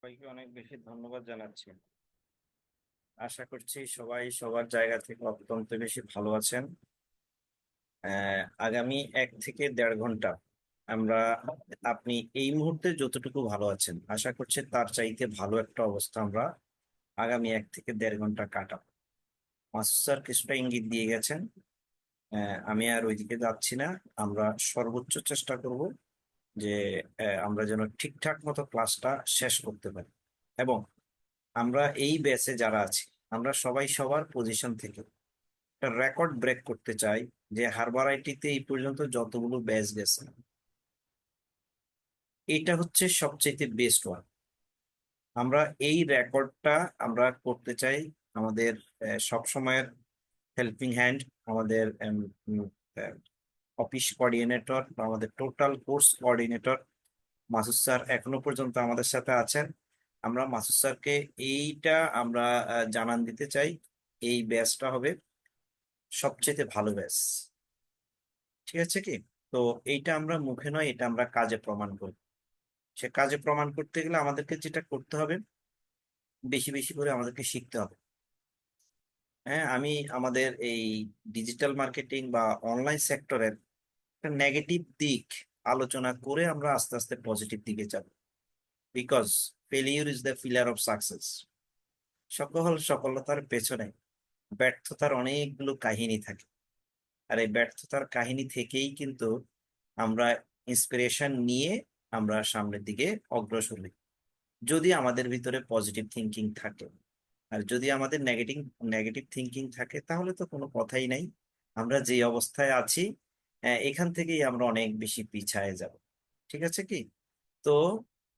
সবাইকে অনেক বেশি ধন্যবাদ জানাচ্ছি। আশা করছি সবাই সবার জায়গা থেকে অত্যন্ত বেশি ভালো আছেন। আগামী 1 থেকে দেড় ঘন্টা আমরা আপনি এই মুহূর্তে যতটুকু ভালো আছেন আশা করছি তার চাইতে ভালো একটা অবস্থা আমরা আগামী 1 থেকে দেড় ঘন্টা কাটাবো। মাসুদ স্যার কিছুটা ইঙ্গিত দিয়ে গেছেন। আমি আর ওইদিকে যাচ্ছি না। আমরা সর্বোচ্চ চেষ্টা করব যে আমরা যেন ঠিকঠাক মতো ক্লাসটা শেষ করতে পারি, এবং আমরা এই ব্যাচে যারা আছি আমরা সবাই সবার পজিশন থেকে একটা রেকর্ড ব্রেক করতে চাই যে হারবার আইটিতে এই পর্যন্ত যতগুলো ব্যাচ গেছে এটা হচ্ছে সবচেয়ে বেস্ট ওয়ান। আমরা এই রেকর্ডটা আমরা করতে চাই। আমাদের সব সময়ের হেল্পিং হ্যান্ড, আমাদের অফিস কোঅর্ডিনেটর বা আমাদের total course coordinator Masud sir এখনো পর্যন্ত আমাদের সাথে আছেন। আমরা মাসুদ স্যারকে এইটা আমরা জানান দিতে চাই, এই ব্যাচটা হবে সবচেয়ে ভালো ব্যাচ। ঠিক আছে কি? তো এইটা আমরা মুখে নয়, এটা আমরা কাজে প্রমাণ করি। সে কাজে প্রমাণ করতে গেলে আমাদেরকে যেটা করতে হবে, বেশি বেশি করে আমাদেরকে শিখতে হবে। হ্যাঁ, আমি আমাদের এই ডিজিটাল মার্কেটিং বা অনলাইন সেক্টরের নেগেটিভ দিক আলোচনা করে আমরা আস্তে আস্তে পজিটিভ দিকে যাব। Because failure is the pillar of success. সফলতার পেছনে ব্যর্থতার অনেকগুলো কাহিনী থাকে। আর এই ব্যর্থতার কাহিনী থেকেই কিন্তু আমরা ইন্সপিরেশন নিয়ে আমরা সামনের দিকে অগ্রসর হই, যদি আমাদের ভিতরে পজিটিভ থিঙ্কিং থাকে। আর যদি আমাদের নেগেটিভ নেগেটিভ থিঙ্কিং থাকে তাহলে তো কোনো কথাই নাই। আমরা যে অবস্থায় আছি এখান থেকেই আমরা অনেক বেশি পিছায় যাব। ঠিক আছে কি? তো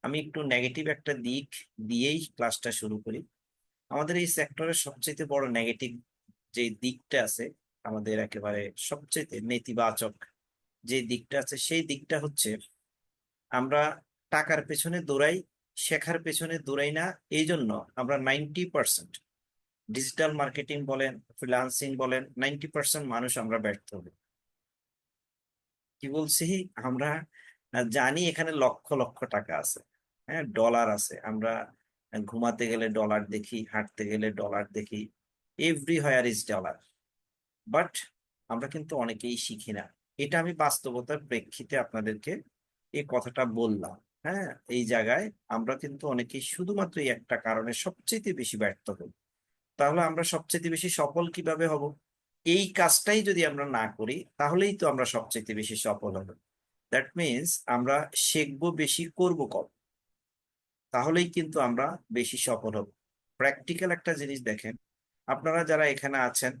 আমি একটু নেগেটিভ একটা দিক দিয়েই ক্লাসটা শুরু করি। আমাদের এই সেক্টরের সবচেয়ে বড় নেগেটিভ যে দিকটা আছে, আমাদের একেবারে সবচেয়ে নেতিবাচক যে দিকটা আছে, সেই দিকটা হচ্ছে আমরা টাকার পেছনে দৌড়াই, শেখার পেছনে দৌড়াই না। এই জন্য আমরা 90% ডিজিটাল মার্কেটিং বলেন, ফ্রিল্যান্সিং বলেন, 90% মানুষ আমরা ব্যর্থ হই। কি বলছি? আমরা জানি এখানে লক্ষ লক্ষ টাকা আছে, হ্যাঁ, ডলার আছে। আমরা ঘুমাতে গেলে ডলার দেখি, হাঁটতে গেলে ডলার দেখি, এভরিহোয়ার ইজ ডলার। বাট আমরা কিন্তু অনেকেই শিখি না। এটা আমি বাস্তবতার প্রেক্ষিতে আপনাদেরকে এই কথাটা বললাম। হ্যাঁ, এই জায়গায় আমরা কিন্তু অনেকেই শুধুমাত্র এই একটা কারণে সবচেয়ে বেশি ব্যর্থ হই। তাহলে আমরা সবচেয়ে বেশি সফল কিভাবে হব? এই কাজটাই যদি আমরা না করি তাহলেই তো আমরা সবচেয়ে বেশি সফল হব। দ্যাট মিনস আমরা শিখবো বেশি, করব কম, তাহলেই কিন্তু আমরা বেশি সফল হব। প্র্যাকটিক্যাল একটা জিনিস দেখেন, আপনারা যারা এখানে আছেন,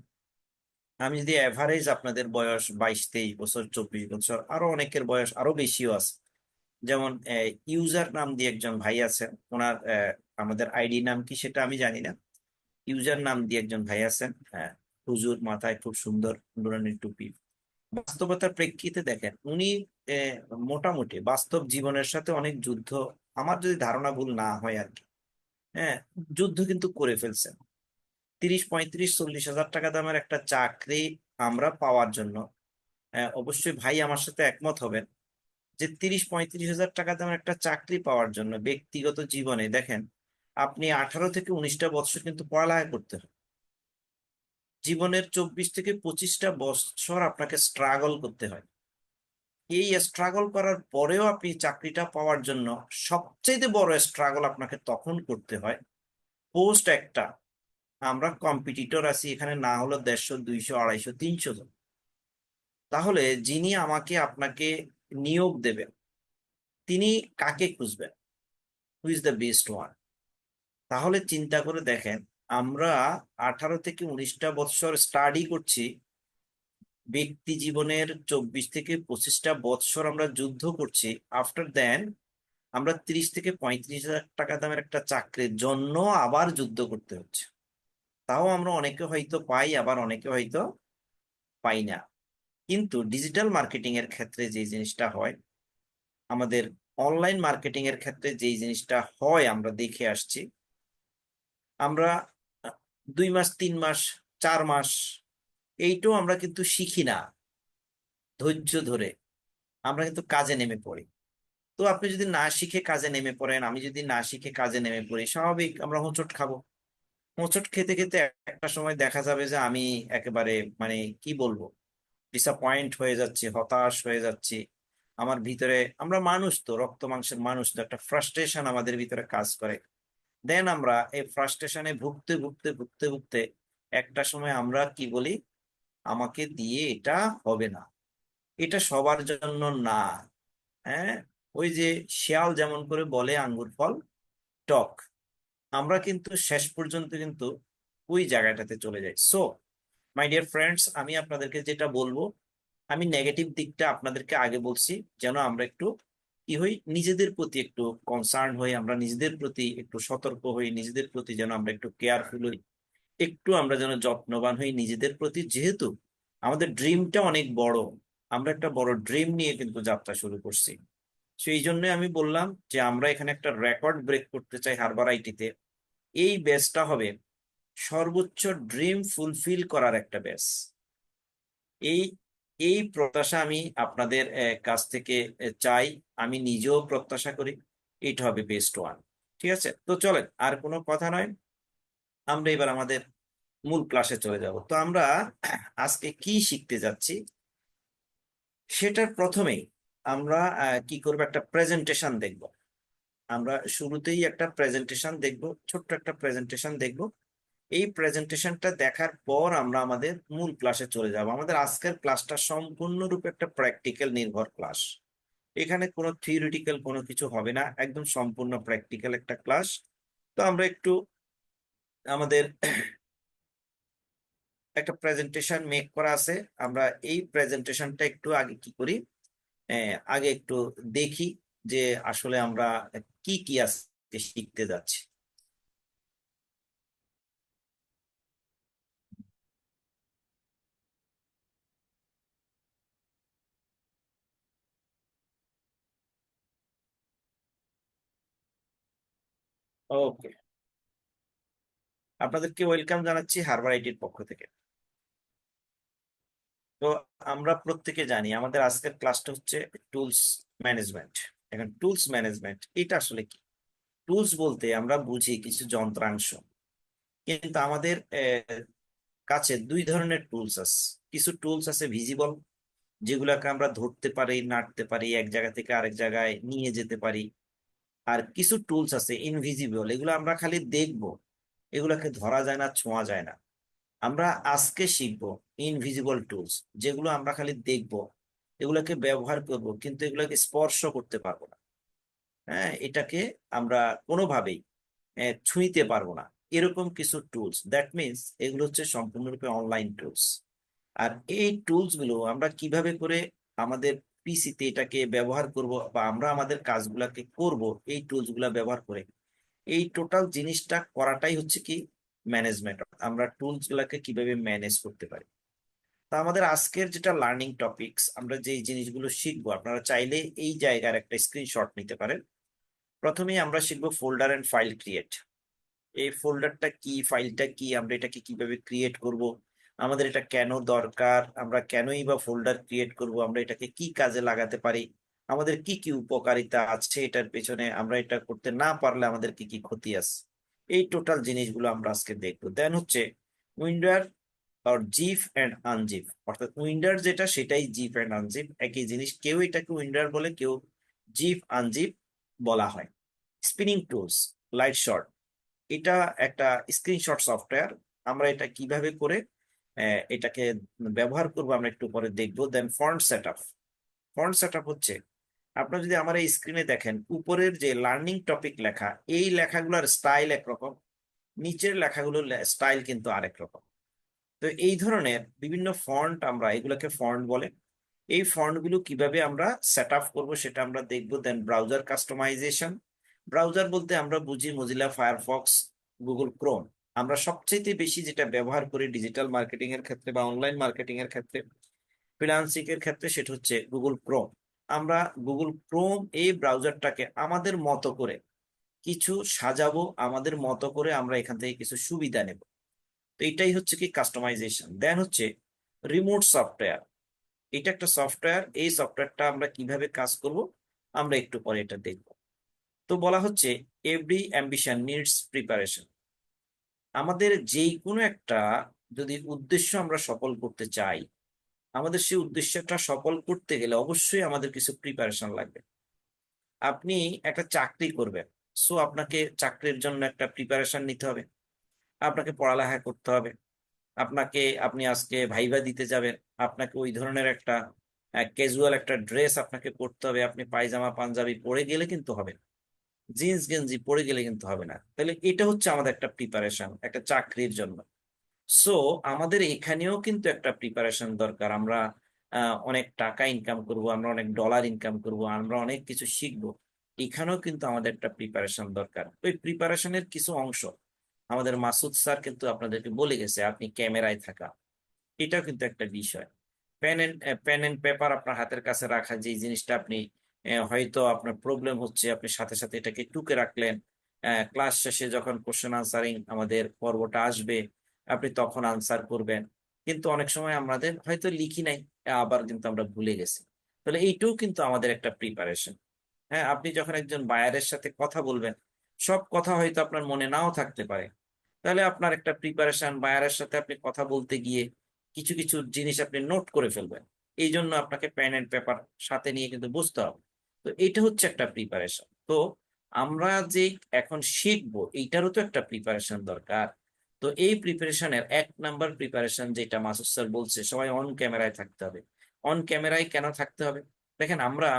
আমি যদি অ্যাভারেজ আপনাদের বয়স 22-23 বছর, 24 বছর, আরো অনেকের বয়স আরো বেশিও আছে। যেমন ইউজার নাম দিয়ে একজন ভাই আছেন, ওনার আমাদের আইডি নাম কি সেটা আমি জানি না। ইউজার নাম দিয়ে একজন ভাই আছেন, হুজুর, মাথায় খুব সুন্দর নুরানি টুপি। বাস্তবতার প্রেক্ষিতে দেখেন উনি আহ, মোটামুটি বাস্তব জীবনের সাথে অনেক যুদ্ধ, আমার যদি ধারণা ভুল না হয় আর কি, হ্যাঁ, যুদ্ধ কিন্তু করে ফেলছেন। 30, 35, 40 হাজার টাকা দামের একটা চাকরি আমরা পাওয়ার জন্য, অবশ্যই ভাই আমার সাথে একমত হবেন যে 30, 35 হাজার টাকা দামের একটা চাকরি পাওয়ার জন্য ব্যক্তিগত জীবনে দেখেন, আপনি 18 থেকে 19টা বছর কিন্তু পড়ালেখা করতে হয়। জীবনের 24 থেকে 25টা বছর আপনাকে স্ট্রাগল করতে হয়। এই স্ট্রাগল করার পরেও আপনি চাকরিটা পাওয়ার জন্য সবচেয়ে বড় স্ট্রাগল আপনাকে তখন করতে হয় পোস্ট একটা। আমরা কম্পিটিটর আছি এখানে না হলো 150, 200, 250, 300 জন। তাহলে যিনি আমাকে আপনাকে নিয়োগ দেবেন তিনি কাকে খুঁজবেন? Who is the best one? তাহলে চিন্তা করে দেখেন, আমরা 18 থেকে 19টা বছর স্টাডি করছি, ব্যক্তি জীবনের 24 থেকে 25টা বছর আমরা যুদ্ধ করছি। আফটার দেন আমরা 30 থেকে 35 হাজার টাকা দামের একটা চাকরির জন্য আবার যুদ্ধ করতে হচ্ছে। তাও আমরা অনেকে হয়তো পাই, আবার অনেকে হয়তো পাই না। কিন্তু ডিজিটাল মার্কেটিং এর ক্ষেত্রে যে জিনিসটা হয়, আমাদের অনলাইন মার্কেটিং এর ক্ষেত্রে যে জিনিসটা হয় আমরা দেখে আসছি, আমরা 2 মাস, 3 মাস, 4 মাস এইটাও আমরা কিন্তু শিখি না। ধৈর্য ধরে আমরা কিন্তু কাজে নেমে পড়ি। তো আপনি যদি না শিখে কাজে নেমে পড়েন, আমি যদি না শিখে কাজে নেমে পড়ি, স্বাভাবিক আমরা হোঁচট খাবো। হোঁচট খেতে খেতে একটা সময় দেখা যাবে যে আমি একেবারে মানে কি বলবো, ডিসঅ্যাপয়েন্ট হয়ে যাচ্ছি, হতাশ হয়ে যাচ্ছি। আমার ভিতরে, আমরা মানুষ তো, রক্ত মাংসের মানুষ তো, একটা ফ্রাস্ট্রেশন আমাদের ভিতরে কাজ করে। দেন আমরা এই ফ্রাস্ট্রেশনে ভুগতে ভুগতে ভুগতে ভুগতে একটা সময় আমরা কি বলি, আমাকে দিয়ে এটা হবে না, এটা সবার জন্য না। হ্যাঁ, ওই যে শিয়াল যেমন করে বলে আঙ্গুর ফল টক, আমরা কিন্তু শেষ পর্যন্ত কিন্তু ওই জায়গাটাতে চলে যাই। সো মাই ডিয়ার ফ্রেন্ডস, আমি আপনাদেরকে যেটা বলবো, আমি নেগেটিভ দিকটা আপনাদেরকে আগে বলছি, যেন আমরা একটু কি হই, নিজেদের প্রতি একটু কনসার্ন হই, আমরা নিজেদের প্রতি একটু সতর্ক হই, নিজেদের প্রতি যেন আমরা একটু কেয়ারফুল হই, একটু আমরা যেন যত্নবান হই নিজেদের প্রতি, যেহেতু আমাদের ড্রিমটা অনেক বড়। আমরা একটা বড় ড্রিম নিয়ে কিন্তু যাত্রা শুরু করছি। সেই জন্য আমি বললাম যে আমরা এখানে একটা রেকর্ড ব্রেক করতে চাই হারবার আইটিতে। এই ব্যাচটা হবে সর্বোচ্চ ড্রিম ফুলফিল করার একটা ব্যাচ। এই এই প্রত্যাশা আমি আপনাদের কাছ থেকে চাই, আমি নিজেও প্রত্যাশা করি। এটা হবে বেস্ট ওয়ান। ঠিক আছে, তো চলেন আর কোনো কথা নয়, আমরা এবার আমাদের মূল ক্লাসে চলে যাব। তো আমরা আজকে কি শিখতে যাচ্ছি, সেটার প্রথমেই আমরা কি করব, একটা প্রেজেন্টেশন দেখব। আমরা শুরুতেই একটা প্রেজেন্টেশন দেখব, ছোট্ট একটা প্রেজেন্টেশন দেখব। এই প্রেজেন্টেশনটা দেখার পর আমরা আমাদের মূল ক্লাসে চলে যাব। আমাদের আজকের ক্লাসটা সম্পূর্ণরূপে একটা প্র্যাকটিক্যাল নির্ভর ক্লাস। এখানে কোনো থিওরিটিক্যাল কোনো কিছু হবে না, একদম সম্পূর্ণ প্র্যাকটিক্যাল একটা ক্লাস। তো আমরা একটু আমাদের একটা প্রেজেন্টেশন মেক করা আছে, আমরা এই প্রেজেন্টেশনটা একটু আগে কি করি, আগে একটু দেখি যে আসলে আমরা কি কি আজকে শিখতে যাচ্ছি। ওকে, আপনাদেরকে ওয়েলকাম জানাচ্ছি হারবার আইটির পক্ষ থেকে। তো আমরা প্রত্যেকে জানি আমাদের আজকের ক্লাসটা হচ্ছে টুলস ম্যানেজমেন্ট। এখন টুলস ম্যানেজমেন্ট এটা আসলে কি? টুলস বলতে আমরা বুঝি কিছু যন্ত্রাংশ, কিন্তু আমাদের কাছে দুই ধরনের টুলস আছে। কিছু টুলস আছে ভিজিবল, যেগুলোকে আমরা ধরতে পারি, নাড়তে পারি, এক জায়গা থেকে আরেক জায়গায় নিয়ে যেতে পারি। আর কিছু টুলস আছে ইনভিজিবল, এগুলো আমরা খালি দেখবো, এগুলোকে ধরা যায় না, ছোঁয়া যায় না। আমরা আজকে শিখবো ইনভিজিবল টুলস, যেগুলো আমরা খালি দেখবো, এগুলোকে ব্যবহার করব, কিন্তু এগুলোকে স্পর্শ করতে পারবো না। হ্যাঁ, এটাকে আমরা কোনোভাবেই ছুঁইতে পারবো না। এরকম কিছু টুলস, দ্যাট মিনস এগুলো হচ্ছে সম্পূর্ণরূপে অনলাইন টুলস। আর এই টুলস গুলো আমরা কিভাবে করে আমাদের পিসিতে এটাকে ব্যবহার করব, বা আমরা আমাদের কাজগুলাকে করব এই টুলস গুলা ব্যবহার করে, এই টোটাল জিনিসটা করাটাই হচ্ছে কি ম্যানেজমেন্ট। আমরা টুলস গুলাকে কিভাবে ম্যানেজ করতে পারি। তা আমাদের আজকের যেটা লার্নিং টপিকস, আমরা যে জিনিসগুলো শিখবো, আপনারা চাইলে এই জায়গার একটা স্ক্রিনশট নিতে পারেন। প্রথমেই আমরা শিখবো ফোল্ডার এন্ড ফাইল ক্রিয়েট। এই ফোল্ডারটা কি, ফাইলটা কি, আমরা এটাকে কিভাবে ক্রিয়েট করব, আমাদের এটা কেন দরকার, আমরা কেনই বা ফোল্ডার ক্রিয়েট করব, আমরা এটাকে কি কাজে লাগাতে পারি, আমাদের কি কি উপকারিতা আছে এটার পেছনে, আমরা এটা করতে না পারলে আমাদের কি কি ক্ষতি আছে, এই টোটাল জিনিসগুলো আমরা আজকে দেখবো। দেন হচ্ছে উইন্ডার আর জিফ এন্ড আনজিফ, অর্থাৎ উইন্ডার যেটা সেটাই জিফ এন্ড আনজিফ একই জিনিস, কেউ এটাকে উইন্ডার বলে, কেউ জিফ আনজিফ বলা হয়। স্পিনিং টুলস, লাইট শর্ট, এটা একটা স্ক্রিনশট সফটওয়্যার। আমরা এটা কিভাবে করে এটাকে ব্যবহার করবো আমরা একটু পরে দেখবো। দেন ফন্ট সেটআপ। ফন্ট সেটআপ হচ্ছে, আপনারা যদি আমার এই স্ক্রিনে দেখেন, উপরের যে লার্নিং টপিক লেখা, এই লেখাগুলোর স্টাইল একরকম, নিচের লেখাগুলোর স্টাইল কিন্তু আরেক রকম। তো এই ধরনের বিভিন্ন ফন্ট, আমরা এগুলোকে ফন্ট বলে, এই ফন্ট গুলো কিভাবে আমরা সেট আপ করবো সেটা আমরা দেখবো। দেন ব্রাউজার কাস্টমাইজেশন। ব্রাউজার বলতে আমরা বুঝি মজিলা ফায়ারফক্স, গুগল ক্রোম। আমরা সবচেয়ে বেশি যেটা ব্যবহার করি ডিজিটাল মার্কেটিং এর ক্ষেত্রে বা অনলাইন মার্কেটিং এর ক্ষেত্রে, ফ্রিল্যান্সিং এর ক্ষেত্রে, সেটা হচ্ছে গুগল ক্রোম। আমরা গুগল ক্রোম এই ব্রাউজারটাকে আমাদের মতো করে কিছু সাজাবো, আমাদের মতো করে আমরা এখান থেকে কিছু সুবিধা নেব। তো এটাই হচ্ছে কি কাস্টমাইজেশন। দেন হচ্ছে রিমোট সফটওয়্যার। এটা একটা সফটওয়্যার, এই সফটওয়্যারটা আমরা কিভাবে কাজ করব, আমরা একটু পরে এটা দেখব। তো বলা হচ্ছে এভরি অ্যাম্বিশন নিডস প্রিপারেশন। আমাদের যেই কোনো একটা যদি উদ্দেশ্য আমরা সফল করতে চাই, আমাদের সেই উদ্দেশ্যটা সফল করতে গেলে অবশ্যই আমাদের কিছু প্রিপারেশন লাগবে। আপনি একটা চাকরি করবেন, সো আপনাকে চাকরির জন্য একটা প্রিপারেশন নিতে হবে, আপনাকে পড়ালেখা করতে হবে, আপনি আজকে ভাইবা দিতে যাবেন, আপনাকে ওই ধরনের একটা ক্যাজুয়াল একটা ড্রেস আপনাকে পরতে হবে। আপনি পায়জামা পাঞ্জাবি পরে গেলে কিন্তু হবে না, জিন্স গেঞ্জি পরে গেলে কিন্তু হবে না। তাহলে এটা হচ্ছে আমাদের একটা প্রিপারেশন একটা চাকরির জন্য। সো আমাদের এখানেও কিন্তু একটা প্রিপারেশন দরকার। আমরা অনেক টাকা ইনকাম করব, আমরা অনেক ডলার ইনকাম করব, আমরা অনেক কিছু শিখবো, এখানেও কিন্তু আমাদের একটা প্রিপারেশন দরকার। ওই প্রিপারেশনের কিছু অংশ আমাদের মাসুদ স্যার কিন্তু আপনাদেরকে বলে গেছে, আপনি ক্যামেরায় থাকা, এটাও কিন্তু একটা বিষয়। পেন এন্ড পেপার আপনার হাতের কাছে রাখা, যে জিনিসটা আপনি হয়তো আপনার প্রবলেম হচ্ছে, আপনি সাথে সাথে এটাকে টুকে রাখলেন। ক্লাস শেষে যখন কোশ্চেন আনসারিং আমাদের পর্বটা আসবে, আপনি তখন আনসার করবেন। কিন্তু অনেক সময় আমাদের হয়তো লিখি নাই, আবার কিন্তু আমরা ভুলে গেছি। তাহলে এইটাও কিন্তু আমাদের একটা প্রিপারেশন। হ্যাঁ, আপনি যখন একজন বায়ারের সাথে কথা বলবেন, সব কথা হয়তো আপনার মনে নাও থাকতে পারে। তাহলে আপনার একটা প্রিপারেশন, বায়ারের সাথে আপনি কথা বলতে গিয়ে কিছু কিছু জিনিস আপনি নোট করে ফেলবেন। এই জন্য আপনাকে পেন এন্ড পেপার সাথে নিয়ে কিন্তু বুঝতে হবে। তো এটা হচ্ছে একটা প্রিপারেশন। তো আমরা যে এখন শিখবো, এইটারও তো একটা প্রিপারেশন দরকার। তো এই প্রিপারেশনের 1 নাম্বার প্রিপারেশন যেটা মাসুদ স্যার বলছে, সবাই অন ক্যামেরায় থাকতে হবে। অন ক্যামেরায় কেন থাকতে হবে? দেখেন, আমরা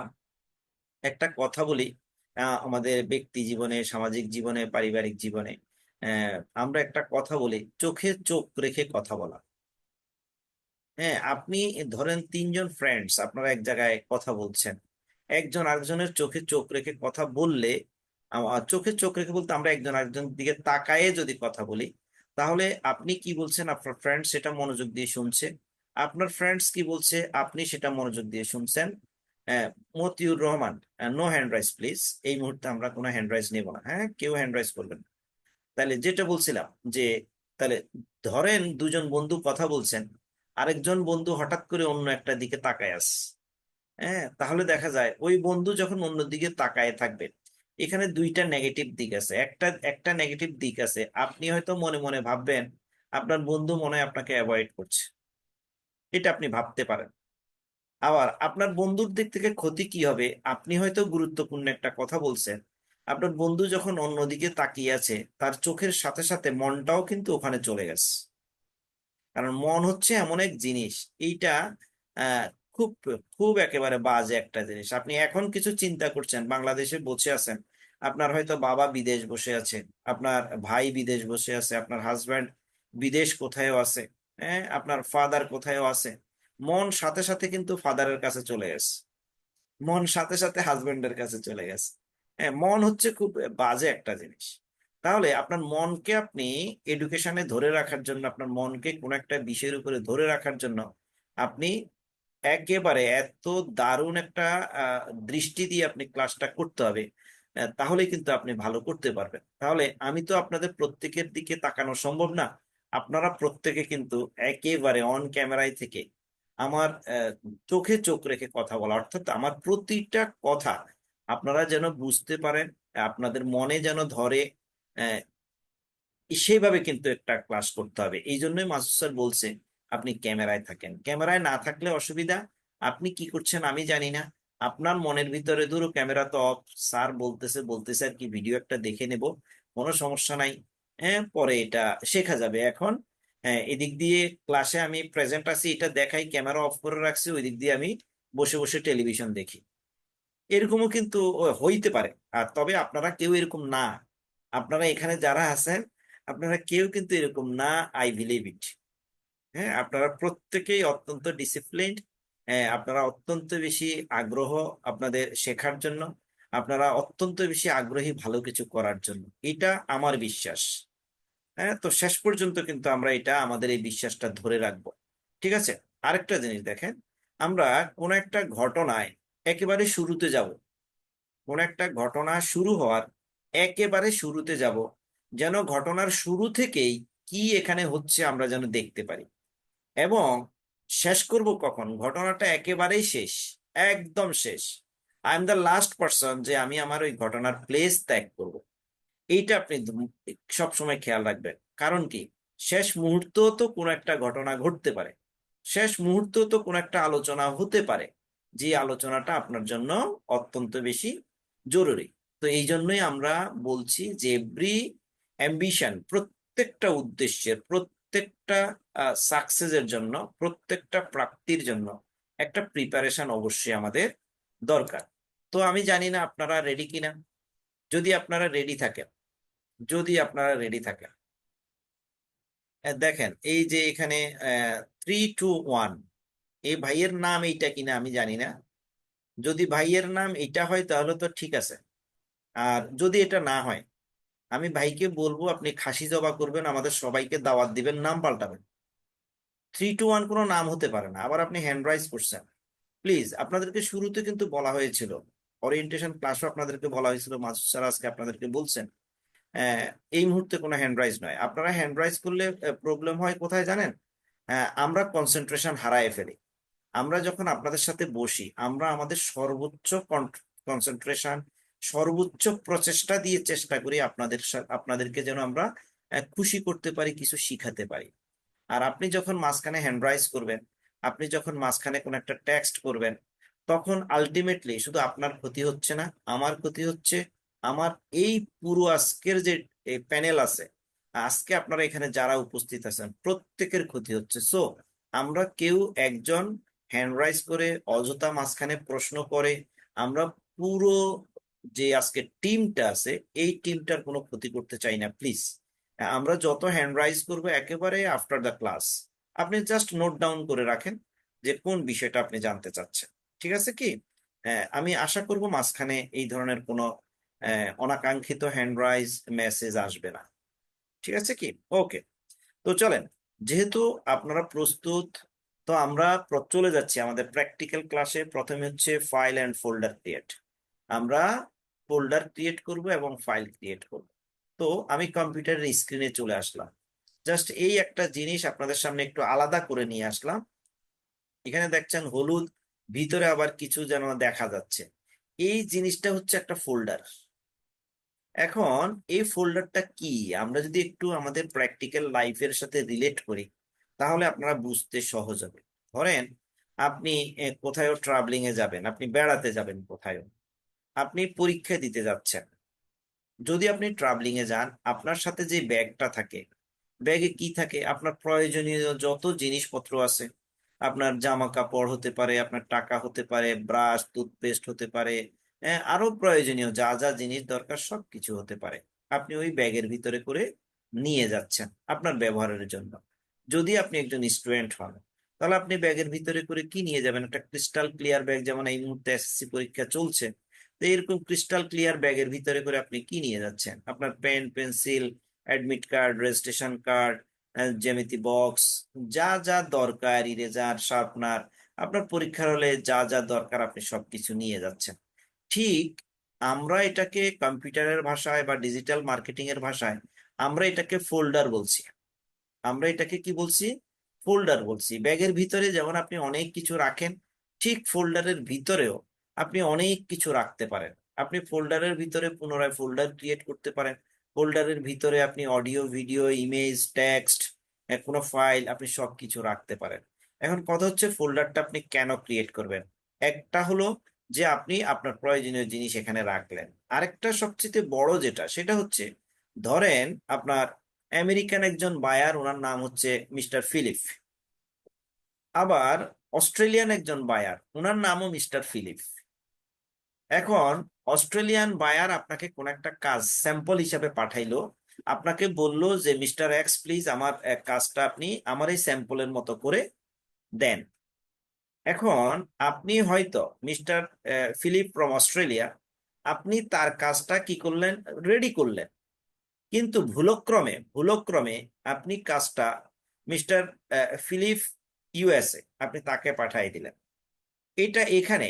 একটা কথা বলি, আমাদের ব্যক্তি জীবনে, সামাজিক জীবনে, পারিবারিক জীবনে, আহ, আমরা একটা কথা বলি, চোখে চোখ রেখে কথা বলা। হ্যাঁ, আপনি ধরেন 3 জন ফ্রেন্ডস আপনারা এক জায়গায় কথা বলছেন, একজন আরেকজনের চোখে চোখ রেখে কথা বললে, চোখে চোখ রেখে বলতে আমরা একজন আরেকজনের দিকে তাকায়ে যদি কথা বলি, তাহলে আপনি কি বলছেন আপনার ফ্রেন্ড সেটা মনোযোগ দিয়ে শুনছে, আপনার ফ্রেন্ডস কি বলছে আপনি সেটা মনোযোগ দিয়ে শুনছেন। আহ, Motiur Rahman, no hand raise please. এই মুহূর্তে আমরা কোনো হ্যান্ড রাইজ নেব না, হ্যাঁ, কেউ হ্যান্ড রাইজ করবেন না। তাহলে যেটা বলছিলাম যে, তাহলে ধরেন 2 জন বন্ধু কথা বলছেন, আরেকজন বন্ধু হঠাৎ করে অন্য একটা দিকে তাকায় আছে। হ্যাঁ, তাহলে দেখা যায় ওই বন্ধু যখন অন্য দিকে তাকায় থাকবে, এখানে 2টা নেগেটিভ দিক আছে। একটা একটা নেগেটিভ দিক আছে, আপনি হয়তো মনে মনে ভাববেন আপনার বন্ধু মনে হয় আপনাকে অ্যাভয়েড করছে, এটা আপনি ভাবতে পারেন। আবার আপনার বন্ধুর দিক থেকে ক্ষতি কি হবে, আপনি হয়তো গুরুত্বপূর্ণ একটা কথা বলছেন, আপনার বন্ধু যখন অন্যদিকে তাকিয়ে আছে, তার চোখের সাথে সাথে মনটাও কিন্তু ওখানে চলে গেছে। কারণ মন হচ্ছে এমন এক জিনিস, এইটা আহ খুব খুব একেবারে বাজে একটা জিনিস। আপনি এখন কিছু চিন্তা করছেন, বাংলাদেশে বসে আছেন, আপনার হয়তো বাবা বিদেশ বসে আছে, আপনার ভাই বিদেশ বসে আছে, আপনার হাজব্যান্ড বিদেশ কোথায়ও আছে, হ্যাঁ, আপনার ফাদার কোথায়ও আছে। মন সাথে সাথে কিন্তু ফাদারের কাছে চলে গেছে, মন সাথে সাথে হাজবেন্ডের কাছে চলে গেছে। হ্যাঁ, মন হচ্ছে খুব বাজে একটা জিনিস। তাহলে আপনার মনকে আপনি এডুকেশনে ধরে রাখার জন্য, আপনার মনকে কোনো একটা বিষয়ের উপরে ধরে রাখার জন্য, আপনি একেবারে এত দারুণ একটা দৃষ্টি দিয়ে আপনি ক্লাসটা করতে হবে। তাহলে কিন্তু আপনি ভালো করতে পারবেন। তাহলে আমি তো আপনাদের প্রত্যেকের দিকে তাকানো সম্ভব না, আপনারা প্রত্যেকে কিন্তু একেবারে অন ক্যামেরায় থেকে আমার চোখে চোখ রেখে কথা বলা, অর্থাৎ আমার প্রতিটা কথা আপনারা যেন বুঝতে পারেন, আপনাদের মনে যেন ধরে, আহ, সেইভাবে কিন্তু একটা ক্লাস করতে হবে। এই জন্যই মাসুদ স্যার বলছে আপনি ক্যামেরায় থাকেন। ক্যামেরায় না থাকলে অসুবিধা, আপনি কি করছেন আমি জানি না, আপনার মনের ভিতরে ধরো ক্যামেরা তো অফ, স্যার বলতেছে বলতেছে আর কি, ভিডিও একটা দেখে নেব, কোনো সমস্যা নাই, হ্যাঁ, পরে এটা শেখা যাবে। এখন হ্যাঁ, এদিক দিয়ে ক্লাসে আমি প্রেজেন্ট আছি এটা দেখাই, ক্যামেরা অফ করে রাখছি, ওই দিক দিয়ে আমি বসে বসে টেলিভিশন দেখি, এরকমও কিন্তু হইতে পারে। আর তবে আপনারা কেউ এরকম না, আপনারা এখানে যারা আছেন, আপনারা কেউ কিন্তু এরকম না, আই বিলিভ ইট। হ্যাঁ, আপনারা প্রত্যেকেই অত্যন্ত ডিসিপ্লিনড, হ্যাঁ, আপনারা অত্যন্ত বেশি আগ্রহ আপনাদের শেখার জন্য, আপনারা অত্যন্ত বেশি আগ্রহী ভালো কিছু করার জন্য, এটা আমার বিশ্বাস। হ্যাঁ, তো শেষ পর্যন্ত কিন্তু আমরা এটা আমাদের এই বিশ্বাসটা ধরে রাখবো। ঠিক আছে। আরেকটা জিনিস দেখেন, আমরা কোন একটা ঘটনায় একেবারে শুরুতে যাব, কোন একটা ঘটনা শুরু হওয়ার একেবারে শুরুতে যাব, যেন ঘটনার শুরু থেকেই কি এখানে হচ্ছে আমরা যেন দেখতে পারি। এবং শেষ করব কখন, ঘটনাটা একেবারেই শেষ, একদম শেষ, I am the last person যে আমি আমার ওই ঘটনার প্লেস ত্যাগ করব। এইটা আপনি সব সময় খেয়াল রাখবেন। কারণ কি, শেষ মুহূর্ত তো কোনো একটা ঘটনা ঘটতে পারে, শেষ মুহূর্ত তো কোনো একটা আলোচনা হতে পারে, যে আলোচনাটা আপনার জন্য অত্যন্ত বেশি জরুরি। তো এই জন্যই আমরা বলছি যে এভরি অ্যাম্বিশন, প্রত্যেকটা উদ্দেশ্যের, প্রত্যেকটা সাকসেসের জন্য, প্রত্যেকটা প্রাপ্তির জন্য একটা প্রিপারেশন অবশ্যই আমাদের দরকার। তো আমি জানি না আপনারা রেডি কিনা। যদি আপনারা রেডি থাকেন, যদি আপনারা রেডি থাকেন, দেখেন এই যে এখানে 3, 2, 1, এই ভাইয়ের নাম এইটা কিনা আমি জানি না। যদি ভাইয়ের নাম এটা হয় তাহলে তো ঠিক আছে। আর যদি এটা না হয়, আমি ভাইকে বলবো আপনি খাসি জবা করবেন, আমাদের সবাইকে দাওয়াত দিবেন, নাম পাল্টাবেন। 3, 2, 1 কোনো নাম হতে পারে না। আবার আপনি হ্যান্ড রাইজ করছেন। প্লিজ, আপনাদেরকে শুরুতে কিন্তু বলা হয়েছিল, ওরিয়েন্টেশন ক্লাসও আপনাদেরকে বলা হয়েছিল, মাসুদ স্যার আজকে আপনাদেরকে বলছেন, আহ, এই মুহূর্তে কোনো হ্যান্ড রাইজ নয়। আপনারা হ্যান্ড রাইজ করলে প্রবলেম হয় কোথায় জানেন? আমরা কনসেন্ট্রেশন হারায় ফেলি। আমরা যখন আপনাদের সাথে বসি, আমরা আমাদের সর্বোচ্চ কনসেন্ট্রেশন, সর্বোচ্চ প্রচেষ্টা দিয়ে চেষ্টা করি আপনাদেরকে যেন আমরা খুশি করতে পারি, কিছু শিখাতে পারি। আর আপনি যখন মাঝখানে হ্যান্ড রাইজ করবেন, আপনি যখন মাঝখানে কোনো একটা টেক্সট করবেন, তখন আলটিমেটলি শুধু আপনার ক্ষতি হচ্ছে না, আমার ক্ষতি হচ্ছে, আমার এই পুরো আজকের যে প্যানেল আছে, আজকে আপনারা এখানে যারা উপস্থিত আছেন প্রত্যেকের ক্ষতি হচ্ছে। সো আমরা কেউ একজন হ্যান্ড রাইজ করে অযথা মাঝখানে প্রশ্ন করে আমরা পুরো যে আজকে টিমটা আছে এই টিমটার কোনো ক্ষতি করতে চাই না, প্লিজ। আমরা যত হ্যান্ড রাইজ করবো একেবারে আফটার দ্য ক্লাস, আপনি জাস্ট নোট ডাউন করে রাখেন যে কোন বিষয়টা আপনি জানতে চাচ্ছেন। ঠিক আছে কি? আমি আশা করব মাঝখানে এই ধরনের কোনো অনাকাঙ্ক্ষিত হ্যান্ড রাইজ মেসেজ আসবে না। ঠিক আছে কি? ওকে। তো চলেন, যেহেতু আপনারা প্রস্তুত, তো আমরা চলে যাচ্ছি আমাদের প্র্যাকটিক্যাল ক্লাসে। প্রথমে হচ্ছে ফাইল অ্যান্ড ফোল্ডার ক্রিয়েট। আমরা ফোল্ডার ক্রিয়েট করব এবং ফাইল ক্রিয়েট করব। তো আমি কম্পিউটারের স্ক্রিনে চলে আসলাম। জাস্ট এই একটা জিনিস আপনাদের সামনে একটু আলাদা করে নিয়ে আসলাম। এখানে দেখছেন হলুদ, ভিতরে আবার কিছু যেন দেখা যাচ্ছে। এই জিনিসটা হচ্ছে একটা ফোল্ডার। এখন এই ফোল্ডারটা কি, আমরা যদি একটু আমাদের প্র্যাকটিক্যাল লাইফের সাথে রিলেট করি তাহলে আপনারা বুঝতে সহজ হবে। ধরেন আপনি কোথাও ট্রাভেলিং এ যাবেন, আপনি বেড়াতে যাবেন কোথাও, আপনি পরীক্ষা দিতে যাচ্ছেন। যদি আপনি ট্রাভেলিং এ যান, আপনার সাথে যে ব্যাগটা থাকে, ব্যাগে কি থাকে? আপনার প্রয়োজনীয় যত জিনিসপত্র আছে, আপনার জামা কাপড় হতে পারে, আপনার টাকা হতে পারে, ব্রাশ, টুথপেস্ট হতে পারে, আরো প্রয়োজনীয় যা যা জিনিস দরকার সবকিছু হতে পারে। আপনি ওই ব্যাগের ভিতরে করে নিয়ে যাচ্ছেন আপনার ব্যবহারের জন্য। যদি আপনি একজন স্টুডেন্ট হন, তাহলে আপনি ব্যাগের ভিতরে করে কি নিয়ে যাবেন? একটা ক্রিস্টাল ক্লিয়ার ব্যাগ, যেমন এই মুহূর্তে এসএসসি পরীক্ষা চলছে, তো এরকম ক্রিস্টাল ক্লিয়ার ব্যাগের ভিতরে করে আপনি কি নিয়ে যাচ্ছেন? আপনার pen, pencil, admit card, registration card, জ্যামিতি বক্স, যা যা দরকার, ইরেজার, শার্পনার, আপনার পরীক্ষার হলে যা যা দরকার আপনি সবকিছু নিয়ে যাচ্ছেন। ঠিক আমরা এটাকে কম্পিউটারের ভাষায় বা ডিজিটাল মার্কেটিং এর ভাষায় আমরা এটাকে ফোল্ডার বলছি। আমরা এটাকে কি বলছি? ফোল্ডার বলছি। ব্যাগের ভিতরে যেমন আপনি অনেক কিছু রাখেন, ঠিক ফোল্ডারের ভিতরেও আপনি অনেক কিছু রাখতে পারেন। আপনি ফোল্ডারের ভিতরে পুনরায় ফোল্ডার ক্রিয়েট করতে পারেন। ফোল্ডারের ভিতরে আপনি অডিও, ভিডিও, ইমেজ, টেক্সট, কোনো ফাইল, আপনি সবকিছু রাখতে পারেন। এখন কথা হচ্ছে ফোল্ডারটা আপনি কেন ক্রিয়েট করবেন? একটা হলো যে আপনি আপনার প্রয়োজনীয় জিনিস এখানে রাখলেন। আরেকটা সবচেয়ে বড় যেটা, সেটা হচ্ছে ধরেন আপনার আমেরিকান একজন বায়ার, ওনার নাম হচ্ছে মিস্টার ফিলিপ। আবার অস্ট্রেলিয়ান একজন বায়ার, ওনার নামও মিস্টার ফিলিপ। এখন অস্ট্রেলিয়ান বায়ার আপনাকে কোন একটা কাজ স্যাম্পল হিসাবে পাঠাইলো, আপনাকে বললো যে মিস্টার এক্স প্লিজ আমার কাজটা আপনি আমার এই স্যাম্পলের মতো করে দেন। এখন আপনি হয়তো মিস্টার ফিলিপ ফ্রম অস্ট্রেলিয়া, আপনি তার কাজটা কি করলেন? রেডি করলেন। কিন্তু ভুলক্রমে ভুলক্রমে আপনি কাজটা মিস্টার ফিলিপ ইউএসএ, আপনি তাকে পাঠিয়ে দিলেন। এটা এখানে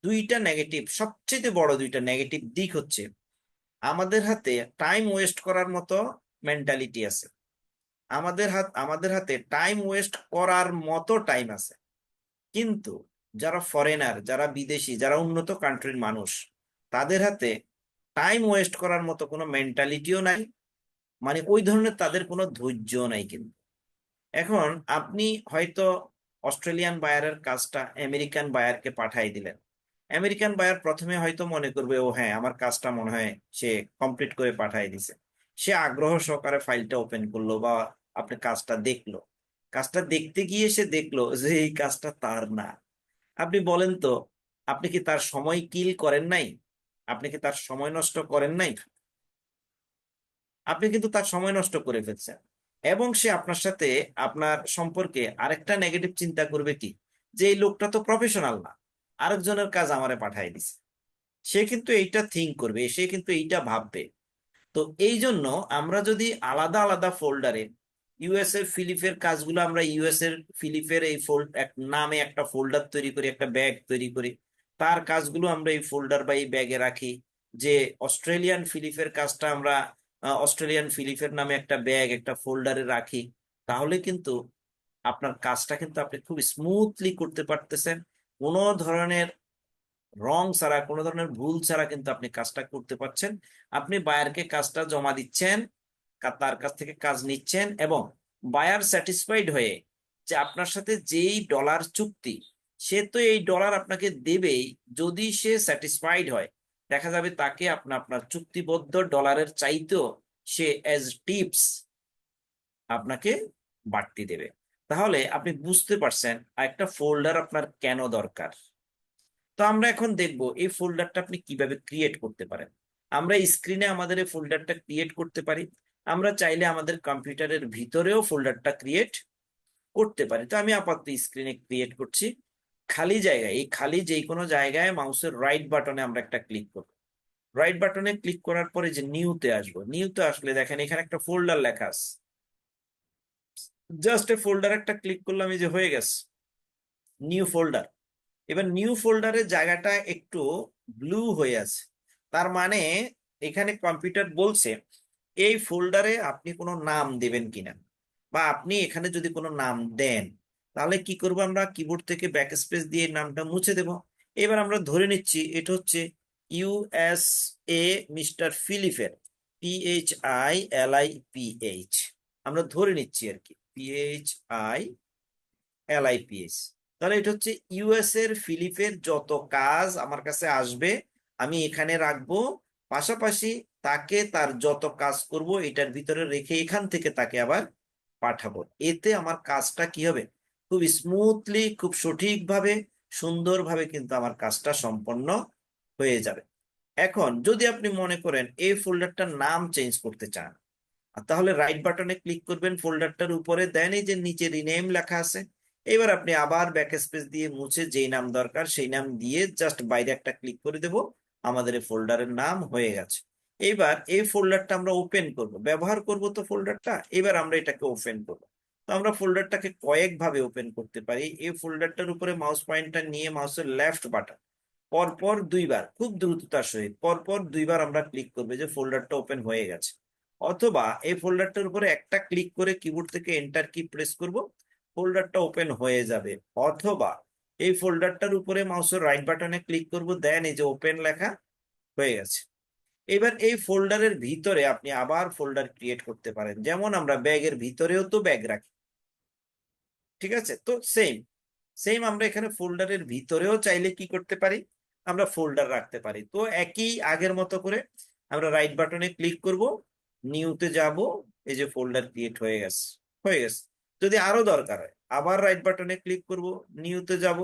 দুইটা নেগেটিভ, সবচেয়ে বড় দুইটা নেগেটিভ দিক হচ্ছে আমাদের হাতে টাইম ওয়েস্ট করার মতো মেন্টালিটি আছে। আমাদের হাতে টাইম ওয়েস্ট করার মতো টাইম আছে। কিন্তু যারা ফরেনার, যারা বিদেশি, যারা উন্নত কান্ট্রির মানুষ, তাদের হাতে টাইম ওয়েস্ট করার মতো কোনো মেন্টালিটিও নাই, মানে ওই ধরনের তাদের কোনো ধৈর্য নাই কিন্তু। এখন আপনি হয়তো অস্ট্রেলিয়ান বায়ারের কাজটা আমেরিকান বায়ারকে পাঠাই দিলেন। আমেরিকান বায়ার প্রথমে হয়তো মনে করবে, ও হ্যাঁ, আমার কাজটা মনে হয় সে কমপ্লিট করে পাঠাই দিছে। সে আগ্রহ সহকারে ফাইলটা ওপেন করলো বা আপনি কাজটা দেখলো। কাজটা দেখতে গিয়ে সে দেখলো যে এই কাজটা তার না। আপনি বলেন তো, আপনি কি তার সময় কিল করেন নাই? আপনি কি তার সময় নষ্ট করেন নাই? আপনি কিন্তু তার সময় নষ্ট করে ফেলছেন। এবং সে আপনার সাথে, আপনার সম্পর্কে আরেকটা নেগেটিভ চিন্তা করবে কি, যে এই লোকটা তো প্রফেশনাল না, আরেকজনের কাজ আমারে পাঠাই দিছে। সে কিন্তু এইটা থিঙ্ক করবে, সে কিন্তু এইটা ভাববে। তো এই জন্য আমরা যদি আলাদা আলাদা ফোল্ডারে ইউএস এর ফিলিপের কাজগুলো, আমরা ইউএস এর ফিলিপের এই নামে একটা ফোল্ডার তৈরি করি, একটা ব্যাগ তৈরি করি, তার কাজগুলো আমরা এই ফোল্ডার বা এই ব্যাগে রাখি। যে অস্ট্রেলিয়ান ফিলিপের কাজটা আমরা অস্ট্রেলিয়ান ফিলিপের নামে একটা ব্যাগ, একটা ফোল্ডারে রাখি, তাহলে কিন্তু আপনার কাজটা কিন্তু আপনি খুব স্মুথলি করতে পারতেছেন। কোনো ধরনের রং ছাড়া, কোনো ধরনের ভুল ছাড়া কিন্তু আপনি কাজটা করতে পারছেন। আপনি বায়ারকে কাজটা জমা দিচ্ছেন, তার কাছ থেকে কাজ নিচ্ছেন, এবং বায়ার স্যাটিসফাইড হয়ে যে আপনার সাথে যেই ডলার চুক্তি, সে তো এই ডলার আপনাকে দেবেই। যদি সে স্যাটিসফাইড হয়, দেখা যাবে তাকে আপনার আপনার চুক্তিবদ্ধ ডলারের চাইতেও সে অ্যাজ টিপস আপনাকে বাড়তি দেবে। তাহলে আপনি বুঝতে পারছেন একটা ফোল্ডার আপনার কেন দরকার। তো আমরা এখন দেখব এই ফোল্ডারটা আপনি কিভাবে ক্রিয়েট করতে পারেন। আমরা স্ক্রিনে আমাদের এই ফোল্ডারটা ক্রিয়েট করতে পারি। আমরা চাইলে আমাদের কম্পিউটারের ভিতরেও ফোল্ডারটা ক্রিয়েট করতে পারি। তো আমি আপাতত স্ক্রিনে ক্রিয়েট করছি। খালি জায়গায়, এই খালি যে কোনো জায়গায় মাউসের রাইট বাটনে আমরা একটা ক্লিক করব। রাইট বাটনে ক্লিক করার পরে যে নিউতে আসবো, নিউতে আসলে দেখেন এখানে একটা ফোল্ডার লেখা আছে। জাস্ট এ ফোল্ডার একটা ক্লিক করলাম, এই যে হয়ে গেছে নিউ ফোল্ডার। এবার নিউ ফোল্ডারের জায়গাটা একটু ব্লু হয়ে আছে, তার মানে এখানে কম্পিউটার বলছে এই ফোল্ডারে আপনি কোনো নাম দেবেন কিনা, বা আপনি এখানে যদি কোনো নাম দেন, তাহলে কি করব, আমরা কিবোর্ড থেকে ব্যাক স্পেস দিয়ে নামটা মুছে দেব। এবার আমরা ধরে নিচ্ছি এটা হচ্ছে ইউএসএ মিস্টার ফিলিপের, PHILIPH, আমরা ধরে নিচ্ছি আর কি, PHILIPH। তাহলে এটা হচ্ছে ইউএস এর ফিলিপের যত কাজ আমার কাছে আসবে আমি এখানে রাখবো। পাশাপাশি তাকে তার যত কাজ করব এটার ভিতরে রেখে এখান থেকে তাকে আবার পাঠাবো। এতে আমার কাজটা কি হবে, খুব স্মুথলি, খুব সঠিকভাবে, সুন্দরভাবে কিন্তু আমার কাজটা সম্পন্ন হয়ে যাবে। এখন যদি আপনি মনে করেন এই ফোল্ডারটার নাম চেঞ্জ করতে চান, তাহলে রাইট বাটনে ক্লিক করবেন, ফোল্ডারটার উপরে দেন এই যে নিচে রিনেম লেখা আছে। এবার আপনি আবার ব্যাক স্পেস দিয়ে মুছে যেই নাম দরকার সেই নাম দিয়ে জাস্ট বাইরে একটা ক্লিক করে দেব, আমাদের এই ফোল্ডারের নাম হয়ে গেছে। এবার এই ফোল্ডারটা আমরা ওপেন করব, ব্যবহার করব তো ফোল্ডারটা, এবার আমরা এটাকে ওপেন করব। তো আমরা ফোল্ডারটাকে কয়েক ভাবে ওপেন করতে পারি। এই ফোল্ডারটার উপরে মাউস পয়েন্টার নিয়ে মাউসের লেফট বাটন পরপর দুইবার, খুব দ্রুততার সহিত পরপর দুইবার আমরা ক্লিক করবে যে ফোল্ডারটা ওপেন হয়ে গেছে। অথবা এই ফোল্ডারটার উপরে একটা ক্লিক করে কিবোর্ড থেকে এন্টার কি প্রেস করব, ফোল্ডারটা ওপেন হয়ে যাবে। অথবা এই ফোল্ডারটার উপরে মাউসের রাইট বাটনে ক্লিক করব, দেন এই যে ওপেন লেখা হয়ে গেছে। এবার এই ফোল্ডারের ভিতরে আপনি আবার ফোল্ডার ক্রিয়েট করতে পারেন, যেমন আমরা ব্যাগের ভিতরেও তো ব্যাগ রাখি, ঠিক আছে? তো সেম সেম আমরা এখানে ফোল্ডারের ভিতরেও চাইলে কি করতে পারি, আমরা ফোল্ডার রাখতে পারি। তো একই আগের মতো করে আমরা রাইট বাটনে ক্লিক করব, নিউতে যাব, এই যে ফোল্ডার ক্রিয়েট হয়ে গেছে, হয়ে গেছে। যদি আরো দরকার হয় আবার রাইট বাটনে ক্লিক করব, নিউতে যাব,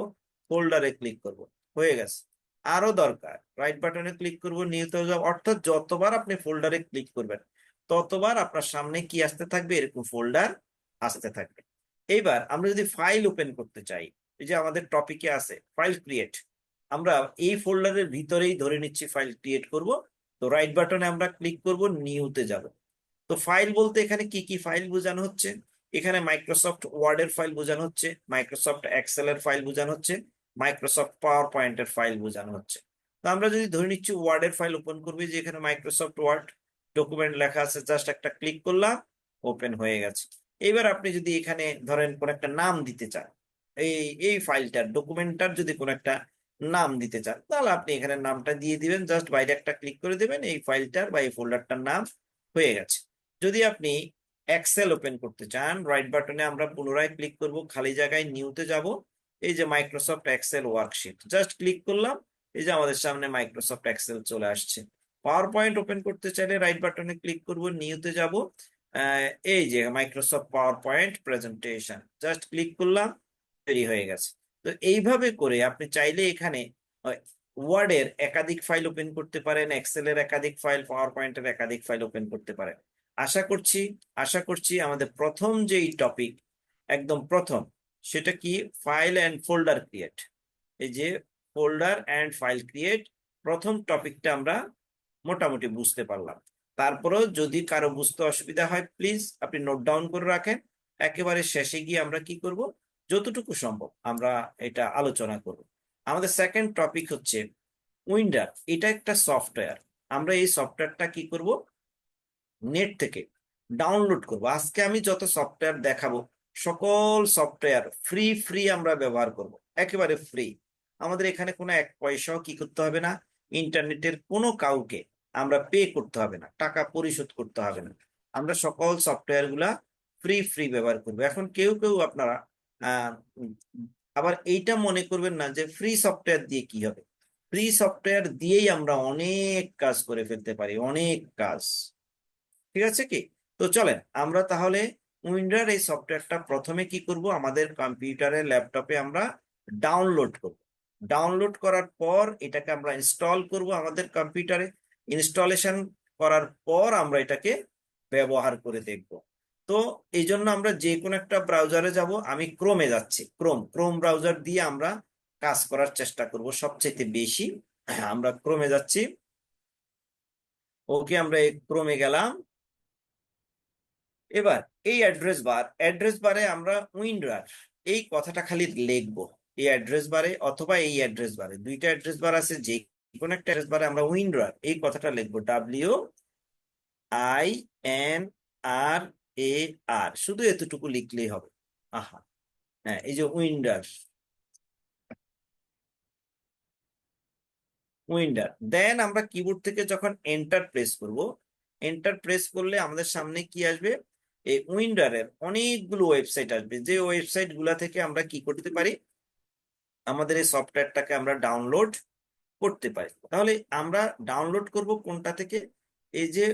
ফোল্ডারে ক্লিক করব, হয়ে গেছে। আরো দরকার রাইট বাটনে ক্লিক করব, নিউতে যাব, অর্থাৎ যতবার আপনি ফোল্ডারে ক্লিক করবেন ততবার আপনার সামনে কি আসতে থাকবে, এরকম ফোল্ডার আসতে থাকবে। এইবার আমরা যদি ফাইল ওপেন করতে চাই, এই যে আমাদের টপিকে আছে ফাইল ক্রিয়েট, আমরা এই ফোল্ডারের ভিতরেই ধরে নিচ্ছি ফাইল ক্রিয়েট করব। তো রাইট বাটনে আমরা ক্লিক করব, নিউতে যাব। তো ফাইল বলতে এখানে কি কি ফাইল বোঝানো হচ্ছে, এখানে মাইক্রোসফট ওয়ার্ডের ফাইল বোঝানো হচ্ছে, মাইক্রোসফট এক্সেল এর ফাইল বোঝানো হচ্ছে, মাইক্রোসফট পাওয়ার পয়েন্টের ফাইল বোঝানো হচ্ছে। তো আমরা যদি ধরে নিচ্ছি ওয়ার্ডের ফাইল ওপেন করবি, যে এখানে মাইক্রোসফট ওয়ার্ড ডকুমেন্ট লেখা আছে, জাস্ট একটা ক্লিক করলাম, ওপেন হয়ে গেছে। এবার আপনি যদি এখানে ধরেন কোন একটা নাম দিতে চান, এই এই ফাইলটার ডকুমেন্টটার যদি কোনো একটা নাম দিতে চান, তাহলে আপনি এখানে নামটা দিয়ে দিবেন, জাস্ট বাইরে একটা ক্লিক করে দিবেন, এই ফাইলটার বা এই ফোল্ডারটার নাম হয়ে গেছে। যদি আপনি এক্সেল ওপেন করতে চান, রাইট বাটনে আমরা পুনরায় ক্লিক করব, খালি জায়গায় নিউতে যাব, এই যে Microsoft Excel worksheet, just click করলাম, এই যে আমাদের সামনে মাইক্রোসফট এক্সেল চলে আসছে। পাওয়ার পয়েন্ট ওপেন করতে চাইলে রাইট বাটনে ক্লিক করব, নিউতে যাব, এই যে Microsoft power point presentation, just click করলাম, তৈরি হয়ে গেছে। তো এইভাবে করে আপনি চাইলে এখানে ওয়ার্ডের একাধিক ফাইল ওপেন করতে পারেন, এক্সেলের একাধিক ফাইল, পাওয়ার পয়েন্টের একাধিক ফাইল ওপেন করতে পারেন। আশা করছি আমাদের প্রথম যেই টপিক, একদম প্রথম, সেটা কি, ফাইল অ্যান্ড ফোল্ডার ক্রিয়েট। এই যে ফোল্ডার অ্যান্ড ফাইল ক্রিয়েট, প্রথম টপিকটা আমরা মোটামুটি বুঝতে পারলাম। তারপরেও যদি কারো বুঝতে অসুবিধা হয়, প্লিজ আপনি নোট ডাউন করে রাখেন, একেবারে শেষে গিয়ে আমরা কি করব, যতটুকু সম্ভব আমরা এটা আলোচনা করব। আমাদের সেকেন্ড টপিক হচ্ছে উইন্ডার। এটা একটা সফটওয়্যার, আমরা এই সফটওয়্যারটা কি করব, নেট থেকে ডাউনলোড করব। আজকে আমি যত সফটওয়্যার দেখাবো, সকল সফটওয়্যার ফ্রি ফ্রি আমরা ব্যবহার করব, একেবারে ফ্রি। আমাদের এখানে কোনো এক পয়সাও কি করতে হবে না, ইন্টারনেটের কোনো কাউকে আমরা পে করতে হবে না, টাকা পরিশোধ করতে হবে না। আমরা সকল সফটওয়্যার গুলা ফ্রি ফ্রি ব্যবহার করবো। এখন কেউ কেউ আপনারা আহ উম, আবার এইটা মনে করবেন না যে ফ্রি সফটওয়্যার দিয়ে কি হবে। ফ্রি সফটওয়্যার দিয়েই আমরা অনেক কাজ করে ফেলতে পারি, অনেক কাজ। ঠিক আছে কি? তো চলেন আমরা তাহলে উইন্ডার এই সফটওয়্যারটা প্রথমে কি করব, আমাদের কম্পিউটারে ল্যাপটপে আমরা ডাউনলোড করব। ডাউনলোড করার পর এটাকে আমরা ইনস্টল করব আমাদের কম্পিউটারে। ইনস্টলেশন করার পর আমরা এটাকে ব্যবহার করে দেখব। তো এই জন্য আমরা যে কোনো একটা ব্রাউজারে যাব, আমি ক্রোমে যাচ্ছি, ক্রোম ব্রাউজার দিয়ে আমরা কাজ করার চেষ্টা করব সবচেয়ে বেশি। আমরা ক্রোমে যাচ্ছি, ওকে, আমরা ক্রোমে গেলাম। এবার এই অ্যাড্রেস বারে আমরা উইন্ডার এই কথাটা খালি লিখবো, এই অ্যাড্রেস বারে অথবা এই অ্যাড্রেস বারে, দুইটা অ্যাড্রেস বার আছে, যে কোনো একটা অ্যাড্রেস বারে আমরা উইন্ডার এই কথাটা লিখবো, WINRAR, শুধু এতটুকু লিখলেই হবে। আহা, হ্যাঁ, এই যে উইন্ডার, দেন আমরা কিবোর্ড থেকে যখন এন্টার প্রেস করব, এন্টার প্রেস করলে আমাদের সামনে কি আসবে, এই উইন্ডারের অনেকগুলো ওয়েবসাইট আসবে, যে ওয়েবসাইট গুলা থেকে আমরা কি করতে পারি, আমাদের এই সফটওয়্যারটাকে আমরা ডাউনলোড করতে পারি। তাহলে আমরা ডাউনলোড করব কোনটা থেকে, এই যে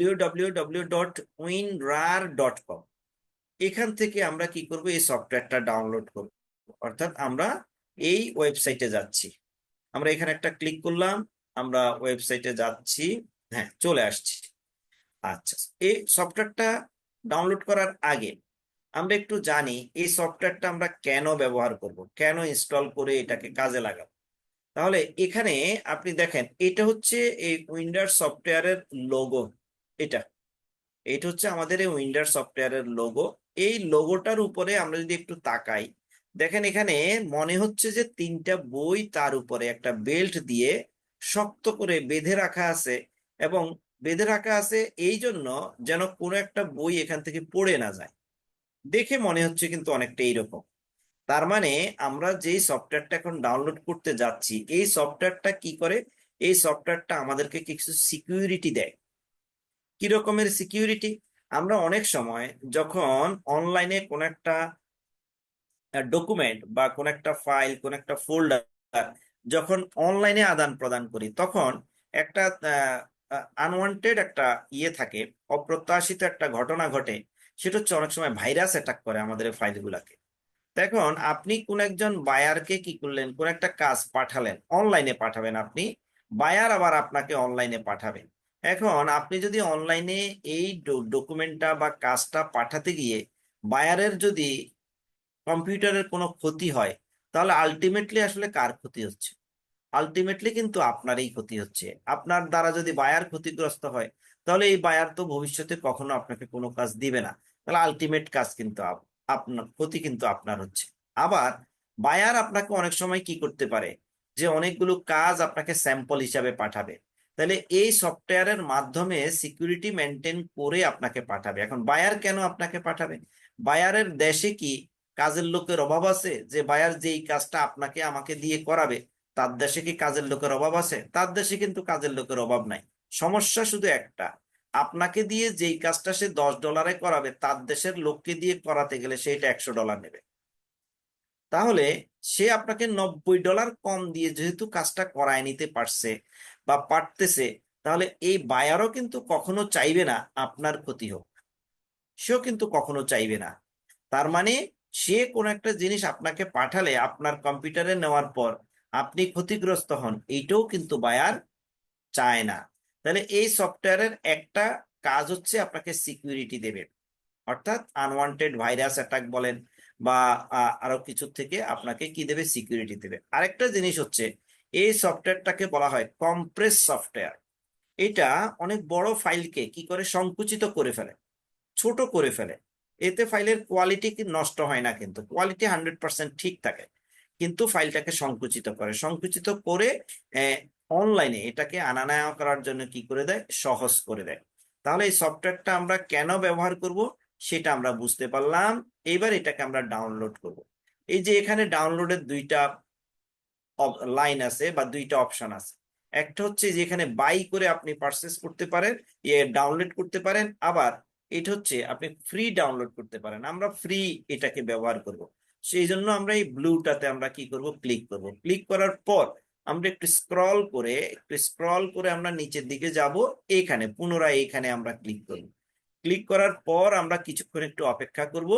www.winrar.com, এখান থেকে আমরা কি করব, এই সফটওয়্যারটা ডাউনলোড করব। অর্থাৎ আমরা এই ওয়েবসাইটে যাচ্ছি, আমরা এখানে একটা ক্লিক করলাম, আমরা ওয়েবসাইটে যাচ্ছি, হ্যাঁ চলে আসছি। আচ্ছা, এই সফটওয়্যারটা ডাউনলোড করার আগে আমরা একটু জানি এই সফটওয়্যারটা আমরা কেন ব্যবহার করব, কেন ইনস্টল করে এটাকে কাজে লাগাবো। তাহলে এখানে আপনি দেখেন, এটা হচ্ছে এই উইন্ডার সফটওয়্যারের লোগো। এটা এটা হচ্ছে আমাদের এই উইন্ডার সফটওয়্যারের লোগো। এই লোগোটার উপরে আমরা যদি একটু তাকাই, দেখেন এখানে মনে হচ্ছে যে তিনটা বই তার উপরে একটা বেল্ট দিয়ে শক্ত করে বেঁধে রাখা আছে, এবং বেঁধে রাখা আছে এই জন্য যেন কোনো একটা বই এখান থেকে পড়ে না যায়। দেখে মনে হচ্ছে কিন্তু অনেকটা এইরকম। তার মানে আমরা যেই সফটওয়্যারটা এখন ডাউনলোড করতে যাচ্ছি, এই সফটওয়্যারটা কি করে, এই সফটওয়্যারটা আমাদেরকে কিছু সিকিউরিটি দেয়। কি রকমের সিকিউরিটি? আমরা অনেক সময় যখন অনলাইনে কোন একটা ডকুমেন্ট বা কোন একটা ফাইল, কোন একটা ফোল্ডার যখন অনলাইনে আদান প্রদান করি, তখন একটা আনওয়ান্টেড একটা ইয়ে থাকে, অপ্রত্যাশিত একটা ঘটনা ঘটে। সেটা হচ্ছে অনেক সময় ভাইরাস অ্যাটাক করে আমাদের ফাইলগুলোকে। দেখুন, আপনি কোন একজন বায়ারকে কি করলেন, কোন একটা কাজ পাঠালেন, অনলাইনে পাঠাবেন আপনি, বায়ার আবার আপনাকে অনলাইনে পাঠাবেন। এখন আপনি যদি অনলাইনে এই ডকুমেন্টটা বা কাজটা পাঠাতে গিয়ে বায়ারের যদি কম্পিউটারের কোনো ক্ষতি হয়, তাহলে আলটিমেটলি আসলে কার ক্ষতি হচ্ছে? আলটিমেটলি কিন্তু আপনারই ক্ষতি হচ্ছে। আপনার দ্বারা যদি বায়ার ক্ষতিগ্রস্ত হয়, তাহলে এই বায়ার তো ভবিষ্যতে কখনো আপনাকে কোনো কাজ দিবে না। তাহলে আলটিমেট কাজ কিন্তু আপনার ক্ষতি কিন্তু আপনার হচ্ছে। আবার বায়ার আপনাকে অনেক সময় কি করতে পারে, যে অনেকগুলো কাজ আপনাকে স্যাম্পল হিসাবে পাঠাবে। তাহলে এই সফটওয়্যারের মাধ্যমে সিকিউরিটি মেনটেন করে আপনাকে পাঠাবে। এখন বায়ার কেন আপনাকে পাঠাবে? বায়ারের দেশে কি কাজের লোকের অভাব আছে? যে বায়ার যেই কাজটা আপনাকে আমাকে দিয়ে করাবে, তার দেশে কি কাজের লোকের অভাব আছে? তার দেশে কিন্তু কাজের লোকের অভাব নাই। সমস্যা শুধু একটা, আপনাকে দিয়ে যেই কাজটা সে $10 করাবে, তার দেশের লোককে দিয়ে করাতে গেলে সেটা $100 নেবে। তাহলে সে আপনাকে $90 কম দিয়ে যেহেতু কাজটা করায় নিতে পারছে বা পারতেছে, তাহলে এই বায়ারও কিন্তু কখনো চাইবে না আপনার ক্ষতি হোক। সেও কিন্তু কখনো চাইবে না। তার মানে সে কোন একটা জিনিস আপনাকে পাঠালে আপনার কম্পিউটারে নেওয়ার পর আপনি ক্ষতিগ্রস্ত হন, এইটাও কিন্তু বায়ার চায় না। তাহলে এই সফটওয়্যারের একটা কাজ হচ্ছে আপনাকে সিকিউরিটি দেবে, অর্থাৎ আনওয়ান্টেড ভাইরাস অ্যাটাক বলেন বা আরো কিছু থেকে আপনাকে কি দেবে, সিকিউরিটি দেবে। আরেকটা জিনিস হচ্ছে, এই সফটওয়্যারটাকে বলা হয় কম্প্রেস সফটওয়্যার। এটা অনেক বড় ফাইলকে কি করে সংকুচিত করে ফেলে, ছোট করে ফেলে। এতে ফাইলের কোয়ালিটি কি নষ্ট হয় না, কিন্তু কোয়ালিটি 100% ঠিক থাকে, কিন্তু ফাইলটাকে সংকুচিত করে, সংকুচিত করে অনলাইনে এটাকে আনা নেওয়া করার জন্য কি করে দেয়, সহজ করে দেয়। তাহলে এই সফটওয়্যারটা আমরা কেন ব্যবহার করব সেটা আমরা বুঝতে পারলাম। এবার এটাকে আমরা ডাউনলোড করব। এই যে এখানে ডাউনলোডের দুইটা লাইন আছে বা দুইটা অপশন আছে। একটা হচ্ছে যে এখানে বাই করে আপনি পারচেস করতে পারেন, ডাউনলোড করতে পারেন। আবার এটা হচ্ছে আপনি ফ্রি ডাউনলোড করতে পারেন। আমরা ফ্রি এটাকে ব্যবহার করব, সেই জন্য আমরা এই ব্লুটাতে আমরা কি করব, ক্লিক করব। ক্লিক করার পর আমরা একটু স্ক্রল করে আমরা নিচের দিকে যাব। এখানে পুনরায় এখানে আমরা ক্লিক করব। ক্লিক করার পর আমরা কিছুক্ষণ একটু অপেক্ষা করব।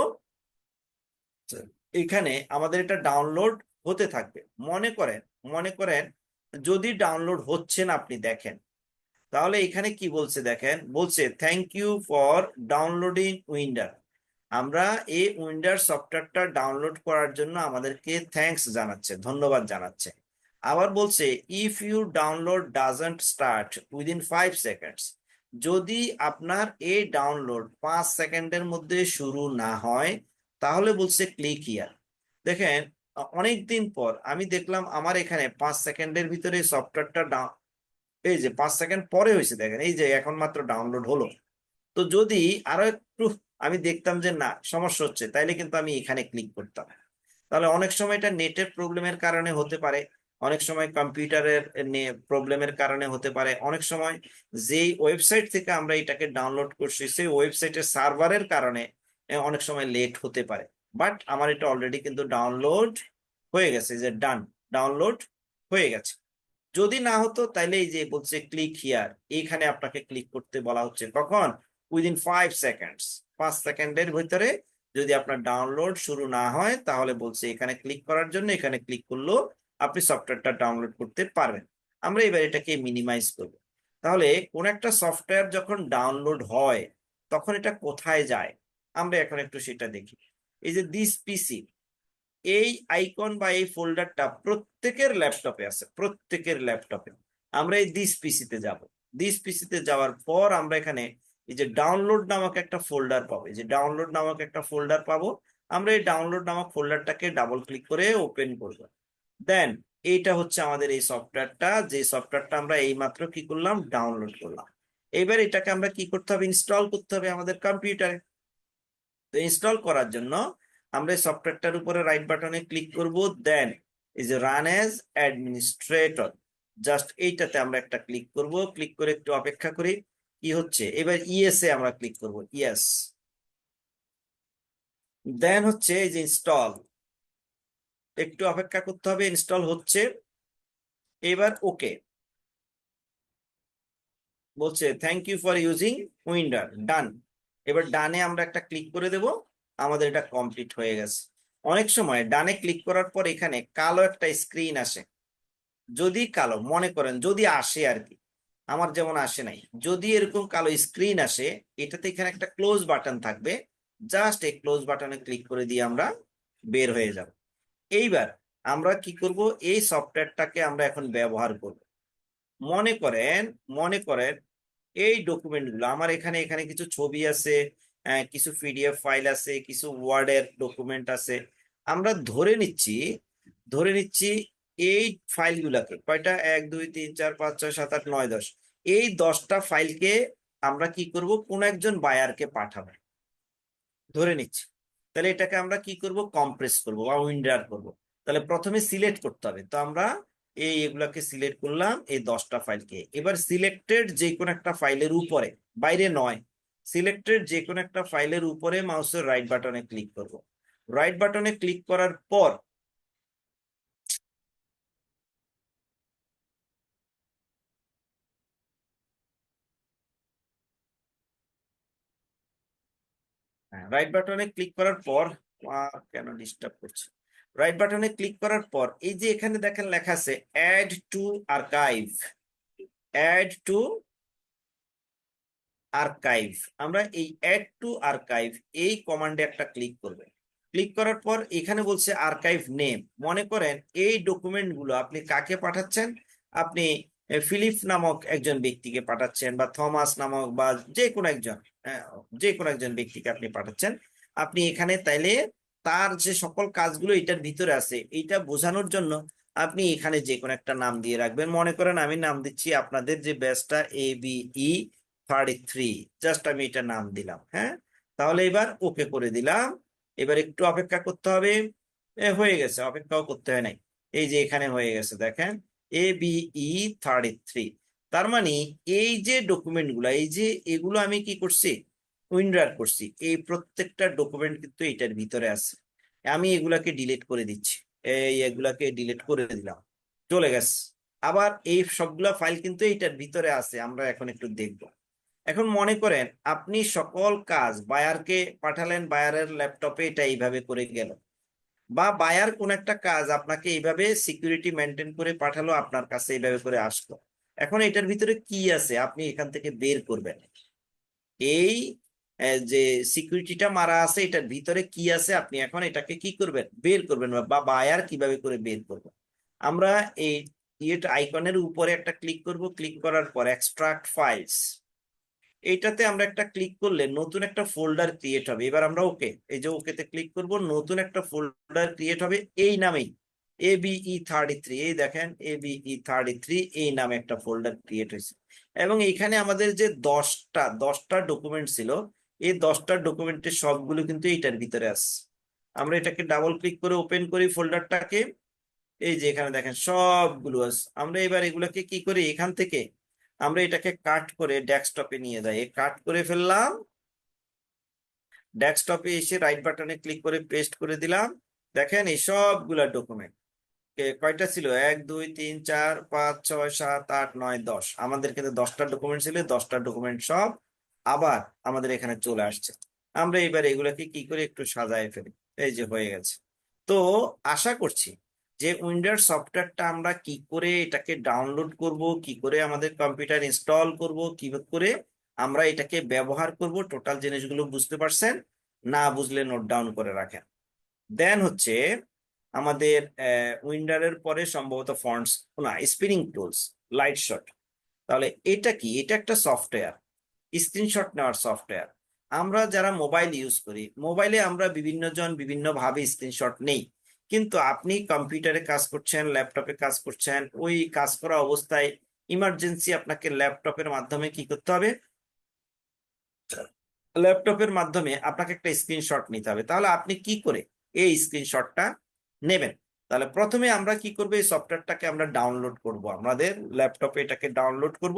এখানে আমাদের এটা ডাউনলোড হতে থাকবে। মনে করেন যদি ডাউনলোড হচ্ছে না, আপনি দেখেন, তাহলে এখানে কি বলছে দেখেন, বলছে থ্যাংক ইউ ফর ডাউনলোডিং উইন্ডার। আমরা এই উইন্ডার সফটওয়্যারটা ডাউনলোড করার জন্য আমাদেরকে থ্যাঙ্কস জানাচ্ছে, ধন্যবাদ জানাচ্ছে। আবার বলছে if you download doesn't start within 5 seconds, যদি আপনার এই ডাউনলোড 5 সেকেন্ডের মধ্যে শুরু না হয়, তাহলে বলছে ক্লিক হিয়ার। দেখেন, অনেক দিন পর আমি দেখলাম আমার এখানে 5 সেকেন্ডের ভিতরে সফটওয়্যারটা, এই যে 5 সেকেন্ড পরে হয়েছে, দেখেন এই যে এখন মাত্র ডাউনলোড হলো। তো যদি আরো একটু আমি দেখতাম যে না সমস্যা হচ্ছে, তাইলে কিন্তু আমি এখানে ক্লিক করতাম। তাহলে অনেক সময় এটা নেটের প্রবলেমের কারণে হতে পারে, অনেক সময় কম্পিউটারের প্রবলেমের কারণে হতে পারে, অনেক সময় যেই ওয়েবসাইট থেকে আমরা এটাকে ডাউনলোড করছি সেই ওয়েবসাইটের সার্ভারের কারণে অনেক সময় লেট হতে পারে। বাট আমার এটা অলরেডি কিন্তু ডাউনলোড হয়ে গেছে, যে ডান, ডাউনলোড হয়ে গেছে। যদি না হতো তাইলে এই যে বলছে ক্লিক হিয়ার, এইখানে আপনাকে ক্লিক করতে বলা হচ্ছে কখন, উইদিন 5 সেকেন্ডস। 5 সেকেন্ডের ভিতরে যদি আপনার ডাউনলোড শুরু না হয়, তাহলে বলছে এখানে ক্লিক করার জন্য, এখানে ক্লিক করলেও আপনি সফটওয়্যারটা ডাউনলোড করতে পারবেন। আমরা এবার এটাকে মিনিমাইজ করব। তাহলে কোন একটা সফটওয়্যার যখন ডাউনলোড হয় তখন এটা কোথায় যায়, আমরা এখন একটু সেটা দেখি। এই যে দিস পিসি, এই আইকন বা এই ফোল্ডারটা প্রত্যেকের ল্যাপটপে আছে, প্রত্যেকের ল্যাপটপে। আমরা এই দিস পিসিতে যাব। দিস পিসিতে যাওয়ার পর আমরা এখানে এই যে ডাউনলোড নামক একটা ফোল্ডার পাবো, এই যে ডাউনলোড নামক একটা ফোল্ডার পাবো। আমরা এই ডাউনলোড নামক ফোল্ডারটাকে ডাবল ক্লিক করে ওপেন করব। দেন এইটা হচ্ছে আমাদের এই সফটওয়্যারটা, যে সফটওয়্যারটা আমরা এইমাত্র কি করলাম, ডাউনলোড করলাম। এবার এটাকে আমরা কি করতে হবে, ইনস্টল করতে হবে আমাদের কম্পিউটারে। তো ইনস্টল করার জন্য আমরা এই সফটওয়্যারটার উপরে রাইট বাটনে ক্লিক করব। দেন এই যে রান অ্যাজ অ্যাডমিনিস্ট্রেটর, জাস্ট এইটাতে আমরা একটা ক্লিক করব। ক্লিক করে একটু অপেক্ষা করি কি হচ্ছে। এবার ইয়েস এ আমরা ক্লিক করব, ইয়েস। দেন হচ্ছে এই যে ইনস্টল, একটু অপেক্ষা করতে হবে, ইনস্টল হচ্ছে। এবার ওকে বলছে thank you for using Winder, ডান। এবার ডানে আমরা একটা ক্লিক করে দেব, আমাদের এটা কমপ্লিট হয়ে গেছে। অনেক সময় ডানে ক্লিক করার পর এখানে কালো একটা স্ক্রিন আসে। যদি কালো মনে করেন, যদি আসে আর কি, আমার যেমন আসে নাই, যদি এরকম কালো স্ক্রিন আসে, এটাতে এখানে একটা ক্লোজ বাটন থাকবে। জাস্ট এই ক্লোজ বাটনে ক্লিক করে দিয়ে আমরা বের হয়ে যাব। এইবার আমরা কি করব, এই সফটওয়্যারটাকে আমরা এখন ব্যবহার করব। মনে করেন মনে করেন এই ডকুমেন্ট গুলো আমার এখানে এখানে কিছু ছবি আছে, কিছু পিডিএফ ফাইল আছে, কিছু ওয়ার্ডের ডকুমেন্ট আছে। আমরা ধরে নিচ্ছি এই ফাইলগুলোকে কয়টা, 1 2 3 4 5 6 7 8 9 10, এই 10টা ফাইলকে আমরা কি করব, কোন একজন বায়ারকে পাঠাবো, ধরে নিচ্ছি। তাহলে এটাকে আমরা কি করব, কম্প্রেস করব বা উইন্ডার করব। তাহলে প্রথমে সিলেক্ট করতে হবে, তো আমরা এগুলাকে সিলেক্ট করলাম, এই 10টা ফাইলকে। এবার সিলেক্টেড যে কোনো একটা ফাইলের উপরে, বাইরে নয়, সিলেক্টেড যে কোনো একটা ফাইলের উপরে মাউসের রাইট বাটনে ক্লিক করব। রাইট বাটনে ক্লিক করার পর রাইট বাটনে ক্লিক করার পর কেন ডিস্টার্ব করছে, রাইট বাটনে ক্লিক করার পর এই যে এখানে দেখেন লেখা আছে add to archive, add to archive. আমরা এই অ্যাড টু আর্কাইভ এই কমান্ডে একটা ক্লিক করবেন। ক্লিক করার পর এখানে বলছে আর্কাইভ নেম। মনে করেন এই ডকুমেন্ট গুলো আপনি কাকে পাঠাচ্ছেন, আপনি ফিলিপ নামক একজন ব্যক্তিকে পাঠাচ্ছেন, বা থমাস নামক, বা যে কোনো একজন, আহ, যে কোনো একজন ব্যক্তিকে আপনি পাঠাচ্ছেন। আপনি এখানে তাইলে তার যে সকল কাজগুলো এটার ভিতরে আছে এইটা বোঝানোর জন্য আপনি এখানে যে কোনো একটা নাম দিয়ে রাখবেন। মনে করেন আমি নাম দিচ্ছি আপনাদের যে ব্যাচটা ABE 33, জাস্ট আমি এটা নাম দিলাম। হ্যাঁ, তাহলে এবার ওকে করে দিলাম। এবার একটু অপেক্ষা করতে হবে। হয়ে গেছে, অপেক্ষাও করতে হয় নাই, এই যে এখানে হয়ে গেছে দেখেন ABE 33। তার মানে এই যে ডকুমেন্ট গুলা, এই যে এগুলো আমি কি করছি, উইন্ডার করছি, এই প্রত্যেকটা ডকুমেন্ট কিন্তু এটার ভিতরে আছে। আমি এগুলাকে ডিলিট করে দিচ্ছি, এগুলাকে ডিলিট করে দিলাম, চলে গেছে। আবার এই সবগুলা ফাইল কিন্তু এইটার ভিতরে আছে, আমরা এখন একটু দেখব। এখন মনে করেন আপনি সকল কাজ বায়ারকে পাঠালেন, বায়ারের ল্যাপটপে এটা এইভাবে করে গেল, বা বায়ার কোন একটা কাজ আপনাকে এইভাবে সিকিউরিটি মেনটেন করে পাঠালো, আপনার কাছে এইভাবে করে আসলো। এখন এটার ভিতরে কি আছে আপনি এখান থেকে বের করবেন, এই যে সিকিউরিটিটা মারা আছে এটার ভিতরে কি আছে আপনি এখন এটাকে কি করবেন, বের করবেন, বা বায়ার কিভাবে করে বের করবেন। আমরা এই ইয়েটা আইকনের উপরে একটা ক্লিক করব, ক্লিক করার পর এক্সট্রাক্ট ফাইলস, এইটাতে আমরা একটা ক্লিক করলে নতুন একটা ফোল্ডার ক্রিয়েট হবে। এবার আমরা ওকে, এই যে ওকেতে ক্লিক করব, নতুন একটা ফোল্ডার ক্রিয়েট হবে এই নামেই, ABE 33। এই দেখেন ABE 33 এই নামে একটা ফোল্ডার ক্রিয়েট হয়েছে। এবং এখানে আমাদের যে দশটা ডকুমেন্ট ছিল, এই 10টা ডকুমেন্টের সবগুলো কিন্তু এইটার ভিতরে আছে। আমরা এটাকে ডাবল ক্লিক করে ওপেন করি ফোল্ডারটাকে, এই যে এখানে দেখেন সবগুলো আছে। আমরা এবার এগুলোকে কি করি, এখান থেকে আমরা এটাকে কাট করে ডেস্কটপে নিয়ে যাই, কাট করে ফেললাম। ডেস্কটপে এসে রাইট বাটনে ক্লিক করে পেস্ট করে দিলাম। দেখেন এই সবগুলা ডকুমেন্ট কয়টা ছিল, 1 2 3 4 5 6 7 8 9 10, আমাদের কিন্তু 10টা ডকুমেন্ট ছিল, 10টা ডকুমেন্ট সব আবার আমাদের এখানে চলে আসছে। আমরা এবার এগুলাকে কি করে একটু সাজায় ফেলি, এই যে হয়ে গেছে। তো আশা করছি যে উইন্ডোজ সফটওয়্যারটা আমরা কি করে এটাকে ডাউনলোড করব, কি করে আমাদের কম্পিউটার ইনস্টল করব, কি করে আমরা এটাকে ব্যবহার করব, টোটাল জিনিসগুলো বুঝতে পারছেন। না বুঝলে নোট ডাউন করে রাখেন। দেন হচ্ছে আমাদের উইন্ডারের পরে সম্ভবত ফন্টস না, স্পিনিং টুলস, লাইট শট। তাহলে এটা কি, এটা একটা সফটওয়্যার, স্ক্রিনশট নেওয়ার সফটওয়্যার। আমরা যারা মোবাইল ইউজ করি, মোবাইলে আমরা বিভিন্ন জন বিভিন্ন ভাবে স্ক্রিনশট নেই, কিন্তু আপনি কম্পিউটারে কাজ করছেন, ল্যাপটপে কাজ করছেন, ওই কাজ করা অবস্থায় ইমার্জেন্সি আপনাকে ল্যাপটপের মাধ্যমে কি করতে হবে, ল্যাপটপের মাধ্যমে আপনাকে একটা স্ক্রিনশট নিতে হবে। তাহলে আপনি কি করে এই স্ক্রিনশটটা নেবেন, তাহলে প্রথমে আমরা কি করব, এই সফটওয়্যারটাকে আমরা ডাউনলোড করব, আমাদের ল্যাপটপে এটাকে ডাউনলোড করব।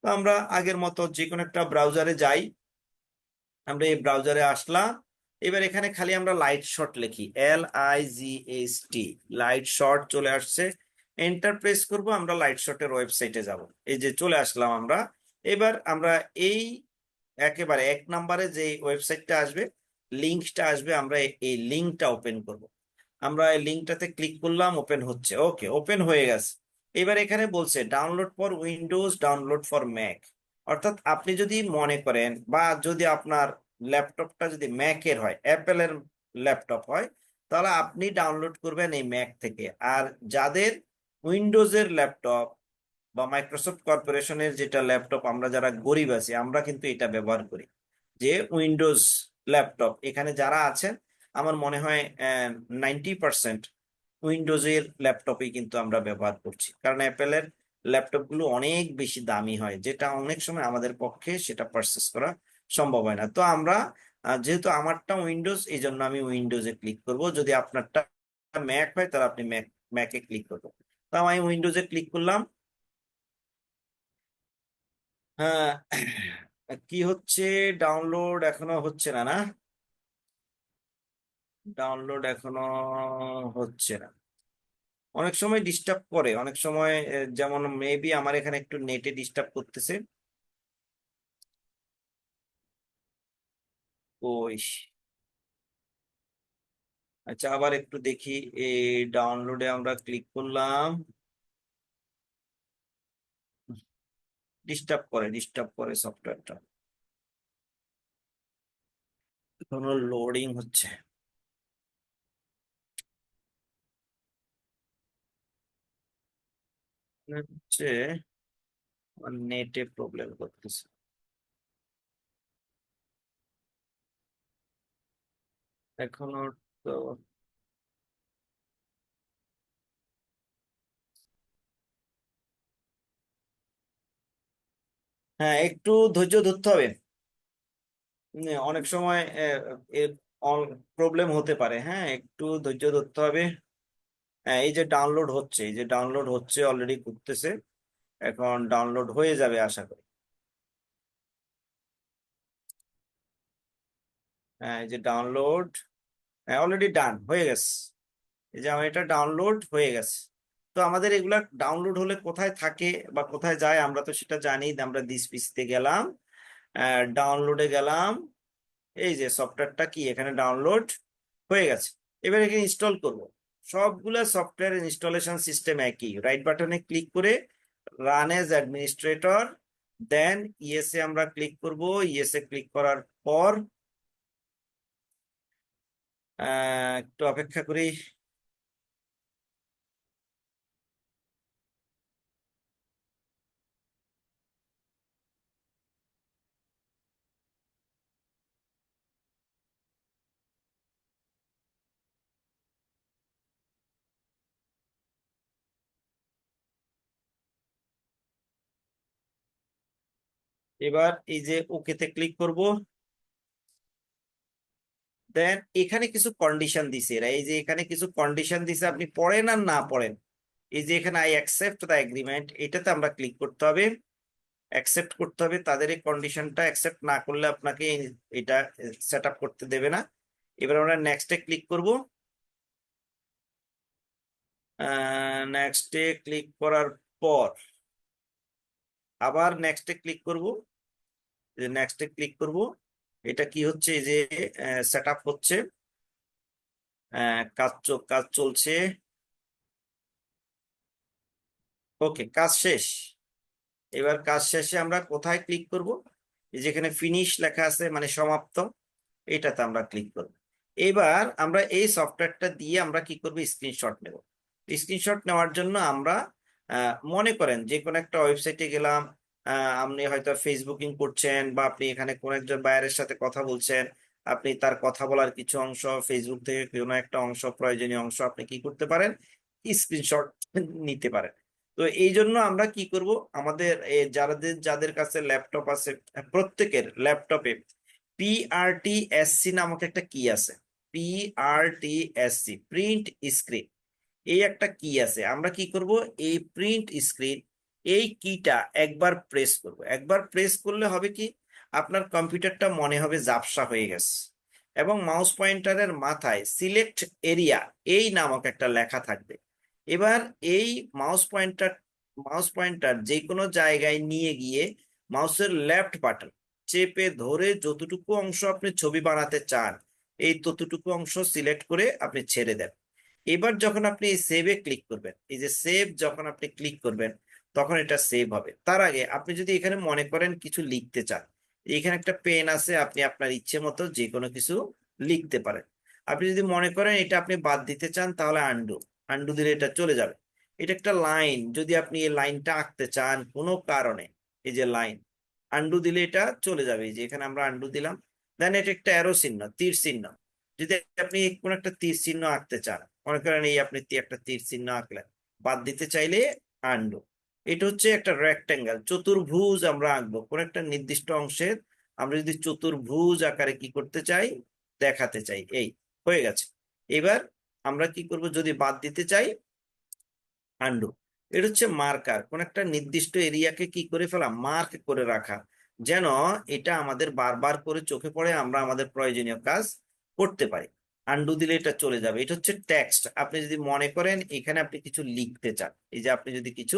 তো আমরা আগের মতো যে কোনো একটা ব্রাউজারে যাই, আমরা এই ব্রাউজারে আসলাম। এবার এখানে খালি আমরা লাইট শট লিখি, LIGHT, লাইট শট চলে আসছে। এন্টার প্রেস করব, আমরা লাইট শটের ওয়েবসাইটে যাব। এই যে চলে আসলাম আমরা। এবার আমরা এই একেবারে 1 নম্বরে যে ওয়েবসাইটটা আসবে, লিঙ্কটা আসবে, আমরা এই লিঙ্কটা ওপেন করব। আমরা এই লিঙ্কটাতে ক্লিক করলাম, ওপেন হচ্ছে, ওকে ওপেন হয়ে গেছে। এবার এখানে বলছে download for Windows, download for Mac. অর্থাৎ আপনি যদি মনে করেন, বা যদি আপনার ল্যাপটপটা যদি ম্যাকের হয়, অ্যাপেলের ল্যাপটপ হয়, তাহলে আপনি ডাউনলোড করবেন এই ম্যাক থেকে। আর যাদের উইন্ডোজের ল্যাপটপ বা মাইক্রোসফট কর্পোরেশনের যেটা ল্যাপটপ, আমরা যারা গরিব আছি আমরা কিন্তু এটা ব্যবহার করি, যে উইন্ডোজ ল্যাপটপ এখানে যারা আছেন, আমার মনে হয় 90% উইন্ডোজের ল্যাপটপই কিন্তু আমরা ব্যবহার করছি। কারণ অ্যাপেলের ল্যাপটপগুলো অনেক বেশি দামি হয়, যেটা অনেক সময় আমাদের পক্ষে সেটা পারচেস করা সম্ভব হয় না। তো আমরা আর যেহেতু আমারটা উইন্ডোজ, এই জন্য আমি উইন্ডোজে ক্লিক করব। যদি আপনারটা ম্যাক হয় তাহলে আপনি ম্যাকে ক্লিক করবেন। তো আমি উইন্ডোজে ক্লিক করলাম। হ্যাঁ, কি হচ্ছে, ডাউনলোড এখনো হচ্ছে না, না ডাউনলোড এখনো হচ্ছে না। অনেক সময় ডিস্টার্ব করে, অনেক সময় যেমন মেবি আমার এখানে একটু নেটে ডিস্টার্ব করতেছে। ওই, আচ্ছা আবার একটু দেখি। এই ডাউনলোডে আমরা ক্লিক করলাম, ডিস্টার্ব করে সফটওয়্যারটা, এখনো লোডিং হচ্ছে। হচ্ছে নেটে প্রবলেম করতেছে এখনো। তো হ্যাঁ, একটু ধৈর্য ধরতে হবে। অনেক সময় প্রবলেম হতে পারে, হ্যাঁ একটু ধৈর্য ধরতে হবে। হ্যাঁ, এই যে ডাউনলোড হচ্ছে অলরেডি করতেছে, এখন ডাউনলোড হয়ে যাবে আশা করি। হ্যাঁ, এই যে ডাউনলোড, হ্যাঁ অলরেডি ডান হয়ে গেছে। এই যে আমার এটা ডাউনলোড হয়ে গেছে। তো আমাদের এগুলা ডাউনলোড হলে কোথায় থাকে বা কোথায় যায় আমরা তো সেটা জানি। আমরা দিস পিসিতে গেলাম, ডাউনলোডে গেলাম, এই যে সফটওয়্যারটা কি এখানে ডাউনলোড হয়ে গেছে। এবার এখানে ইনস্টল করব। সবগুলা সফটওয়্যার ইনস্টলেশন সিস্টেম একই, রাইট বাটনে ক্লিক করে রান এজ অ্যাডমিনিস্ট্রেটর, দেন ইয়েসে আমরা ক্লিক করব। ইয়েসে ক্লিক করার পর একটু অপেক্ষা করি। এবার এই যে ওকেতে ক্লিক করব। দেন এখানে কিছু কন্ডিশন দিছে এরা, এই যে এখানে কিছু কন্ডিশন দিছে, আপনি পড়েন আর না পড়েন, এই যে এখানে আই অ্যাকসেপ্ট দ্য এগ্রিমেন্ট এটাতে আমরা ক্লিক করতে হবে, অ্যাকসেপ্ট করতে হবে। তাদের এই কন্ডিশনটা অ্যাকসেপ্ট না করলে আপনাকে এটা সেট আপ করতে দেবে না। এবার আমরা নেক্সটে ক্লিক করব। নেক্সটে ক্লিক করার পর আবার নেক্সটে ক্লিক করব। নেক্সটে ক্লিক করব, এটা কি হচ্ছে, এই যে সেট আপ হচ্ছে, কাজ চলছে। ওকে, কাজ শেষ। এবার কাজ শেষে আমরা কোথায় ক্লিক করব, এই যেখানে ফিনিশ লেখা আছে মানে সমাপ্ত, এটাতে আমরা ক্লিক করব। এবার আমরা এই সফটওয়্যারটা দিয়ে আমরা কি করব, স্ক্রিনশট নেব। স্ক্রিনশট নেওয়ার জন্য আমরা মনে করেন যে কোনো একটা ওয়েবসাইটে গেলাম, আপনি হয়তো ফেসবুকিং করছেন বা আপনি এখানে কোন একজন বায়ারের সাথে কথা বলছেন, আপনি তার কথা বলার কিছু অংশ, ফেসবুক থেকে কোনো একটা অংশ, প্রয়োজনীয় অংশ আপনি কি করতে পারেন, স্ক্রিনশট নিতে পারেন। তো এই জন্য আমরা কি করব, আমাদের যাদের যাদের কাছে ল্যাপটপ আছে প্রত্যেকের ল্যাপটপে পিআরটিএসসি নামক একটা কি আছে। পিআরটিএসসি, প্রিন্ট স্ক্রিন, এই একটা কি আছে। আমরা কি করব, এই প্রিন্ট স্ক্রিন এই কিটা একবার প্রেস করব। একবার প্রেস করলে হবে কি, আপনার কম্পিউটারটা মনে হবে ঝাপসা হয়ে গেছে, এবং মাউস পয়েন্টারের মাথায় সিলেক্ট এরিয়া এই নামক একটা লেখা থাকবে। এবার এই মাউস পয়েন্টার মাউস পয়েন্টার যে কোনো জায়গায় নিয়ে গিয়ে মাউসের লেফট বাটন চেপে ধরে যতটুকু অংশ আপনি ছবি বানাতে চান এই ততটুকু অংশ সিলেক্ট করে আপনি ছেড়ে দেন। এবার যখন আপনি এই সেভে ক্লিক করবেন, এই যে সেভ যখন আপনি ক্লিক করবেন তখন এটা সেভ হবে। তার আগে আপনি যদি এখানে মনে করেন কিছু লিখতে চান, এখানে একটা পেন আছে, আপনি আপনার ইচ্ছে মতো যে কোনো কিছু লিখতে পারেন। আপনি যদি মনে করেন এটা আপনি বাদ দিতে চান তাহলে আন্ডু, আন্ডু দিলে এটা চলে যাবে। এটা একটা লাইন, যদি আপনি এই লাইনটা আঁকতে চান কোনো কারণে, এই যে লাইন, আন্ডু দিলে এটা চলে যাবে। এই যে এখানে আমরা আন্ডু দিলাম। দেন এটা একটা অ্যারো চিহ্ন, তীর চিহ্ন, যদি আপনি কোন একটা তীর চিহ্ন আঁকতে চান, মনে করেন এই আপনি একটা তীর চিহ্ন আঁকলেন, বাদ দিতে চাইলে আন্ডু। এটা হচ্ছে একটা রেক্টেঙ্গেল, চতুর্ভুজ আমরা আঁকবো কোন একটা নির্দিষ্ট অংশের আমরা যদি চতুর্ভুজ আকারে কি করতে চাই, দেখাতে চাই, এই হয়ে গেছে। এবার আমরা কি করব, যদি বাদ দিতে চাই, আন্ডু। এটা হচ্ছে মার্কার, কোন একটা নির্দিষ্ট এরিয়াকে কি করে ফেলা, মার্ক করে রাখা, যেন এটা আমাদের বারবার করে চোখে পড়ে, আমরা আমাদের প্রয়োজনীয় কাজ করতে পারি। আন্ডু দিলে এটা চলে যাবে। এটা হচ্ছে টেক্সট। আপনি যদি মনে করেন এখানে আপনি কিছু লিখতে চান, এই যে আপনি যদি কিছু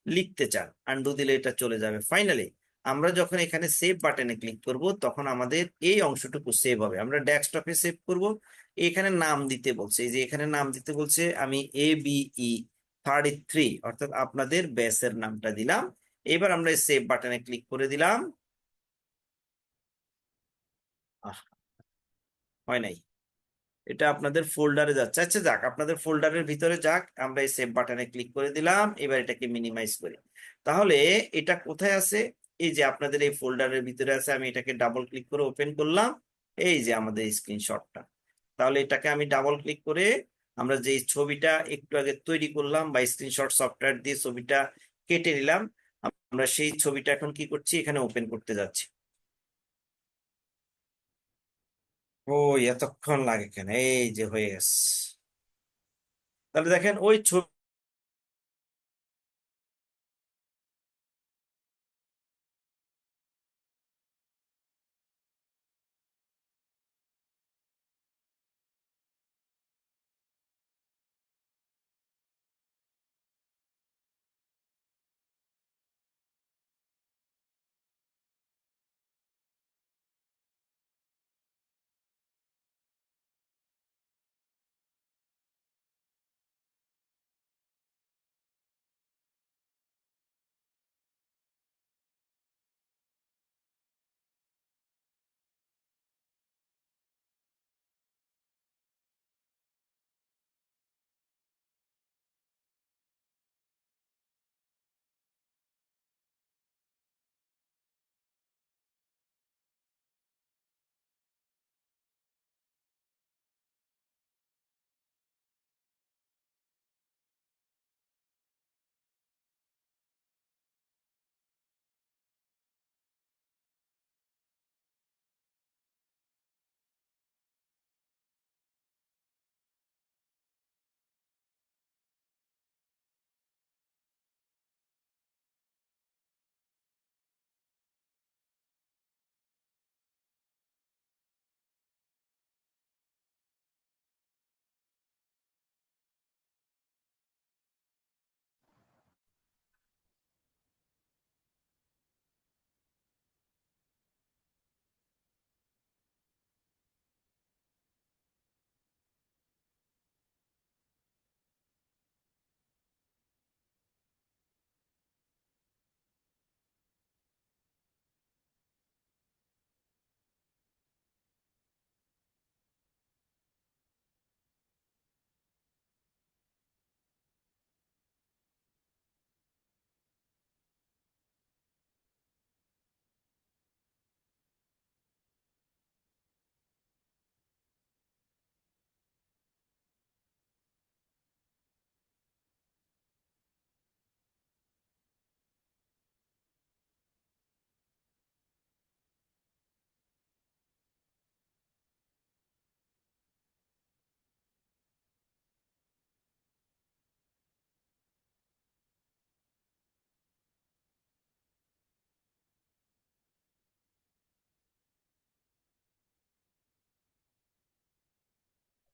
লিখতে চান, আন্ডু দিলে এটা চলে যাবে। ফাইনালি আমরা যখন এখানে সেভ বাটনে ক্লিক করব, তখন আমাদের এই অংশটুকু সেভ হবে। আমরা ডেস্কটপে সেভ করব। এখানে নাম দিতে বলছে, এই যে এখানে নাম দিতে বলছে, আমি ABE 33 অর্থাৎ আপনাদের ব্যাসের নামটা দিলাম। এবার আমরা সেভ বাটনে ক্লিক করে দিলাম। আহ, হয় নাই, এটা আপনাদের ফোল্ডারে যাচ্ছে। আচ্ছা যাক, আপনাদের ফোল্ডারের ভিতরে যাক, আমরা এই সেভ বাটনে ক্লিক করে দিলাম। এবার এটাকে মিনিমাইজ করি। তাহলে এটা কোথায় আছে, এই যে আপনাদের এই ফোল্ডারের ভিতরে আছে। আমি এটাকে ডাবল ক্লিক করে ওপেন করলাম, এই যে আমাদের স্ক্রিনশটটা। তাহলে এটাকে আমি ডাবল ক্লিক করে আমরা যে ছবিটা একটু আগে তৈরি করলাম, বা স্ক্রিনশট সফটওয়্যার দিয়ে ছবিটা কেটে নিলাম, আমরা সেই ছবিটা এখন কি করছি, এখানে ওপেন করতে যাচ্ছি। ও, এতক্ষণ লাগে কেন, এই যে হয়ে গেছে। তাহলে দেখেন ওই ছবি।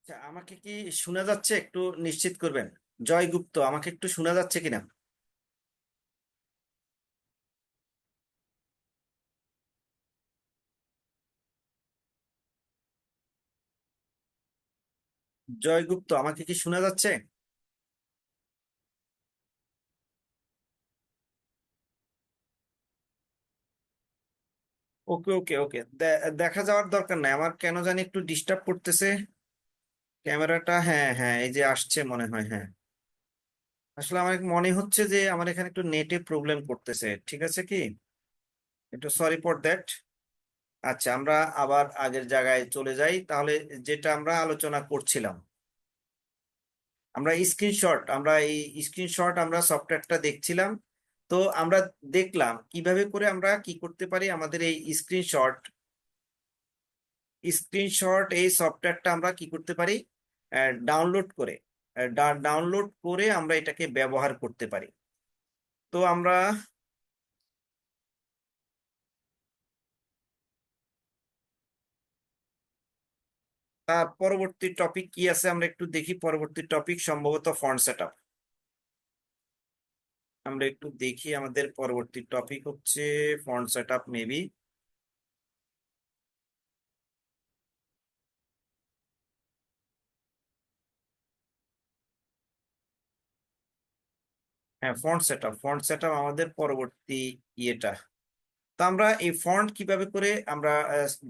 আচ্ছা, আমাকে কি শোনা যাচ্ছে, একটু নিশ্চিত করবেন। জয় গুপ্ত, আমাকে একটু শোনা যাচ্ছে কিনা? জয় গুপ্ত, আমাকে কি শোনা যাচ্ছে? ওকে ওকে ওকে, দেখা যাওয়ার দরকার নাই, আমার কেন জানি একটু ডিস্টার্ব করতেছে ক্যামেরাটা। হ্যাঁ হ্যাঁ, এই যে আসছে মনে হয়, হ্যাঁ। আসলে আমার মনে হচ্ছে যে আমার এখানে একটু নেটে প্রবলেম করতেছে। ঠিক আছে কি, একটু সরি ফর দ্যাট। আচ্ছা, আমরা আবার আগের জায়গায় চলে যাই তাহলে। যেটা আমরা আলোচনা করছিলাম, আমরা এই স্ক্রিনশট আমরা সফটওয়্যারটা দেখছিলাম। তো আমরা দেখলাম কিভাবে করে আমরা কি করতে পারি, আমাদের এই স্ক্রিনশট এই সফটওয়্যারটা আমরা কি করতে পারি, ডাউনলোড করে আমরা এটাকে ব্যবহার করতে পারি। তো আমরা তার পরবর্তী টপিক কি আছে আমরা একটু দেখি। পরবর্তী টপিক সম্ভবত ফন্ট সেটআপ। আমরা একটু দেখি, আমাদের পরবর্তী টপিক হচ্ছে ফন্ট সেটআপ মেবি। হ্যাঁ, ফন্ট সেটআপ আমাদের পরবর্তী ইয়েটা। তো আমরা এই ফন্ট কিভাবে করে আমরা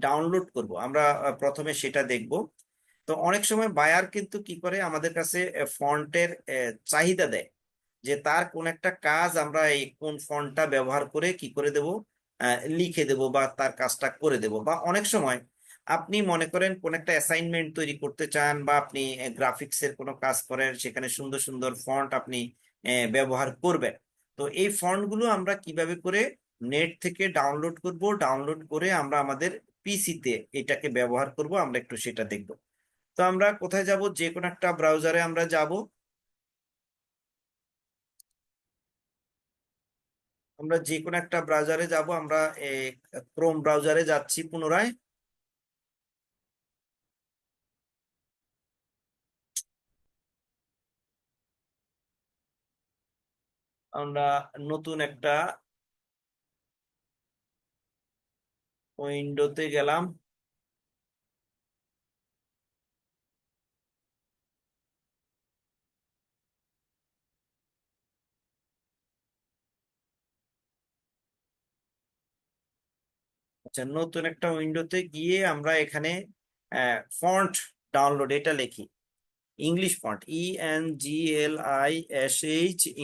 ডাউনলোড করব, আমরা প্রথমে সেটা দেখব। তো অনেক সময় বায়ার কিন্তু কি করে আমাদের কাছে ফন্টের চাহিদা দেয়, যে তার কোন একটা কাজ আমরা এই কোন ফন্টটা ব্যবহার করে কি করে দেব, লিখে দেব বা তার কাজটা করে দেব। বা অনেক সময় আপনি মনে করেন কোন একটা অ্যাসাইনমেন্ট তৈরি করতে চান, বা আপনি গ্রাফিক্সের কোনো কাজ করেন, সেখানে সুন্দর সুন্দর ফন্ট আপনি ব্যবহার করবেন। তো এই ফন্টগুলো আমরা কিভাবে করে নেট থেকে ডাউনলোড করব, ডাউনলোড করে আমরা আমাদের পিসিতে এটাকে ব্যবহার করব, আমরা একটু সেটা দেখব। তো আমরা কোথায় যাব, যে কোনো একটা ব্রাউজারে আমরা যাব। আমরা যে কোনো একটা ব্রাউজারে যাব, আমরা ক্রোম ব্রাউজারে যাচ্ছি পুনরায়। আমরা নতুন একটা উইন্ডোতে গেলাম। আচ্ছা, নতুন একটা উইন্ডোতে গিয়ে আমরা এখানে ফন্ট ডাউনলোড এটা লিখি। English font, ENGLISH,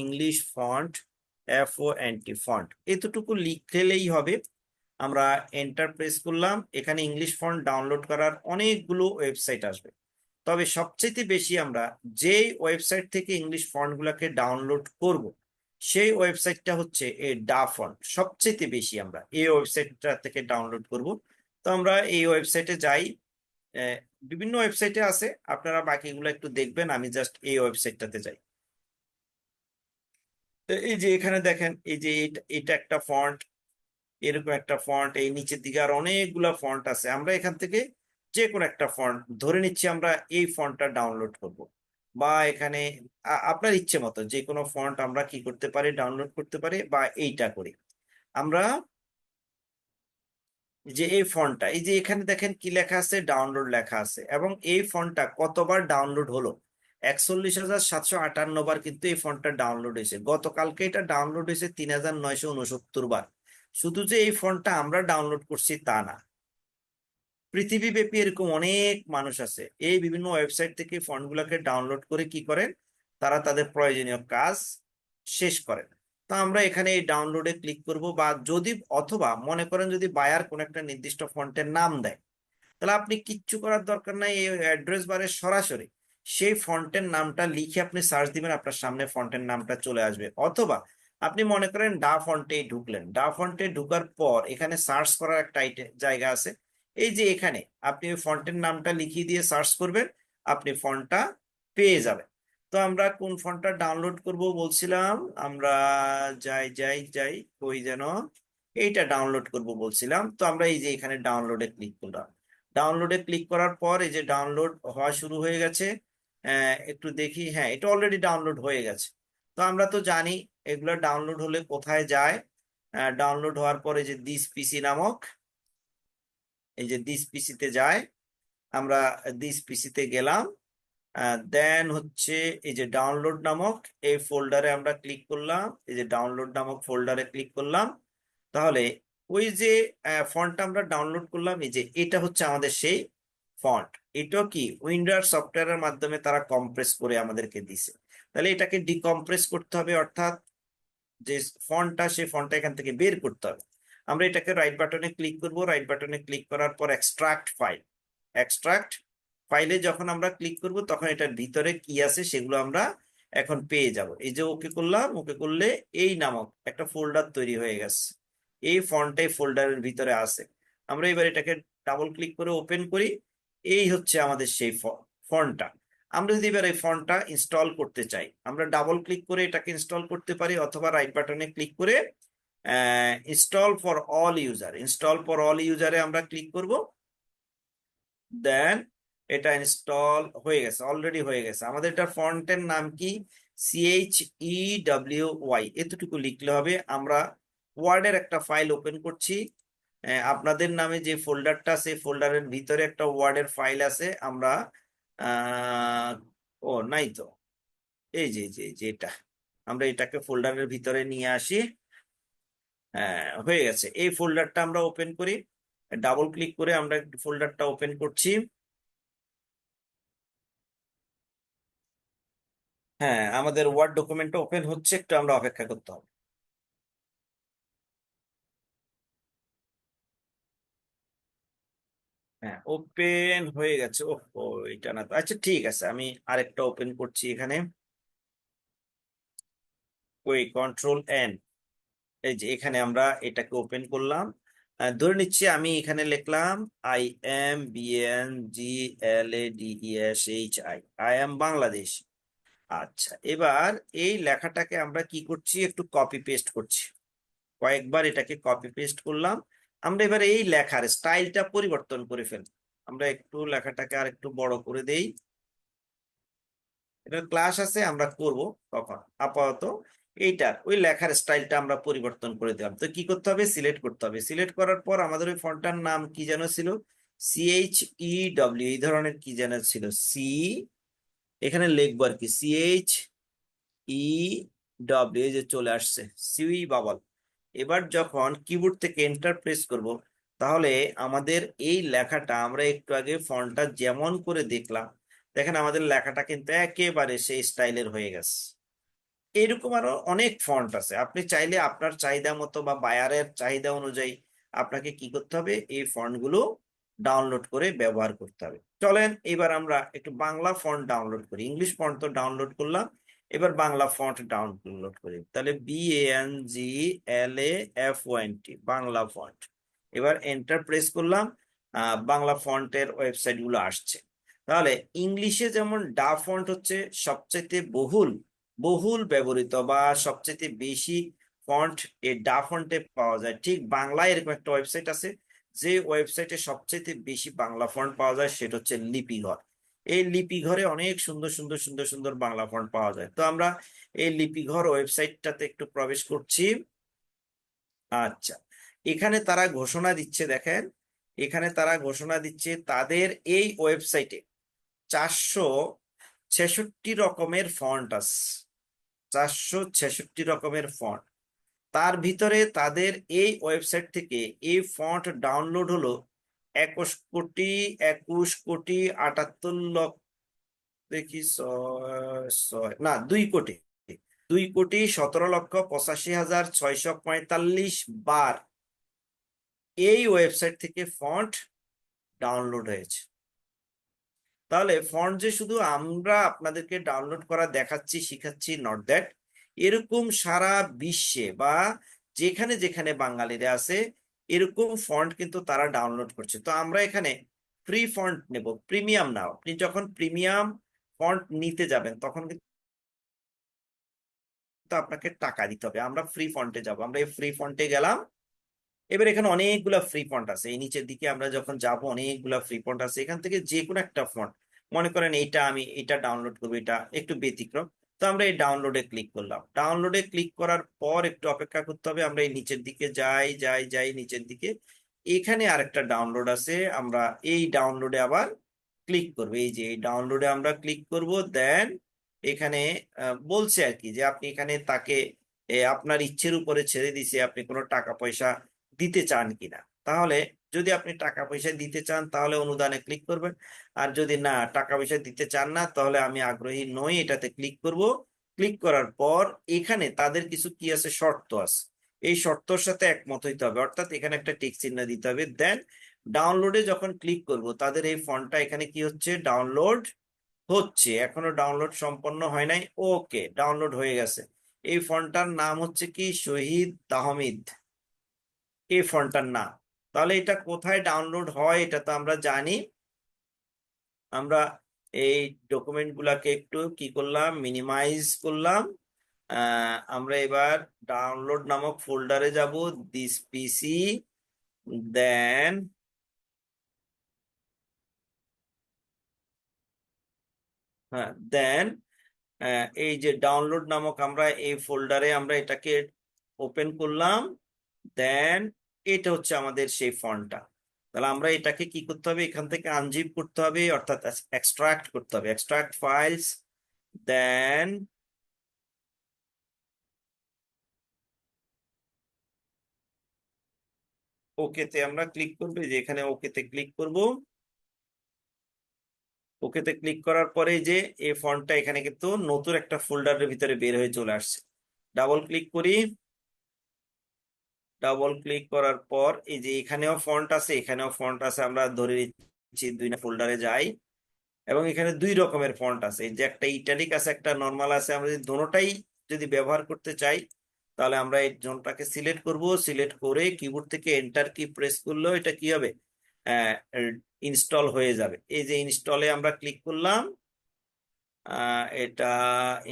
English font, FONT font, এতটুকু লিখলেই হবে। আমরা এন্টার প্রেস করলাম, এখানে ইংলিশ ফন্ট ডাউনলোড করার অনেকগুলো ওয়েবসাইট আসবে। তবে সবচেয়ে বেশি আমরা যেই ওয়েবসাইট থেকে ইংলিশ ফন্ট গুলাকে ডাউনলোড করব, সেই ওয়েবসাইটটা হচ্ছে এই ডা ফন্ট। সবচেয়ে বেশি আমরা এই ওয়েবসাইটটা থেকে ডাউনলোড করব। তো আমরা এই ওয়েবসাইটে যাই। আহ, বিভিন্ন ওয়েবসাইটে আছে, আপনারা বাকিগুলো একটু দেখবেন, আমি জাস্ট এই ওয়েবসাইটটাতে যাই। তো এই যে এখানে দেখেন, এই যে এটা একটা ফন্ট, এরকম একটা ফন্ট, এই নিচের দিকে আর অনেকগুলা ফন্ট আছে। আমরা এখান থেকে যে কোনো একটা ফন্ট ধরে নিচ্ছি, আমরা এই ফন্টটা ডাউনলোড করব। বা এখানে আপনার ইচ্ছে মতো যে কোনো ফন্ট আমরা কি করতে পারি, ডাউনলোড করতে পারি। বা এইটা করি আমরা, যে এই ফন্টটা, এই যে এখানে দেখেন কি লেখা আছে, ডাউনলোড লেখা আছে। এবং এই ফন্টটা কতবার ডাউনলোড হলো, 41,758 বার কিন্তু এই ফন্টটা ডাউনলোড হয়েছে। গতকালকে এটা ডাউনলোড হয়েছে 3,969 বার। শুধু যে এই ফন্টটা আমরা ডাউনলোড করছি তা না, পৃথিবীব্যাপী এরকম অনেক মানুষ আছে, এই বিভিন্ন ওয়েবসাইট থেকে ফন্ট গুলাকে ডাউনলোড করে কি করেন, তারা তাদের প্রয়োজনীয় কাজ শেষ করেন। তো আমরা এখানে এই ডাউনলোডে ক্লিক করব। বা যদি, অথবা মনে করেন যদি বায়ার কোন একটা নির্দিষ্ট ফন্টের নাম দেয়, তাহলে আপনি কিচ্ছু করার দরকার নাই, এই অ্যাড্রেস বারে সরাসরি সেই ফন্টের নামটা লিখে আপনি সার্চ দিবেন, আপনার সামনে ফন্টের নামটা চলে আসবে। অথবা আপনি মনে করেন ডা ফন্টে ঢুকলেন, ডা ফন্টে ঢুকার পর এখানে সার্চ করার একটা জায়গা আছে। এই যে এখানে আপনি ওই ফন্টের নামটা লিখিয়ে দিয়ে সার্চ করবেন, আপনি ফন্টটা পেয়ে যাবেন। তো আমরা কোন ফন্টটা ডাউনলোড করব বলছিলাম, আমরা যাই যাই যাই, ওই যেন এইটা ডাউনলোড করব বলছিলাম। তো আমরা এই যে এখানে ডাউনলোডে ক্লিক করলাম। ডাউনলোডে ক্লিক করার পর এই যে ডাউনলোড হওয়া শুরু হয়ে গেছে। একটু দেখি, হ্যাঁ এটা অলরেডি ডাউনলোড হয়ে গেছে। তো আমরা তো জানি এগুলো ডাউনলোড হলে কোথায় যায়। ডাউনলোড হওয়ার পরে যে দিস পিসি নামক, এই যে দিস পিসিতে যায়। আমরা দিস পিসিতে গেলাম। দেন হচ্ছে এই যে ডাউনলোড নামক এই ফোল্ডারে আমরা ক্লিক করলাম, এই যে ডাউনলোড নামক ফোল্ডারে ক্লিক করলাম। তাহলে ওই যে ফন্টটা আমরা ডাউনলোড করলাম, এই যে এটা হচ্ছে আমাদের সেই ফন্ট। এটা কি উইন্ডোজ সফটওয়্যারের মাধ্যমে তারা কম্প্রেস করে আমাদেরকে দিছে। তাহলে এটাকে ডিকম্প্রেস করতে হবে, অর্থাৎ যে ফন্টটা, সেই ফন্টটা এখান থেকে বের করতে হবে। আমরা এটাকে রাইট বাটনে ক্লিক করব। রাইট বাটনে ক্লিক করার পর এক্সট্রাক্ট ফাইল, এক্সট্রাক্ট ফাইলে যখন আমরা ক্লিক করব, তখন এটার ভিতরে কি আছে সেগুলো আমরা এখন পেয়ে যাব। এই যে ওকে করলাম, ওকে করলে এই নামক একটা ফোল্ডার তৈরি হয়ে গেছে। এই ফন্টটাই ফোল্ডারের ভিতরে আছে। আমরা এবার এটাকে ডাবল ক্লিক করে ওপেন করি। এই হচ্ছে আমাদের সেই ফন্টটা। আমরা যদি এবার এই ফন্টটা ইনস্টল করতে চাই, আমরা ডাবল ক্লিক করে এটাকে ইনস্টল করতে পারি, অথবা রাইট বাটনে ক্লিক করে install for all user, install for all ইউজারে আমরা ক্লিক করব। দেন এটা ইনস্টল হয়ে গেছে, অলরেডি হয়ে গেছে। আমাদের এটা ফন্টের নাম কি? CHEWY, এতটুকু লিখলে হবে। আমরা ওয়ার্ডের একটা ফাইল ওপেন করছি। আপনাদের নামে যে ফোল্ডারটা আছে, ফোল্ডারের ভিতরে একটা ওয়ার্ডের ফাইল আছে। আমরা আহ ও নাই তো, এই যে এটা, আমরা এটাকে ফোল্ডারের ভিতরে নিয়ে আসি। হ্যাঁ, হয়ে গেছে। এই ফোল্ডারটা আমরা ওপেন করি, ডাবল ক্লিক করে আমরা ফোল্ডারটা ওপেন করছি। হ্যাঁ, আমাদের ওয়ার্ড ডকুমেন্টটা ওপেন হচ্ছে, একটু আমরা অপেক্ষা করতে হবে। হ্যাঁ, ওপেন হয়ে গেছে। ও ও, এটা না তো, আচ্ছা ঠিক আছে, আমি আরেকটা ওপেন করছি এখানে। ওই কন্ট্রোল N, এই যে এখানে আমরা এটাকে ওপেন করলাম। ধরে নিচ্ছি আমি এখানে লিখলাম IMBNGLADESHI, আই এম বাংলাদেশ। আচ্ছা, এবার এই লেখাটাকে আমরা কি করছি, একটু কপি পেস্ট করছি। কয়েকবার এটাকে কপি পেস্ট করলাম। আমরা এবার এই লেখার স্টাইলটা পরিবর্তন করে ফেলব। আমরা একটু লেখাটাকে আর একটু বড় করে দেই। এটা ক্লাস আছে, আমরা করব তখন। আপাতত এইটার ওই লেখার স্টাইলটা আমরা পরিবর্তন করে দিলাম। তো কি করতে হবে? সিলেক্ট করতে হবে। সিলেক্ট করার পর আমাদের ওই ফন্টটার নাম কি যেন ছিল? CHEW, এই ধরনের কি যেন ছিল। এখানে লিখবো আর কি, CHEW, এই যে চলে আসছে, সিউই বাবল। এবার যখন কিবোর্ড থেকে এন্টার প্রেস করব, তাহলে আমাদের এই লেখাটা, আমরা একটু আগে ফন্টটা যেমন করে দেখলাম, দেখেন আমাদের লেখাটা কিন্তু একেবারে সেই স্টাইলের হয়ে গেছে। এরকম আরো অনেক ফন্ট আছে। আপনি চাইলে আপনার চাহিদা মতো বা বায়ারের চাহিদা অনুযায়ী আপনাকে কি করতে হবে, এই ফন্ট গুলো ডাউনলোড করে ব্যবহার করতে হবে। চলেন এবার আমরা একটু বাংলা ফন্ট ডাউনলোড করি। ইংলিশ ফন্ট তো ডাউনলোড করলাম, এবার বাংলা ফন্ট ডাউনলোড করি। তাহলে BANGLAFONT, বাংলা ফন্ট। এবার এন্টার প্রেস করলাম। বাংলা ফন্টের ওয়েবসাইট গুলো আসছে। তাহলে ইংলিশে যেমন ডা ফন্ট হচ্ছে সবচেয়ে বহুল বহুল ব্যবহৃত বা সবচেয়ে বেশি ফন্ট এই ডা ফন্টে পাওয়া যায়, ঠিক বাংলায় এরকম একটা ওয়েবসাইট আছে। যে ওয়েবসাইটে সবচেয়ে বেশি বাংলা ফন্ট পাওয়া যায় সেটা হচ্ছে লিপিঘর। এই লিপিঘরে অনেক সুন্দর সুন্দর সুন্দর সুন্দর বাংলা ফন্ট পাওয়া যায়। তো আমরা এই লিপিঘর ওয়েবসাইটটাতে একটু প্রবেশ করছি। আচ্ছা, এখানে তারা ঘোষণা দিচ্ছে, দেখেন এখানে তারা ঘোষণা দিচ্ছে তাদের এই ওয়েবসাইটে 466 রকমের ফন্ট আছে। 466 রকমের ফন্ট। তার ভিতরে তাদের এই ওয়েবসাইট থেকে এই ফন্ট ডাউনলোড হলো 21 কোটি 21 কোটি 78 লক্ষ, দেখি না 2 কোটি, 2 কোটি 17 লক্ষ 85,645 বার এই ওয়েবসাইট থেকে ফন্ট ডাউনলোড হয়েছে। তাহলে ফন্ট যে শুধু আমরা আপনাদেরকে ডাউনলোড করা দেখাচ্ছি, শিখাচ্ছি, নট দ্যাট, এরকম সারা বিশ্বে বা যেখানে যেখানে বাঙালিরা আছে, এরকম ফন্ট কিন্তু তারা ডাউনলোড করছে। তো আমরা এখানে ফ্রি ফন্ট নেব, প্রিমিয়াম নাও। আপনি যখন প্রিমিয়াম ফন্ট নিতে যাবেন তখন কিন্তু আপনাকে টাকা দিতে হবে। আমরা ফ্রি ফন্টে যাব, আমরা এই ফ্রি ফন্টে গেলাম। এবার এখানে অনেকগুলা ফ্রি ফন্ট আছে, এই নিচের দিকে আমরা যখন যাব অনেকগুলা ফ্রি ফন্ট আছে। এখান থেকে যে কোনো একটা ফন্ট, মনে করেন এইটা, আমি এটা ডাউনলোড করবো, এটা একটু ব্যতিক্রম। তো আমরা এই ডাউনলোডে ক্লিক করলাম। ডাউনলোডে ক্লিক করার পর একটু অপেক্ষা করতে হবে। আমরা এই নিচের দিকে যাই যাই যাই নিচের দিকে, এখানে আরেকটা ডাউনলোড আছে, আমরা এই ডাউনলোডে আবার ক্লিক করবো। এই যে এই ডাউনলোডে আমরা ক্লিক করব। দেন এখানে বলছে আর কি যে আপনি এখানে তাকে আপনার ইচ্ছের উপরে ছেড়ে দিছে, আপনি কোনো টাকা পয়সা দিতে চান কিনা। তাহলে যদি আপনি টাকা পয়সা দিতে চান তাহলে অনুদানে ক্লিক করবেন। আর যদি না, টাকা পয়সা দিতে চান না, তাহলে আমি আগ্রহী নই, এটাতে ক্লিক করব। ক্লিক করার পর এখানে তাদের কিছু কি আছে, শর্ত আছে। এই শর্তর সাথে একমত হইতে হবে, অর্থাৎ এখানে একটা টিক চিহ্ন দিতে হবে। দেন ডাউনলোডে যখন ক্লিক করব, তাদের এই ফন্টটা এখানে কি হচ্ছে, ডাউনলোড হচ্ছে, এখনো ডাউনলোড সম্পন্ন হয় নাই। ওকে, ডাউনলোড হয়ে গেছে। এই ফন্টটার নাম হচ্ছে কি, শহীদ তাহমিদ, এই ফন্টটার নাম। তাহলে এটা কোথায় ডাউনলোড হয় এটা তো আমরা জানি। আমরা এই ডকুমেন্ট গুলাকে একটু কি করলাম, মিনিমাইজ করলাম। আমরা এবার ডাউনলোড নামক ফোল্ডারে যাব, দিস পিসি, দেন হ্যাঁ দেন এই যে ডাউনলোড নামক, আমরা এই ফোল্ডারে আমরা এটাকে ওপেন করলাম। দেন এটা হচ্ছে আমাদের সেই ফন্টটা। তাহলে আমরা এটাকে কি করতে হবে, এখান থেকে আনজিপ করতে হবে, অর্থাৎ এক্সট্রাক্ট করতে হবে, এক্সট্রাক্ট ফাইলস। দেন ওকেতে আমরা ক্লিক করবো, যে এখানে ওকেতে ক্লিক করব। ওকেতে ক্লিক করার পরে যে এই ফন্টটা এখানে কিন্তু নতুন একটা ফোল্ডারের ভিতরে বের হয়ে চলে আসছে। ডাবল ক্লিক করি। ডাবল ক্লিক করার পর এই যে এখানেও ফন্ট আছে, এখানেও ফন্ট আছে, আমরা ধরে নিচ্ছি দুই ফোল্ডারে যাই। এবং এখানে দুই রকমের ফন্ট আছে, এই যে একটা ইটালিক আছে, একটা নর্মাল আছে। আমরা যদি দোনোটাই যদি ব্যবহার করতে চাই, তাহলে আমরা এই জোনটাকে সিলেক্ট করব। সিলেক্ট করে কিবোর্ড থেকে এন্টার কি প্রেস করলেও এটা কি হবে, ইনস্টল হয়ে যাবে। এই যে ইনস্টলে আমরা ক্লিক করলাম, এটা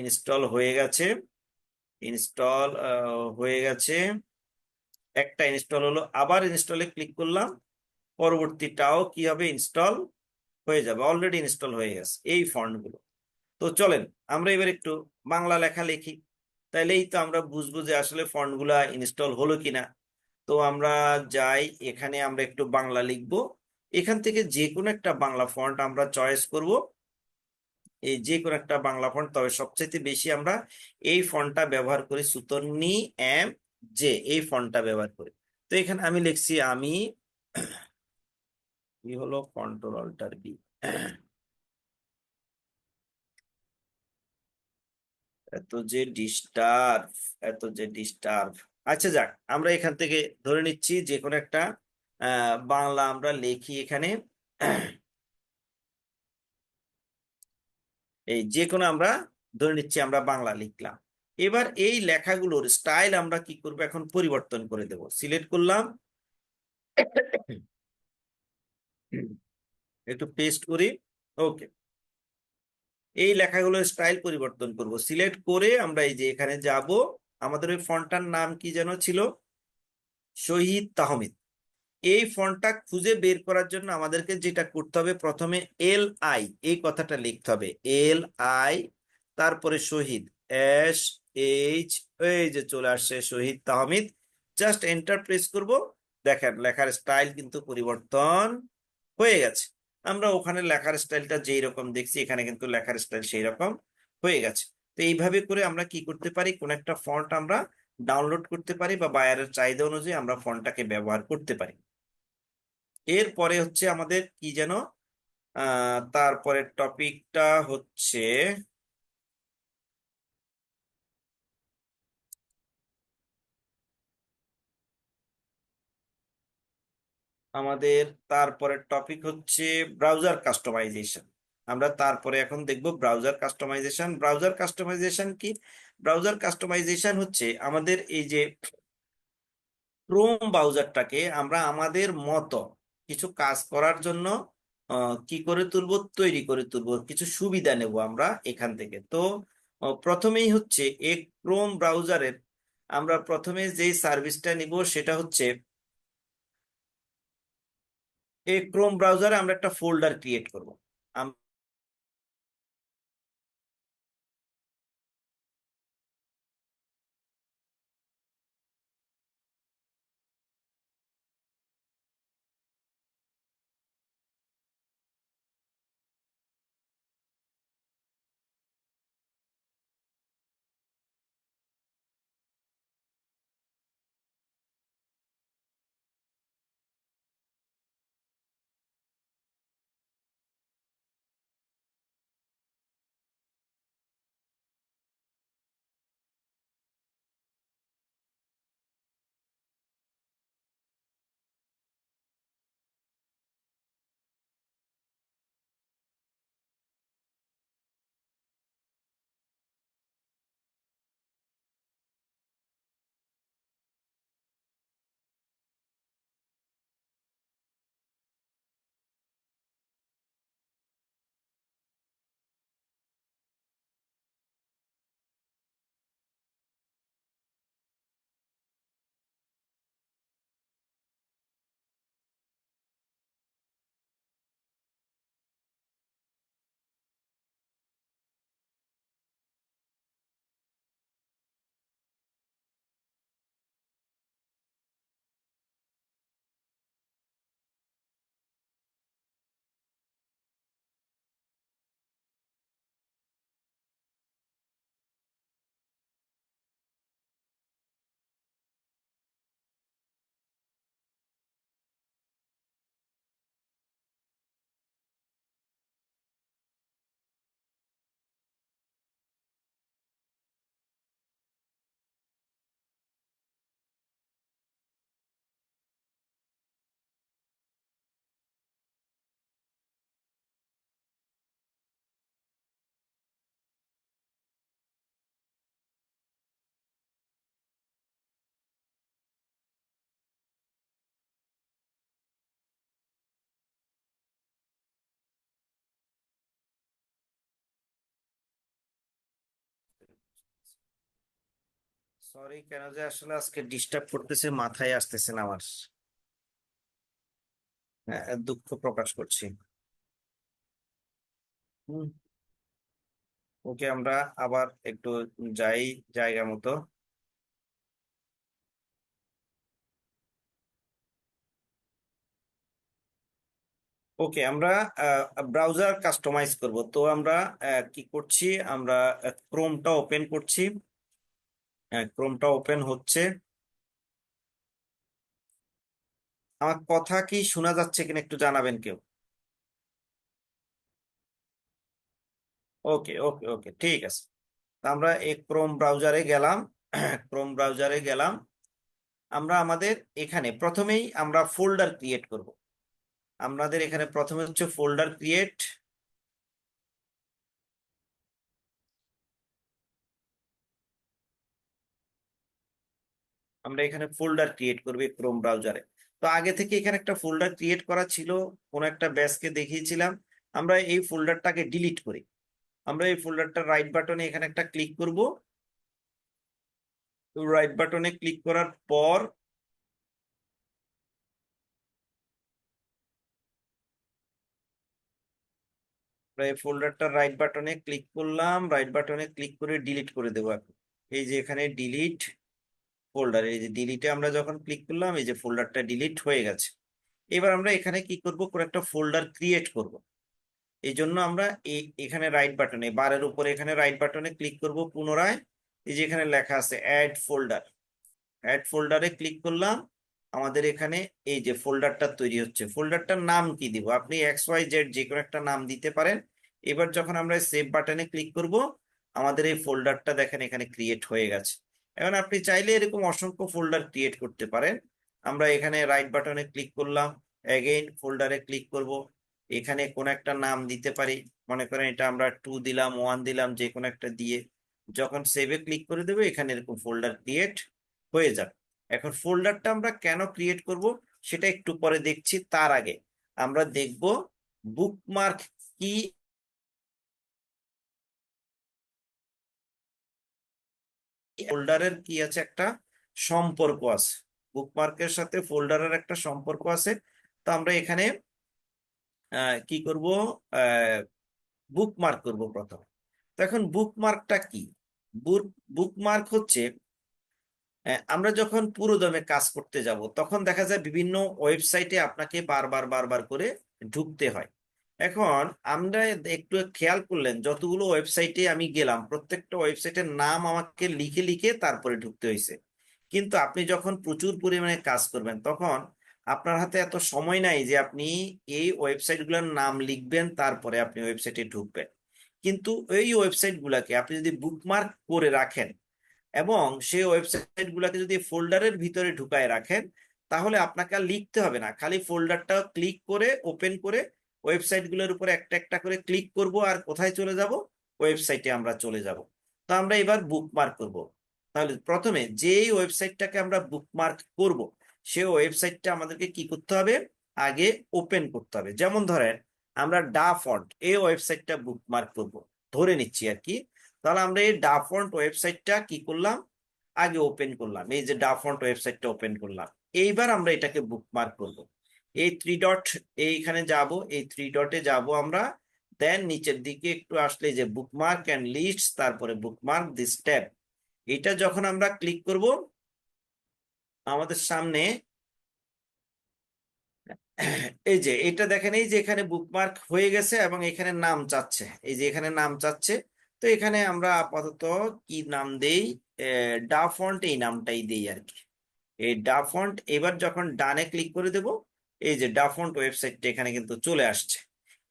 ইনস্টল হয়ে গেছে। ইনস্টল হয়ে গেছে, একটা ইনস্টল হলো, আবার ইনস্টলে ক্লিক করলাম, পরবর্তীটাও কি হবে, ইনস্টল হয়ে যাবে। অলরেডি ইনস্টল হয়ে গেছে এই ফন্টগুলো। তো চলেন আমরা এবার একটু বাংলা লেখা লিখি, তাইলেই তো আমরা বুঝবো যে আসলে ফন্টগুলা ইনস্টল হলো কিনা। তো আমরা যাই, এখানে আমরা একটু বাংলা লিখবো। এখান থেকে যে কোনো একটা বাংলা ফন্ট আমরা চয়েস করব, এই যে কোনো একটা বাংলা ফন্ট। তবে সবচেয়ে বেশি আমরা এই ফন্টটা ব্যবহার করি, সুতন্নি এম জে, এই ফন্টটা ব্যবহার করি। তো এখানে আমি লিখছি আমি, কি হলো, কন্ট্রোল অল্টার বি। এত যে ডিস্টার্ব, এত যে ডিস্টার্ব। আচ্ছা যাক, আমরা এখান থেকে ধরে নিচ্ছি যে কোনো একটা বাংলা আমরা লিখি এখানে। এই যে কোনো আমরা ধরে নিচ্ছি আমরা বাংলা লিখলাম। এবার এই লেখাগুলোর স্টাইল আমরা কি করব, এখন পরিবর্তন করে দেব। সিলেক্ট করলাম, একটু পেস্ট করি। ওকে, এই লেখাগুলোর স্টাইল পরিবর্তন করব। সিলেক্ট করে আমরা এই যে এখানে যাব। আমাদের ওই ফন্টটার নাম কি যেন ছিল, শহীদ তাহমিদ। এই ফন্টটা খুঁজে বের করার জন্য আমাদেরকে যেটা করতে হবে, প্রথমে এল আই এই কথাটা লিখতে হবে, এল আই, তারপরে শহীদ, এস এইচ, এই যে চলে আসছে শহীদ তাহমিদ। জাস্ট এন্টার প্রেস করব। দেখেন লেখার স্টাইল কিন্তু পরিবর্তন হয়ে গেছে। আমরা ওখানে লেখার স্টাইলটা যেই রকম দেখছি, এখানে কিন্তু লেখার স্টাইল সেই রকম হয়ে গেছে। তো এইভাবে করে আমরা কি করতে পারি, কোন একটা ফন্ট আমরা ডাউনলোড করতে পারি, বা বায়ারের চাহিদা অনুযায়ী আমরা ফন্টটাকে ব্যবহার করতে পারি। এরপরে হচ্ছে আমাদের কি যেন, তারপরের টপিকটা হচ্ছে আমাদের তারপরের টপিক হচ্ছে ব্রাউজার কাস্টমাইজেশন। আমরা তারপরে এখন দেখব ব্রাউজার কাস্টমাইজেশন। ব্রাউজার কাস্টমাইজেশন কি? ব্রাউজার কাস্টমাইজেশন হচ্ছে আমাদের এই যে ক্রোম ব্রাউজারটাকে আমরা আমাদের মতো কিছু কাজ করার জন্য কি করে তুলবো, তৈরি করে তুলবো, কিছু সুবিধা নেব আমরা এখান থেকে। তো প্রথমেই হচ্ছে এই ক্রোম ব্রাউজারের আমরা প্রথমে যে সার্ভিসটা নিব সেটা হচ্ছে, এই ক্রোম ব্রাউজারে আমরা একটা ফোল্ডার ক্রিয়েট করব। সরি, কেন যে আসলে আজকে ডিস্টার্ব করতেছে, মাথায় আসতেছে না আমার। দুঃখ প্রকাশ করছি। হুম। ওকে, আমরা আবার একটু যাই জায়গা মতো। ওকে, আমরা ব্রাউজার কাস্টমাইজ করব। তো আমরা কি করছি, আমরা ক্রোমটা ওপেন করছি। ক্রোমটা ওপেন হচ্ছে। আমার কথা কি শোনা যাচ্ছে কিনা একটু জানাবেন কেউ। ওকে ওকে ওকে, ঠিক আছে। তা আমরা এই ক্রোম ব্রাউজারে গেলাম। ক্রোম ব্রাউজারে গেলাম। আমরা আমাদের এখানে প্রথমেই আমরা ফোল্ডার ক্রিয়েট করব। আমাদের এখানে প্রথমে হচ্ছে ফোল্ডার ক্রিয়েট। আমরা এখানে ফোল্ডার ক্রিয়েট করব ক্রোম ব্রাউজারে। তো আগে থেকে এখানে একটা ফোল্ডার ক্রিয়েট করা ছিল, কোন একটা ব্যাচকে দেখিয়েছিলাম। আমরা এই ফোল্ডারটাকে ডিলিট করি। আমরা এই ফোল্ডারটা রাইট বাটনে এখানে একটা ক্লিক করব। রাইট বাটনে ক্লিক করার পর আমরা এই ফোল্ডারটা রাইট বাটনে ক্লিক করলাম, রাইট বাটনে ক্লিক করে ডিলিট করে দেবো এখন। এই যে এখানে ডিলিট ফোল্ডার, এই যে ডিলিটে আমরা যখন ক্লিক করলাম, এই যে ফোল্ডারটা ডিলিট হয়ে গেছে। এবার আমরা এখানে কি করব, কোন একটা ফোল্ডার ক্রিয়েট করব। এই জন্য আমরা এখানে রাইট বাটনে, বারের উপরে এখানে রাইট বাটনে ক্লিক করব পুনরায়। এই যে এখানে লেখা আছে অ্যাড ফোল্ডার, অ্যাড ফোল্ডারে ক্লিক করলাম। আমাদের এখানে এই যে ফোল্ডারটা তৈরি হচ্ছে। ফোল্ডারটার নাম কি দিব, আপনি XYZ যে কোনো একটা নাম দিতে পারেন। এবার যখন আমরা সেভ বাটনে ক্লিক করব, আমাদের এই ফোল্ডারটা দেখেন এখানে ক্রিয়েট হয়ে গেছে। এখন আপনি চাইলে এরকম অসংখ্য ফোল্ডার ক্রিয়েট করতে পারেন। আমরা এখানে রাইট বাটনে ক্লিক করলাম, এগেইন ফোল্ডারে ক্লিক করব। এখানে কোন একটা নাম দিতে পারি। মনে করেন এটা আমরা 2 দিলাম, 1 দিলাম, যে কোনো একটা দিয়ে যখন সেভে ক্লিক করে দেবো, এখানে এরকম ফোল্ডার ক্রিয়েট হয়ে যাবে। এখন ফোল্ডারটা আমরা কেন ক্রিয়েট করব সেটা একটু পরে দেখছি। তার আগে আমরা দেখব বুকমার্ক কি। ফোল্ডারের কি আছে, একটা সম্পর্ক আছে। বুকমার্কের সাথে ফোল্ডারের একটা সম্পর্ক আছে। তো আমরা এখানে কি করব, বুকমার্ক করব প্রথমে। তো এখন বুকমার্কটা কি? বুকমার্ক হচ্ছে, আমরা যখন পুরোদমে কাজ করতে যাব, তখন দেখা যায় বিভিন্ন ওয়েবসাইটে আপনাকে বারবার বারবার করে ঢুকতে হয়। এখন আমরা একটু খেয়াল করলেন, যতগুলো ওয়েবসাইটে আমি গেলাম, প্রত্যেকটা ওয়েবসাইটের নাম আমাকে লিখে লিখে তারপরে ঢুকতে হয়েছে। কিন্তু আপনি যখন প্রচুর পরিমাণে কাজ করবেন, তখন আপনার হাতে এত সময় নাই যে আপনি এই ওয়েবসাইটগুলোর নাম লিখবেন তারপরে আপনি ওয়েবসাইটে ঢুকবেন। কিন্তু এই ওয়েবসাইট গুলাকে আপনি যদি বুকমার্ক করে রাখেন এবং সেই ওয়েবসাইট গুলাকে যদি ফোল্ডারের ভিতরে ঢুকায় রাখেন, তাহলে আপনাকে আর লিখতে হবে না। খালি ফোল্ডারটা ক্লিক করে ওপেন করে ওয়েবসাইট গুলোর উপরে একটা একটা করে ক্লিক করব, আর কোথায় চলে যাব, ওয়েবসাইটে আমরা চলে যাব। তো আমরা এবার বুকমার্ক করব। তাহলে প্রথমে যেই ওয়েবসাইটটাকে আমরা বুকমার্ক করব, সেই ওয়েবসাইটটা আমাদেরকে কি করতে হবে, আগে ওপেন করতে হবে। যেমন ধরেন আমরা ডা ফন্ট এই ওয়েবসাইটটা বুকমার্ক করব, ধরে নিচ্ছি আর কি। তাহলে আমরা এই ডা ফন্ট ওয়েবসাইটটা কি করলাম, আগে ওপেন করলাম। এই যে ডা ফন্ট ওয়েবসাইটটা ওপেন করলাম। এইবার আমরা এটাকে বুকমার্ক করব। এই 3 ডট, এইখানে যাব, এই 3 ডটে যাব আমরা। দেন নিচের দিকে একটু আসলে যে বুকমার্ক এন্ড লিস্ট, তারপরে বুকমার্ক দিস ট্যাব, এটা যখন আমরা ক্লিক করব, আমাদের সামনে এই যে এটা দেখেন, এই যে এখানে বুকমার্ক হয়ে গেছে এবং এখানে নাম চাচ্ছে, এই যে এখানে নাম চাচ্ছে। তো এখানে আমরা আপাতত কি নাম দেই, ডা ফন্ট এই নামটাই দেই আর কি। এই ডা ফন্ট, এবার যখন ডানে ক্লিক করে দেব, এই যে ডা ফন্ট ওয়েবসাইটটা এখানে কিন্তু চলে আসছে।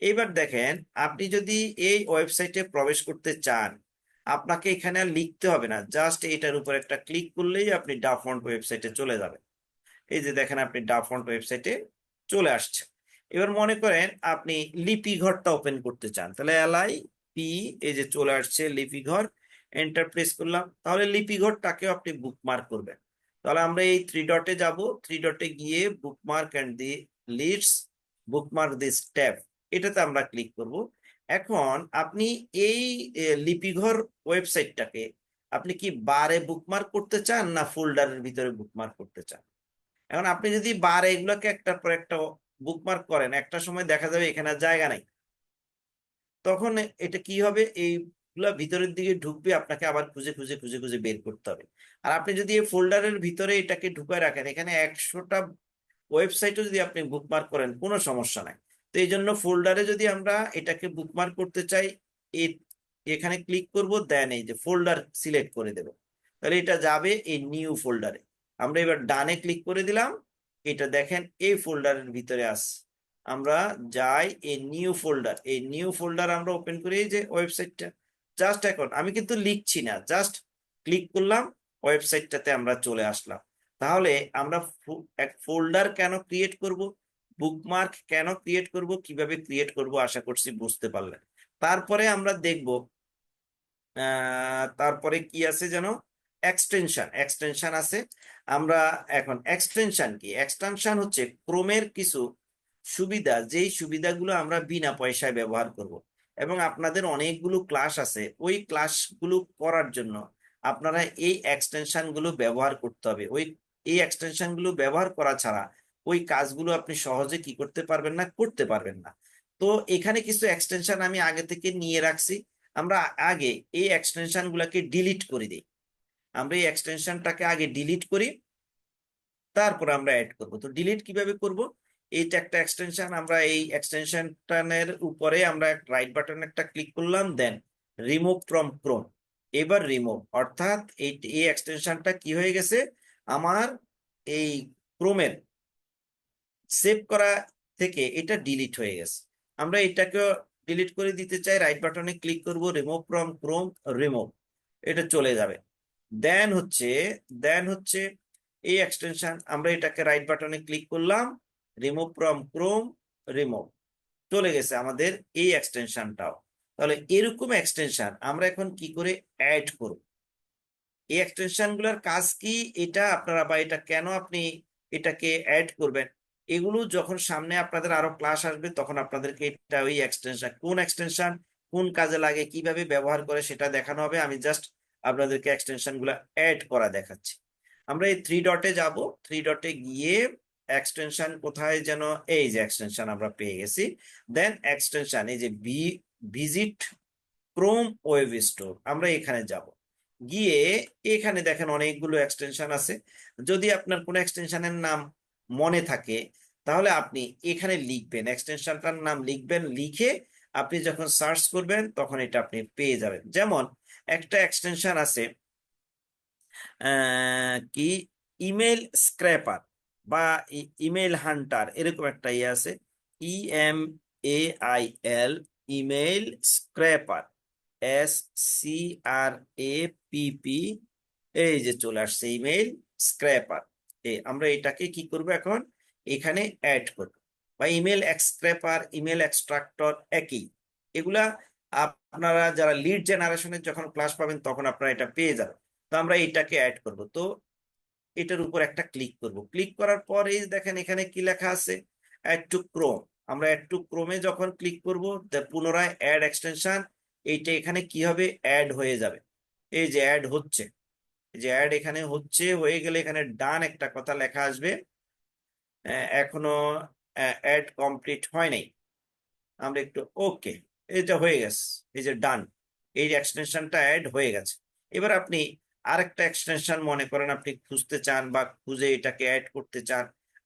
এইবার দেখেন, আপনি যদি এই ওয়েবসাইটে প্রবেশ করতে চান, আপনাকে এখানে আর লিখতে হবে না, জাস্ট এটার উপর একটা ক্লিক করলেই আপনি ডা ফন্ট ওয়েবসাইটে চলে যাবেন। এই যে দেখেন আপনি ডা ফন্ট ওয়েবসাইটে চলে আসছে। এবার মনে করেন আপনি লিপি ঘরটা ওপেন করতে চান, তাহলে LIP, এই যে চলে আসছে লিপি ঘর। এন্টার প্রেস করলাম, তাহলে লিপি ঘরটাকেও আপনি বুকমার্ক করবেন। তাহলে আমরা এই 3 ডটে যাব, 3 ডটে গিয়ে bookmark and the list, bookmark this tab, এটাতে আমরা ক্লিক করব। এখন আপনি এই লিপিঘর ওয়েবসাইটটাকে আপনি কি বারে বুকমার্ক করতে চান না ফোল্ডারের ভিতরে বুকমার্ক করতে চান? এখন আপনি যদি বারে এগুলোকে একটার পর একটা বুকমার্ক করেন, একটা সময় দেখা যাবে এখানে আর জায়গা নাই, তখন এটা কি হবে, এইগুলা ভিতরের দিকে ঢুকবে, আপনাকে আবার খুঁজে খুঁজে খুঁজে খুঁজে বের করতে হবে। আর আপনি যদি এই ফোল্ডারের ভিতরে এটাকে ঢুকায় রাখেন, এখানে 100টা ওয়েবসাইটও যদি আপনি বুকমার্ক করেন কোনো সমস্যা নাই। তো এই জন্য ফোল্ডারে যদি আমরা এটাকে বুকমার্ক করতে চাই, এখানে ক্লিক করব, দেন এই যে ফোল্ডার সিলেক্ট করে দেব, তাহলে এটা যাবে এই নিউ ফোল্ডারে। আমরা এবার ডানে ক্লিক করে দিলাম, এটা দেখেন এই ফোল্ডারের ভিতরে আসছে। আমরা যাই এই নিউ ফোল্ডার, এই নিউ ফোল্ডার আমরা ওপেন করি, এই যে ওয়েবসাইটটা। জাস্ট এখন আমি কিন্তু লিখছি না, জাস্ট ক্লিক করলাম, ওয়েবসাইটটাতে আমরা চলে আসলাম। তাহলে আমরা এক ফোল্ডার কেন ক্রিয়েট করব, বুকমার্ক কেন ক্রিয়েট করব, কিভাবে ক্রিয়েট করব, আশা করছি বুঝতে পারলেন। তারপরে আমরা দেখব তারপরে কি আছে যেন, এক্সটেনশন, এক্সটেনশন আছে। আমরা এখন এক্সটেনশন কি, এক্সটেনশন হচ্ছে ক্রোমের কিছু সুবিধা, যেই সুবিধাগুলো আমরা বিনা পয়সায় ব্যবহার করব। এবং আপনাদের অনেকগুলো ক্লাস আছে, ওই ক্লাসগুলো করার জন্য আপনারা এই এক্সটেনশন গুলো ব্যবহার করতে হবে। এই এক্সটেনশন গুলো ব্যবহার করা ছাড়া ওই কাজগুলো আপনি সহজে কি করতে পারবেন না, করতে পারবেন না। তো এখানে কিছু এক্সটেনশন আমি আগে থেকে নিয়ে রাখছি। আমরা আগে এই এক্সটেনশন গুলাকে ডিলিট করে দিই। আমরা এই এক্সটেনশনটাকে আগে ডিলিট করি, তারপর আমরা অ্যাড করব। তো ডিলিট কিভাবে করব, এইটা একটা এক্সটেনশন, আমরা এই এক্সটেনশনটার উপরে আমরা রাইট বাটন একটা ক্লিক করলাম, দেন রিমুভ ফ্রম ক্রোম। এবার রিমুভ, অর্থাৎ এই এক্সটেনশনটা কি হয়ে গেছে, আমার এই ক্রোমের সেভ করা থেকে এটা ডিলিট হয়ে গেছে। আমরা এটাকে ডিলিট করে দিতে চাই, রাইট বাটনে ক্লিক করব, রিমুভ ফ্রম ক্রোম, রিমুভ, এটা চলে যাবে। দেন হচ্ছে এই এক্সটেনশন, আমরা এটাকে রাইট বাটনে ক্লিক করলাম, রিমুভ ফ্রম ক্রোম, রিমুভ, চলে গেছে আমাদের এই এক্সটেনশনটাও। তাহলে এরকম এক্সটেনশন আমরা এখন কি করে অ্যাড করব, এই এক্সটেনশন গুলোর কাজ কি, এটা আপনারা বা এটা কেন আপনি এটাকে অ্যাড করবেন, এগুলো যখন সামনে আপনাদের আরো ক্লাস আসবে তখন আপনাদেরকে এটা ওই এক্সটেনশন, কোন এক্সটেনশন কোন কাজে লাগে, কিভাবে ব্যবহার করে সেটা দেখানো হবে। আমি জাস্ট আপনাদেরকে এক্সটেনশন গুলো অ্যাড করা দেখাচ্ছি। আমরা এই থ্রি ডটে যাব, থ্রি ডটে গিয়ে এক্সটেনশন কোথায় যেন, এই যে এক্সটেনশন আমরা পেয়ে গেছি। দেন এক্সটেনশন, এই যে ভিজিট ক্রোম ওয়েব স্টোর, আমরা এখানে যাব। গিয়ে এখানে দেখেন অনেকগুলো এক্সটেনশন আছে। যদি আপনার কোনো এক্সটেনশনের নাম মনে থাকে, তাহলে আপনি এখানে লিখবেন, এক্সটেনশনটার নাম লিখবেন, লিখে আপনি যখন সার্চ করবেন তখন এটা আপনি পেয়ে যাবেন। যেমন একটা এক্সটেনশন আছে কি, ইমেল স্ক্র্যাপার বা ইমেল হান্টার, এরকম একটা ইয়ে আছে, EMAIL, ইমেল স্ক্র্যাপার, SCRAPP, এই যে চলে আসছে ইমেল স্ক্র্যাপার। আমরা এটাকে কি করব এখন, এখানে অ্যাড করব। বা ইমেল স্ক্র্যাপার, ইমেল এক্সট্রাক্টর একই, এগুলা আপনারা যারা লিড জেনারেশনের যখন ক্লাস পাবেন তখন আপনারা এটা পেয়ে যাবেন। তো আমরা এটাকে অ্যাড করব। তো এটার উপর একটা ক্লিক করব, ক্লিক করার পর এই দেখেন এখানে কি লেখা আছে, অ্যাড টু ক্রোম। আমরা অ্যাড টু ক্রোমে যখন ক্লিক করব, পুনরায় অ্যাড এক্সটেনশন, এইটা এখানে কি হবে, অ্যাড হয়ে যাবে। এই যে অ্যাড হচ্ছে, এই যে অ্যাড এখানে হচ্ছে, হয়ে গেলে এখানে ডান একটা কথা লেখা আসবে। এখনো অ্যাড কমপ্লিট হয় নাই, আমরা একটু ওকে, এটা হয়ে গেছে, এই যে ডান, এই এক্সটেনশনটা অ্যাড হয়ে গেছে। এবার আপনি আরেকটা এক্সটেনশন মনে করেন আপনি খুঁজতে চান বা খুঁজে এটাকে অ্যাড করতে চান,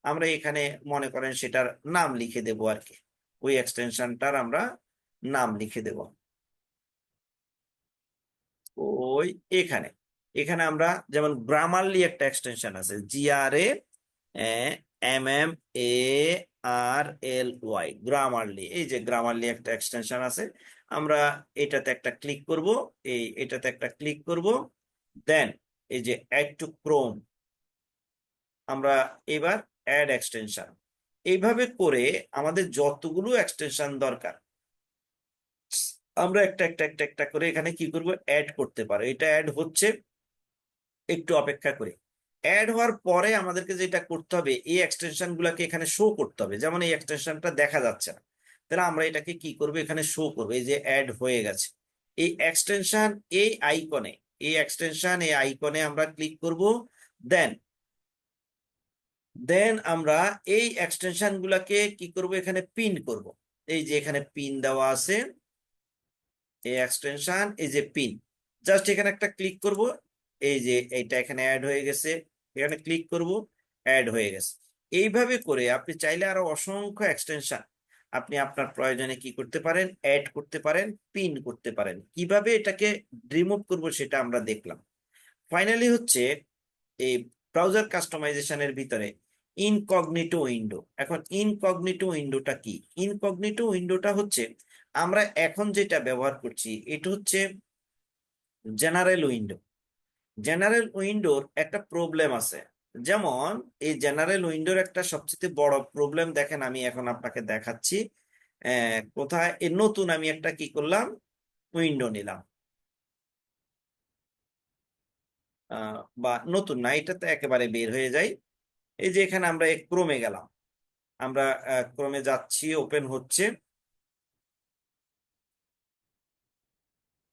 আমরা এখানে মনে করেন সেটার নাম লিখে দেব আর কি, ওই এক্সটেনশনটার আমরা নাম লিখে দেব। ওই এখানে, এখানে আমরা যেমন গ্রামারলি একটা এক্সটেনশন আছে, GRAMMARLY, গ্রামারলি, এই যে গ্রামারলি একটা এক্সটেনশন আছে। আমরা এটাতে একটা ক্লিক করব, এটাতে একটা ক্লিক করব, দেন এই যে অ্যাড টু ক্রোম, আমরা এবার অ্যাড এক্সটেনশন, এইভাবে করে আমাদের যতগুলো এক্সটেনশন দরকার আমরা একটা একটা একটা একটা করে এখানে কি করব, অ্যাড করতে পারো। এটা অ্যাড হচ্ছে, একটু অপেক্ষা করে। অ্যাড হওয়ার পরে আমাদেরকে যেটা করতে হবে, এই এক্সটেনশন গুলাকে এখানে শো করতে হবে। যেমন এই এক্সটেনশনটা দেখা যাচ্ছে না, তাহলে আমরা এটাকে কি করব, এখানে শো করবো, এই যে অ্যাড হয়ে গেছে। এই এক্সটেনশন এই আইকনে এই এক্সটেনশন এই আইকনে আমরা ক্লিক করব। দেন দেন আমরা এই এক্সটেনশন গুলাকে কি করব, এখানে পিন করব। এই যে এখানে পিন দেওয়া আছে, এই এক্সটেনশন, এই যে পিন, জাস্ট এখানে একটা ক্লিক করব। এই যে এইটা এখানে অ্যাড হয়ে গেছে, এখানে ক্লিক করব, অ্যাড হয়ে গেছে। এইভাবে করে আপনি চাইলে আরো অসংখ্য এক্সটেনশন আপনি আপনার প্রয়োজনে কি করতে পারেন, অ্যাড করতে পারেন, পিন করতে পারেন। কিভাবে এটাকে রিমুভ করব সেটা আমরা দেখলাম। ফাইনালি হচ্ছে এই ব্রাউজার কাস্টমাইজেশনের ভিতরে ইনকগনিটো উইন্ডো। এখন ইনকগনিটো উইন্ডোটা কি? ইনকগনিটো উইন্ডোটা হচ্ছে আমরা এখন যেটা ব্যবহার করছি, এটা হচ্ছে জেনারেল উইন্ডো। জেনারেল উইন্ডোর একটা প্রবলেম আছে। যেমন এই জেনারেল উইন্ডোর একটা সবচেয়ে বড় প্রবলেম দেখেন, আমি এখন আপনাকে দেখাচ্ছি। কোথায় এই নতুন আমি একটা কি করলাম, উইন্ডো নিলাম। বা নতুন না, এটাতে একেবারে বের হয়ে যায়। এই যে এখানে আমরা ক্রোমে গেলাম, আমরা ক্রোমে যাচ্ছি, ওপেন হচ্ছে।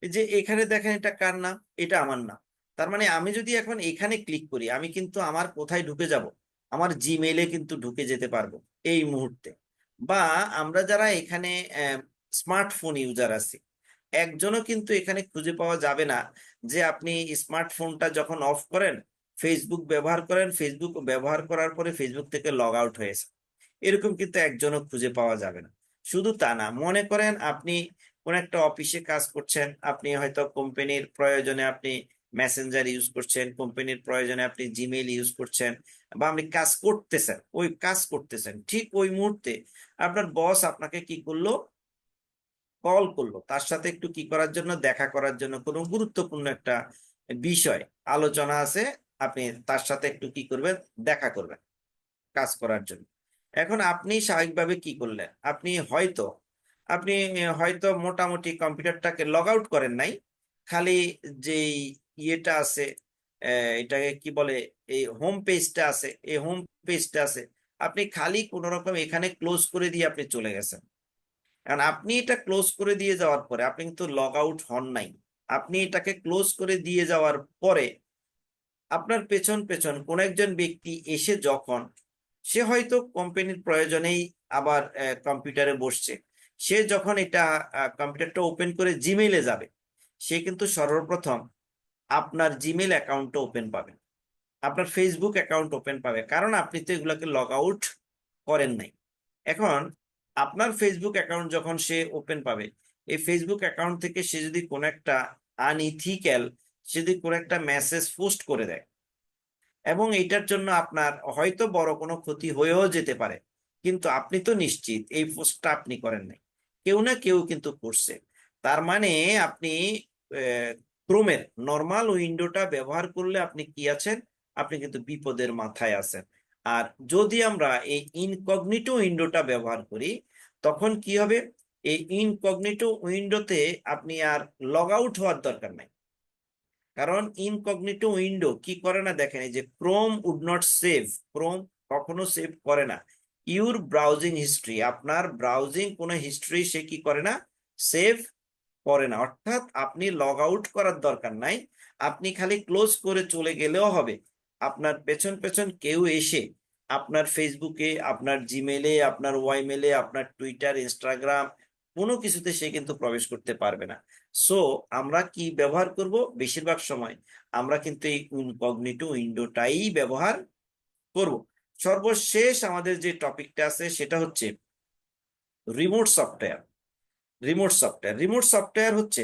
এই যে এখানে দেখেন, এটা কার নাম? এটা আমার নাম। তার মানে আমি যদি এখন এখানে ক্লিক করি, আমি কিন্তু আমার কোথায় ঢুকে যাব, আমার জিমেইলে কিন্তু ঢুকে যেতে পারবো এই মুহূর্তে। বা আমরা যারা এখানে স্মার্টফোন ইউজার আছি, একজনও কিন্তু এখানে খুঁজে পাওয়া যাবে না যে আপনি স্মার্টফোনটা যখন অফ করেন, ফেসবুক ব্যবহার করেন, ফেসবুক ব্যবহার করার পরে ফেসবুক থেকে লগ আউট হয়েছে, এরকম কিন্তু একজনও খুঁজে পাওয়া যাবে না। শুধু তা না, মনে করেন আপনি কোন একটা অফিসে কাজ করছেন, আপনি হয়তো কোম্পানির প্রয়োজনে আপনি মেসেঞ্জার ইউজ করছেন, কোম্পানির প্রয়োজনে আপনি জিমেইল ইউজ করছেন, বা আপনি কাজ করতেছেন, ওই কাজ করতেছেন, ঠিক ওই মুহূর্তে আপনার বস আপনাকে কি করলো, কল করলো, তার সাথে একটু কি করার জন্য, দেখা করার জন্য, কোনো গুরুত্বপূর্ণ একটা বিষয় আলোচনা আছে, আপনি তার সাথে একটু কি করবেন, দেখা করবেন কাজ করার জন্য। এখন আপনি স্বাভাবিকভাবে কি করলেন, আপনি হয়তো মোটামুটি কম্পিউটারটাকে লগ আউট করেন নাই, খালি যে ইয়েটা আছে, এটাকে কি বলে, এই হোম পেজটা আছে, এই হোম পেজটা আছে, আপনি খালি কোন রকম এখানে ক্লোজ করে দিয়ে আপনি চলে গেছেন। কারণ আপনি এটা ক্লোজ করে দিয়ে যাওয়ার পরে আপনি কিন্তু লগ আউট হন নাই। আপনি এটাকে ক্লোজ করে দিয়ে যাওয়ার পরে আপনার পেছন পেছন কোন একজন ব্যক্তি এসে যখন, সে হয়তো কোম্পানির প্রয়োজনেই আবার কম্পিউটারে বসছে, সে যখন এটা কম্পিউটারটা ওপেন করে জিমেইলে যাবে, সে কিন্তু সর্বপ্রথম আপনার জিমেইল অ্যাকাউন্টটা ওপেন পাবে, আপনার ফেসবুক অ্যাকাউন্ট ওপেন পাবে, কারণ আপনি তো এগুলোকে লগ আউট করেন নাই। এখন আপনার ফেসবুক অ্যাকাউন্ট যখন সে ওপেন পাবে, এই ফেসবুক অ্যাকাউন্ট থেকে সে যদি কোনো একটা আনইথিক্যাল, সে যদি কোনো একটা মেসেজ পোস্ট করে দেয়, এবং এটার জন্য আপনার হয়তো বড় কোনো ক্ষতি হয়েও যেতে পারে, কিন্তু আপনি তো নিশ্চিত এই পোস্টটা আপনি করেন নাই, কেউ না কেউ কিন্তু করছে। তার মানে আপনি ক্রোমের নর্মাল উইন্ডোটা ব্যবহার করলে আপনি কি আছেন, আপনি কিন্তু বিপদের মাথায় আছেন। আর যদি আমরা এই ইনকগনিটো উইন্ডোটা ব্যবহার করি, তখন কি হবে, এই ইনকগনিটো উইন্ডোতে আপনি আর লগ আউট হওয়ার দরকার নাই। কারণ ইনকগনিটো উইন্ডো কি করে না, দেখেন এই যে Chrome would not save, Chrome কখনো সেভ করে না ইউর ব্রাউজিং হিস্ট্রি, আপনার ব্রাউজিং কোনো হিস্ট্রি সে কি করে না, সেভ করে না। অর্থাৎ আপনি লগ আউট করার দরকার নাই, আপনি খালি ক্লোজ করে চলে গেলেও হবে। আপনার পেছন পেছন কেউ এসে আপনার ফেসবুকে, আপনার জিমেলে, আপনার ওয়াইমেলে, আপনার টুইটার, ইনস্টাগ্রাম, কোনো কিছুতে সে কিন্তু প্রবেশ করতে পারবে না। সো আমরা কি ব্যবহার করব, বেশিরভাগ সময় আমরা কিন্তু এই ইনকগনিটো উইন্ডোটাই ব্যবহার করব। সর্বশেষ আমাদের যে টপিকটা আছে সেটা হচ্ছে রিমোট সফটওয়্যার। রিমোট সফটওয়্যার হচ্ছে,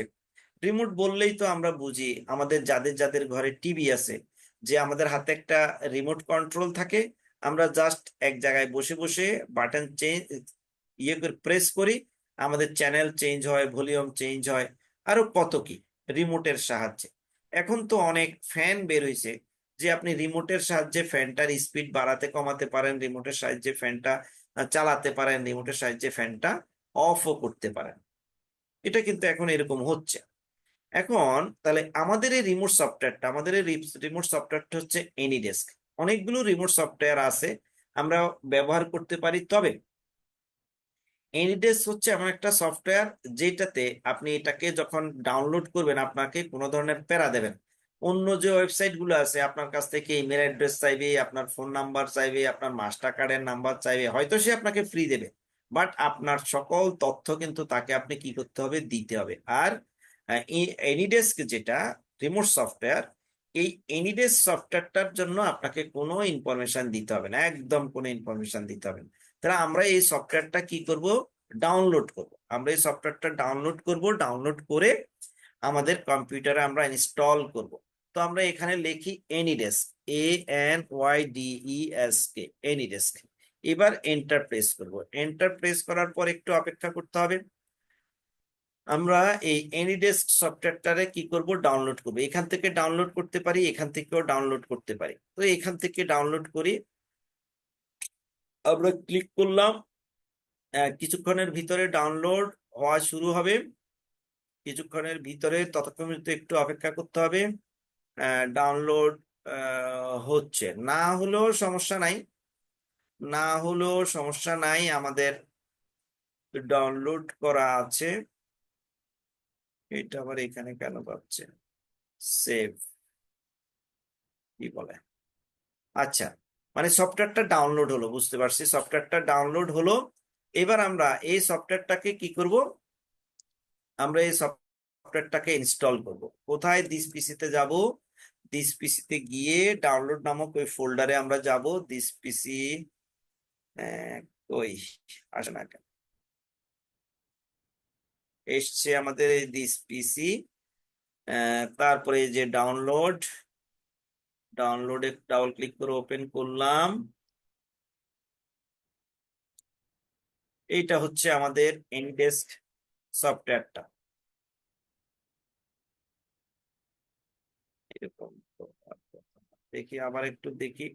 রিমোট বললেই তো আমরা বুঝি আমাদের যাদের যাদের ঘরে টিভি আছে, যে আমাদের হাতে একটা রিমোট কন্ট্রোল থাকে, আমরা জাস্ট এক জায়গায় বসে বসে বাটন চেঞ্জ, ইয়ে করে প্রেস করি, আমাদের চ্যানেল চেঞ্জ হয়, ভলিউম চেঞ্জ হয়, আরো কত কি রিমোটের সাহায্যে। এখন তো অনেক ফ্যান বের হয়েছে, যে আপনি রিমোটের সাহায্যে ফ্যানটার স্পিড বাড়াতে কমাতে পারেন, রিমোটের সাহায্যে ফ্যানটা চালাতে পারেন, রিমোটের সাহায্যে ফ্যানটা অফও করতে পারেন। এটা কিন্তু এখন এরকম হচ্ছে। এখন তাহলে আমাদের এই রিমোট সফটওয়্যারটা, আমাদের এই রিমোট সফটওয়্যারটা হচ্ছে এনিডেস্ক। অনেকগুলো রিমোট সফটওয়্যার আছে, আমরা ব্যবহার করতে পারি। তবে এনিডেস্ক হচ্ছে এমন একটা সফটওয়্যার যেটাতে আপনি এটাকে যখন ডাউনলোড করবেন, আপনাকে কোনো ধরনের প্যারা দেবেন, অন্য যে ওয়েবসাইট গুলো আছে আপনার কাছ থেকে ইমেল অ্যাড্রেস চাইবে, আপনার ফোন নাম্বার চাইবে, আপনার মাস্টার কার্ডের নাম্বার চাইবে, হয়তো সে আপনাকে ফ্রি দেবে, বাট আপনার সকল তথ্য কিন্তু তাকে আপনি কি করতে হবে, দিতে হবে। আর এনিডেস্ক যেটা রিমোট সফটওয়্যার, এই এনিডেস্ক সফটওয়্যারটার জন্য আপনাকে কোনো ইনফরমেশন দিতে হবে না, একদম কোনো ইনফরমেশন দিতে হবে না। তাহলে আমরা এই সফটওয়্যারটা কি করব, ডাউনলোড করব। আমরা এই সফটওয়্যারটা ডাউনলোড করব, ডাউনলোড করে আমাদের কম্পিউটারে আমরা ইনস্টল করব। তো আমরা এখানে লিখি এনিডেস্ক, ANYDESK, এনিডেস্ক। এবার এন্টার প্রেস করব। এন্টার প্রেস করার পর একটু অপেক্ষা করতে হবে। আমরা এই এনিডেস্ক সফটওয়্যারটারে কি করব, ডাউনলোড করব। এখান থেকে ডাউনলোড করতে পারি, এখান থেকেও ডাউনলোড করতে পারি। তো এখান থেকে ডাউনলোড করি, আমরা ক্লিক করলাম। কিছুক্ষণের ভিতরে ডাউনলোড হওয়া শুরু হবে। কিছুক্ষণের ভিতরে, ততক্ষণ পর্যন্ত একটু অপেক্ষা করতে হবে। ডাউনলোড হচ্ছে, না হলেও সমস্যা নাই, না হলেও সমস্যা নাই, আমাদের ডাউনলোড করা আছে। এটা আবার এখানে কেন পাচ্ছে, সেভ কি বলে, আচ্ছা, মানে সফটওয়্যারটা ডাউনলোড হলো, বুঝতে পারছি সফটওয়্যারটা ডাউনলোড হলো। এবার আমরা এই সফটওয়্যারটাকে কি করব, আমরা এই সফটওয়্যারটাকে ইনস্টল করব। কোথায়, দিস পিসিতে যাব। দিস পিসিতে গিয়ে ডাউনলোড নামক ওই ফোল্ডারে আমরা যাব। দিস পিসি, ওই আসে না কেন, এসছে আমাদের এই দিস পিসি। তারপরে এই যে ডাউনলোড, ডাউনলোডে ডাবল ক্লিক করে ওপেন করলাম। এইটা হচ্ছে আমাদের এনডেস্ক সফটওয়্যারটা, এরকম তো। দেখি আবার একটু দেখি,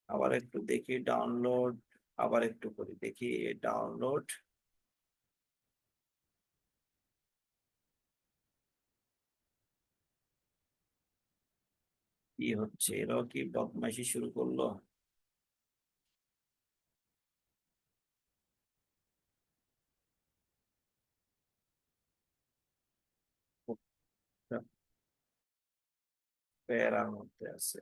আবার একটু দেখি ডাউনলোড, আবার একটু করি দেখি ডাউনলোড। কি হচ্ছে, এরাও কি বদমাইশি শুরু করলো। প্যারার মধ্যে আছে।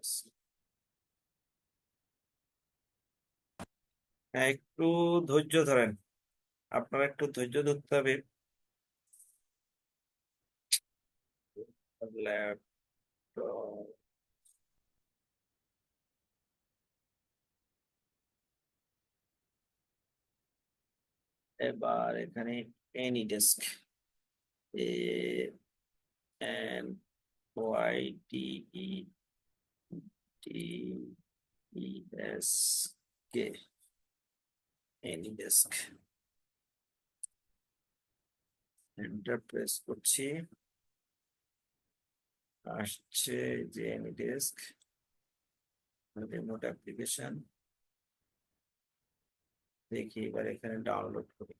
হ্যাঁ, একটু ধৈর্য ধরেন, আপনারা একটু ধৈর্য ধরতে হবে। ল্যাপটপ, এবার এখানে AnyDesk, ANYDESK, AnyDesk. Enter press করছি, আসছে যে এনিডেস্ক রিমোট অ্যাপ্লিকেশন। দেখি এবার এখানে ডাউনলোড করি।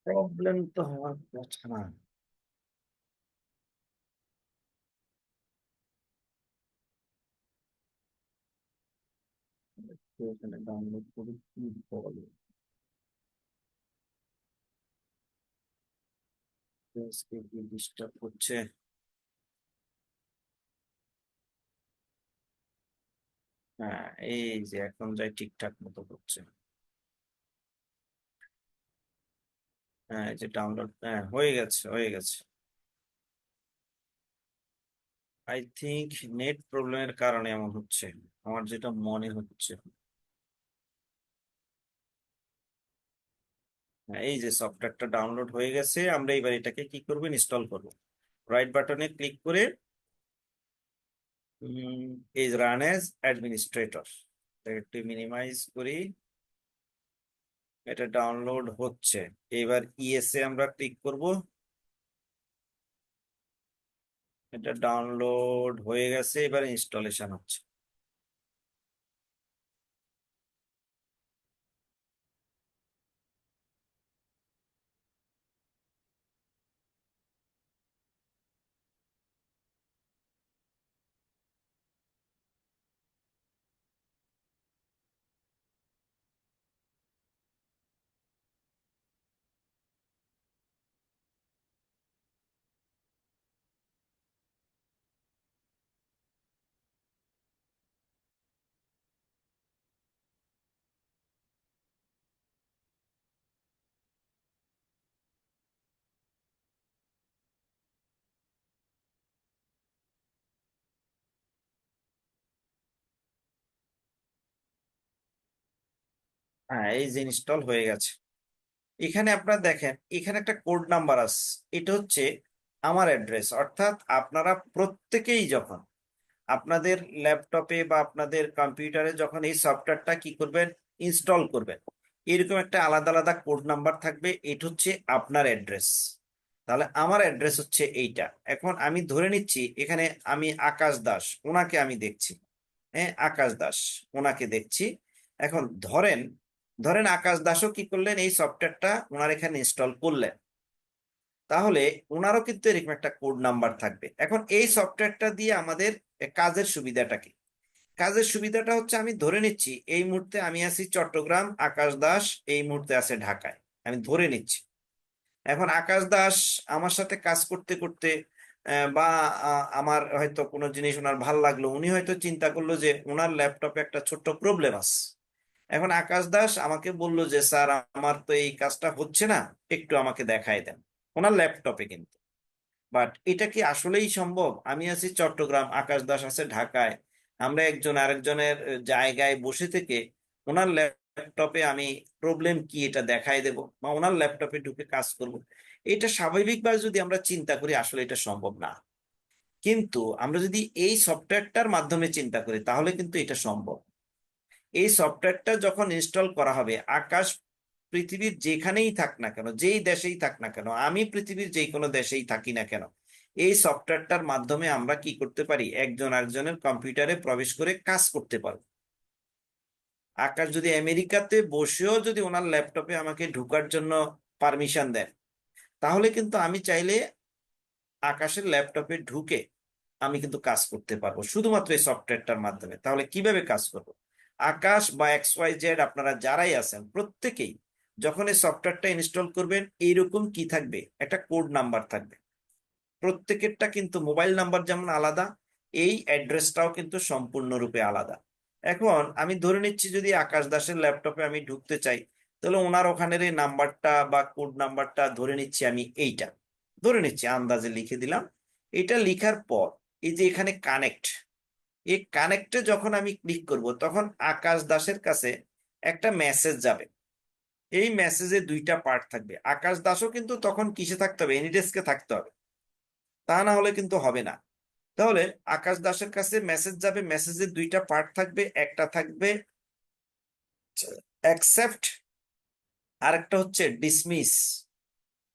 প্রবলেম তো হওয়ার কথা না। তো এখানে ডাউনলোড করি, কি বলে, আজকে কি ডিস্টার্ব করছে। হ্যাঁ, এই যে এখন যাই ঠিকঠাক মতো করছে। হ্যাঁ, এই যে ডাউনলোড, হ্যাঁ হয়ে গেছে, হয়ে গেছে। আই থিংক নেট প্রবলেমের কারণে এমন হচ্ছে, আমার যেটা মনে হচ্ছে। হ্যাঁ, এই যে সফটওয়্যারটা ডাউনলোড হয়ে গেছে, আমরা এবার এটাকে কি করবো, ইনস্টল করব। রাইট বাটনে ক্লিক করে এই রান অ্যাজ অ্যাডমিনিস্ট্রেটর, একটু মিনিমাইজ করি। এটা ডাউনলোড হচ্ছে, এবার ইএসএ আমরা ক্লিক করব। এটা ডাউনলোড হয়ে গেছে, এবার ইনস্টলেশন হচ্ছে। হ্যাঁ, এই যে ইনস্টল হয়ে গেছে। এখানে আপনারা দেখেন, এখানে একটা কোড নাম্বার আছে। এটা হচ্ছে আমার অ্যাড্রেস। অর্থাৎ আপনারা প্রত্যেকেই যখন আপনাদের ল্যাপটপে বা আপনাদের কম্পিউটারে যখন এই সফটওয়্যারটা কি করবেন, ইনস্টল করবেন, এরকম একটা আলাদা আলাদা কোড নাম্বার থাকবে। এটা হচ্ছে আপনার অ্যাড্রেস। তাহলে আমার অ্যাড্রেস হচ্ছে এইটা। এখন আমি ধরে নিচ্ছি এখানে আমি আকাশ দাস ওনাকে আমি দেখছি। হ্যাঁ, আকাশ দাস ওনাকে দেখছি। এখন ধরেন ধরেন আকাশ দাসও কি করলেন, এই সফটওয়্যারটা ওনার এখানে ইনস্টল করলেন। তাহলে ওনারও কিন্তু এরকম একটা কোড নাম্বার থাকবে। এখন এই সফটওয়্যারটা দিয়ে আমাদের কাজের সুবিধাটা কি? কাজের সুবিধাটা হচ্ছে, আমি ধরে নিচ্ছি এই মুহূর্তে আমি আছি চট্টগ্রাম, আকাশ দাস এই মুহূর্তে আছে ঢাকায়, আমি ধরে নিচ্ছি। এখন আকাশ দাস আমার সাথে কাজ করতে করতে বা আমার হয়তো কোনো জিনিস ওনার ভাল লাগলো, উনি হয়তো চিন্তা করলো যে ওনার ল্যাপটপে একটা ছোট্ট প্রবলেম আছে। এখন আকাশ দাস আমাকে বলল যে স্যার, আমার তো এই কাজটা হচ্ছে না, একটু আমাকে দেখায় দেন। ওনার ল্যাপটপে কিন্তু। বাট এটা কি আসলেই সম্ভব? আমি আছি চট্টগ্রাম, আকাশ দাস আছে ঢাকায়। আমরা একজন আরেকজনের জায়গায় বসে থেকে ওনার ল্যাপটপে আমি প্রবলেম কি এটা দেখাই দেব, বা ওনার ল্যাপটপে ঢুকে কাজ করব। এটা স্বাভাবিকভাবে যদি আমরা চিন্তা করি, আসলে এটা সম্ভব না। কিন্তু আমরা যদি এই সফটওয়্যারটার মাধ্যমে চিন্তা করি, তাহলে কিন্তু এটা সম্ভব। এই সফটওয়্যারটা যখন ইনস্টল করা হবে, আকাশ পৃথিবীর যেখানেই থাক না কেন, যেই দেশেই থাক না কেন, আমি পৃথিবীর যে কোনো দেশেই থাকি না কেন, এই সফটওয়্যারটার মাধ্যমে আমরা কি করতে পারি, একজন আরেকজনের কম্পিউটারে প্রবেশ করে কাজ করতে পারবো। আকাশ যদি আমেরিকাতে বসেও যদি ওনার ল্যাপটপে আমাকে ঢুকার জন্য পারমিশন দেন, তাহলে কিন্তু আমি চাইলে আকাশের ল্যাপটপে ঢুকে আমি কিন্তু কাজ করতে পারবো শুধুমাত্র এই সফটওয়্যারটার মাধ্যমে। তাহলে কিভাবে কাজ করব? আকাশ বা XYZ আপনারা যারাই আছেন প্রত্যেকেই যখন এই সফটওয়্যারটা ইনস্টল করবেন, এইরকম কি থাকবে, একটা কোড নাম্বার থাকবে। প্রত্যেকেরটা কিন্তু মোবাইল নাম্বার যেমন আলাদা, এই অ্যাড্রেসটাও কিন্তু সম্পূর্ণরূপে আলাদা। এখন আমি ধরে নিচ্ছি যদি আকাশ দাসের ল্যাপটপে আমি ঢুকতে চাই, তাহলে ওনার ওখানের এই নাম্বারটা বা কোড নাম্বারটা ধরে নিচ্ছি আমি এইটা, ধরে নিচ্ছি আন্দাজে লিখে দিলাম। এটা লিখার পর এই যে এখানে কানেক্ট, এই কানেক্টে যখন আমি ক্লিক করব, তখন আকাশ দাসের কাছে একটা মেসেজ যাবে। এই মেসেজে দুইটা পার্ট থাকবে। আকাশ দাসও কিন্তু তখন কিসে থাকতে হবে, এনিডেস্কে থাকতে হবে, তা না হলে কিন্তু হবে না। তাহলে আকাশ দাসের কাছে মেসেজ যাবে, মেসেজের দুইটা পার্ট থাকবে, একটা থাকবে অ্যাকসেপ্ট, আর একটা হচ্ছে ডিসমিস।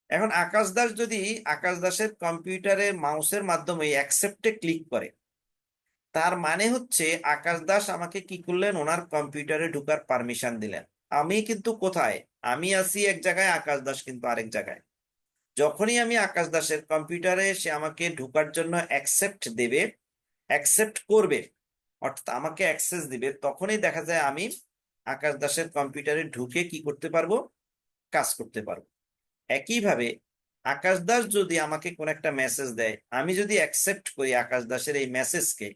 এখন আকাশ দাস যদি আকাশ দাসের কম্পিউটারে মাউসের মাধ্যমে অ্যাকসেপ্টে ক্লিক করে, তার মানে হচ্ছে আকাশ দাস আমাকে কি করলেন, ওনার কম্পিউটারে ঢুকার পারমিশন দিলেন। আমি কিন্তু কোথায়, আমি আছি এক জায়গায়, আকাশ দাস কিন্তু আরেক জায়গায়। যখনই আমি আকাশ দাসের কম্পিউটারে সে আমাকে ঢুকার জন্য অ্যাকসেপ্ট দেবে, অ্যাকসেপ্ট করবে, অর্থাৎ আমাকে অ্যাক্সেস দিবে, তখনই দেখা যায় আমি আকাশ দাসের কম্পিউটারে ঢুকে কি করতে পারবো, কাজ করতে পারবো। একইভাবে আকাশ দাস যদি আমাকে কোন একটা মেসেজ দেয়, আমি যদি অ্যাকসেপ্ট করি আকাশ দাসের এই মেসেজকে,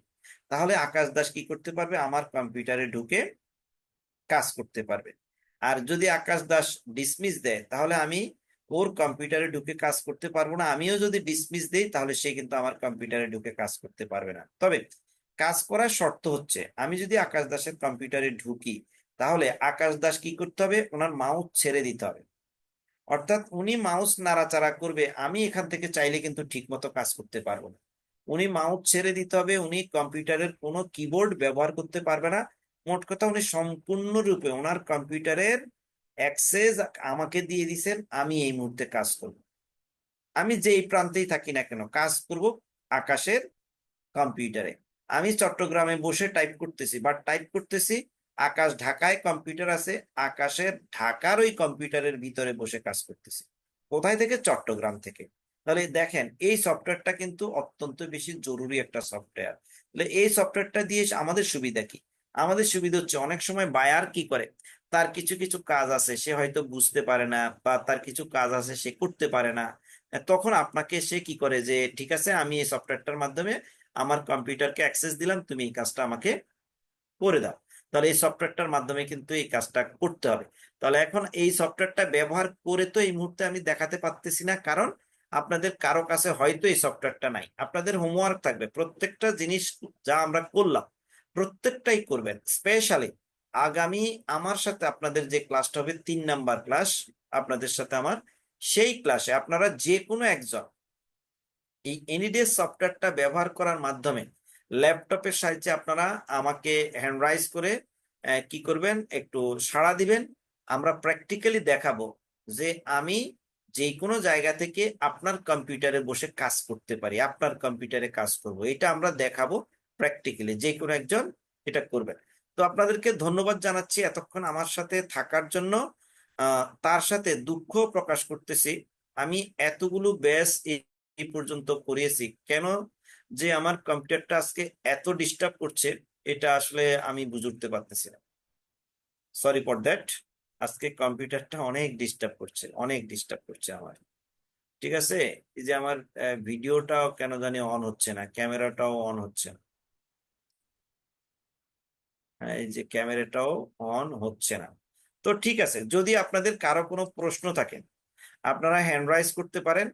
তাহলে আকাশ দাস কি করতে পারবে, আমার কম্পিউটারে ঢুকে কাজ করতে পারবে। আর যদি আকাশ দাস ডিসমিস দেয়, তাহলে আমি ওর কম্পিউটারে ঢুকে কাজ করতে পারবো না। আমিও যদি ডিসমিস দেই, তাহলে সে কিন্তু আমার কম্পিউটারে ঢুকে কাজ করতে পারবে না। তবে কাজ করার শর্ত হচ্ছে, আমি যদি আকাশ দাসের কম্পিউটারে ঢুকি, তাহলে আকাশ দাস কি করতে হবে, ওনার মাউস ছেড়ে দিতে হবে। অর্থাৎ উনি মাউস নাড়াচাড়া করবে, আমি এখান থেকে চাইলে কিন্তু ঠিক মতো কাজ করতে পারবো না। উনি মাউস ছেড়ে দিতে হবে, উনি কম্পিউটারের কোনো কিবোর্ড ব্যবহার করতে পারবে না। মোট কথা, উনি সম্পূর্ণরূপে ওনার কম্পিউটারের অ্যাক্সেস আমাকে দিয়ে দিছেন। আমি এই মুহূর্তে কাজ করব, আমি যেই প্রান্তেই থাকি না কেন কাজ করব আকাশের কম্পিউটারে। আমি চট্টগ্রামে বসে টাইপ করতেছি, বাট টাইপ করতেছি, আকাশ ঢাকায় কম্পিউটার আছে, আকাশের ঢাকার ওই কম্পিউটারের ভিতরে বসে কাজ করতেছি। কোথায় থেকে? চট্টগ্রাম থেকে। তাহলে দেখেন, এই সফটওয়্যারটা কিন্তু অত্যন্ত বেশি জরুরি একটা সফটওয়্যার। তাহলে এই সফটওয়্যারটা দিয়ে আমাদের সুবিধা কি? আমাদের সুবিধা হচ্ছে, অনেক সময় বায়ার কি করে, তার কিছু কিছু কাজ আছে সে হয়তো বুঝতে পারে না, বা তার কিছু কাজ আছে সে করতে পারে না। তখন আপনাকে সে কি করে, যে ঠিক আছে, আমি এই সফটওয়্যারটার মাধ্যমে আমার কম্পিউটারকে অ্যাক্সেস দিলাম, তুমি এই কাজটা আমাকে করে দাও। তাহলে এই সফটওয়্যারটার মাধ্যমে কিন্তু এই কাজটা করতে হবে। তাহলে এখন এই সফটওয়্যারটা ব্যবহার করে তো এই মুহূর্তে আমি দেখাতে পারতেছি না, কারণ আপনাদের কারো কাছে হয়তো এই সফটওয়্যারটা নাই। আপনাদের হোমওয়ার্ক থাকবে, প্রত্যেকটা জিনিস যা আমরা করলাম প্রত্যেকটাই করবেন। স্পেশালি আগামী আমার সাথে আপনাদের যে ক্লাসটা হবে 3 নাম্বার ক্লাস আপনাদের সাথে আমার, সেই ক্লাসে আপনারা যে কোনো একজন এই এনিডেস সফটওয়্যারটা ব্যবহার করার মাধ্যমে ল্যাপটপের সাহায্যে আপনারা আমাকে হ্যান্ড রাইজ করে কি করবেন, একটু সাড়া দিবেন। আমরা প্র্যাকটিক্যালি দেখাবো যে আমি যে কোনো জায়গা থেকে আপনার কম্পিউটারে বসে কাজ করতে পারি, আপনার কম্পিউটারে কাজ করব, এটা আমরা দেখাবো প্র্যাকটিক্যালি, যে কোনো একজন এটা করবেন। তো আপনাদেরকে ধন্যবাদ জানাচ্ছি এতক্ষণ আমার সাথে থাকার জন্য। তার সাথে দুঃখ প্রকাশ করতেছি, আমি এতগুলো ব্যাচ এই পর্যন্ত করিয়েছি, কেন যে আমার কম্পিউটারটা আজকে এত ডিস্টার্ব করছে এটা আসলে আমি বুঝে উঠতে পারতেছি না। Sorry for that. আজকে কম্পিউটারটা অনেক ডিস্টার্ব করছে, অনেক ডিস্টার্ব করছে আমার। ঠিক আছে, এই যে আমার ভিডিওটাও কেন জানি অন হচ্ছে না, ক্যামেরাটাও অন হচ্ছে না। হ্যাঁ, এই যে ক্যামেরাটাও অন হচ্ছে না। তো ঠিক আছে, যদি আপনাদের কারো কোনো প্রশ্ন থাকে আপনারা হ্যান্ড রাইজ করতে পারেন।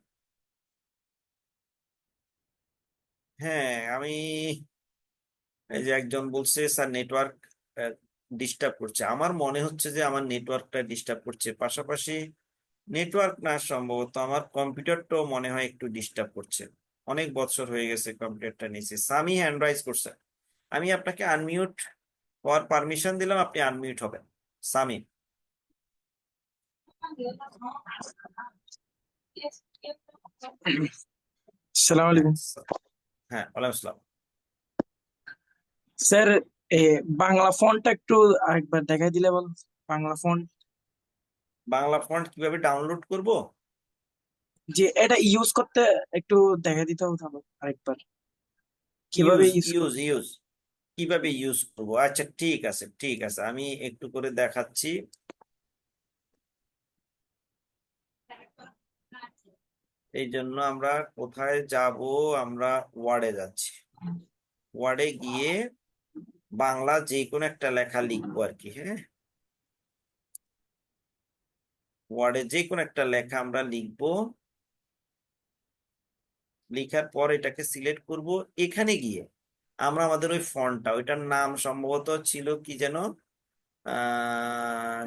হ্যাঁ, আমি এই যে একজন বলছে স্যার নেটওয়ার্ক ডিস্টার্ব করছে, আমার মনে হচ্ছে যে আমার নেটওয়ার্কটা ডিস্টার্ব করছে, পাশাপাশি নেটওয়ার্ক না, সম্ভবত আমার কম্পিউটারটাও মনে হয় একটু ডিস্টার্ব করছে। অনেক বছর হয়ে গেছে কম্পিউটারটা নিয়েছি। সামি হ্যান্ড রাইজ করছে, আমি আপনাকে আনমিউট হওয়ার পারমিশন দিলাম, আপনি আনমিউট হবেন। সামি। আসসালামু হ্যাঁ আলাইকুম হ্যাঁ, ওয়ালাইকুম আসসালাম। স্যার। এ, বাংলা ফন্টটা একটু আরেকবার দেখাই দিলে বল। বাংলা ফন্ট বাংলা ফন্ট কিভাবে ডাউনলোড করব? যে এটা ইউজ করতে একটু দেখা দিতে হবে তাহলে আরেকবার কিভাবে ইউজ ইউজ ইউজ করতে। ইউজ কিভাবে ইউজ করব? আচ্ছা ঠিক আছে, ঠিক আছে, আমি একটু করে দেখাচ্ছি। এই জন্য আমরা কোথায় যাব? আমরা ওয়ার্ডে যাচ্ছি। ওয়ার্ডে গিয়ে বাংলা যে কোনো একটা লেখা লিখবো আর কি। হ্যাঁ, ওয়ার্ডে যে কোনো একটা লেখা আমরা লিখবো। লেখার পর এটাকে সিলেক্ট করব। এখানে গিয়ে আমরা আমাদের ওই ফন্টটা, ওইটার নাম সম্ভবত ছিল কি যেন, আহ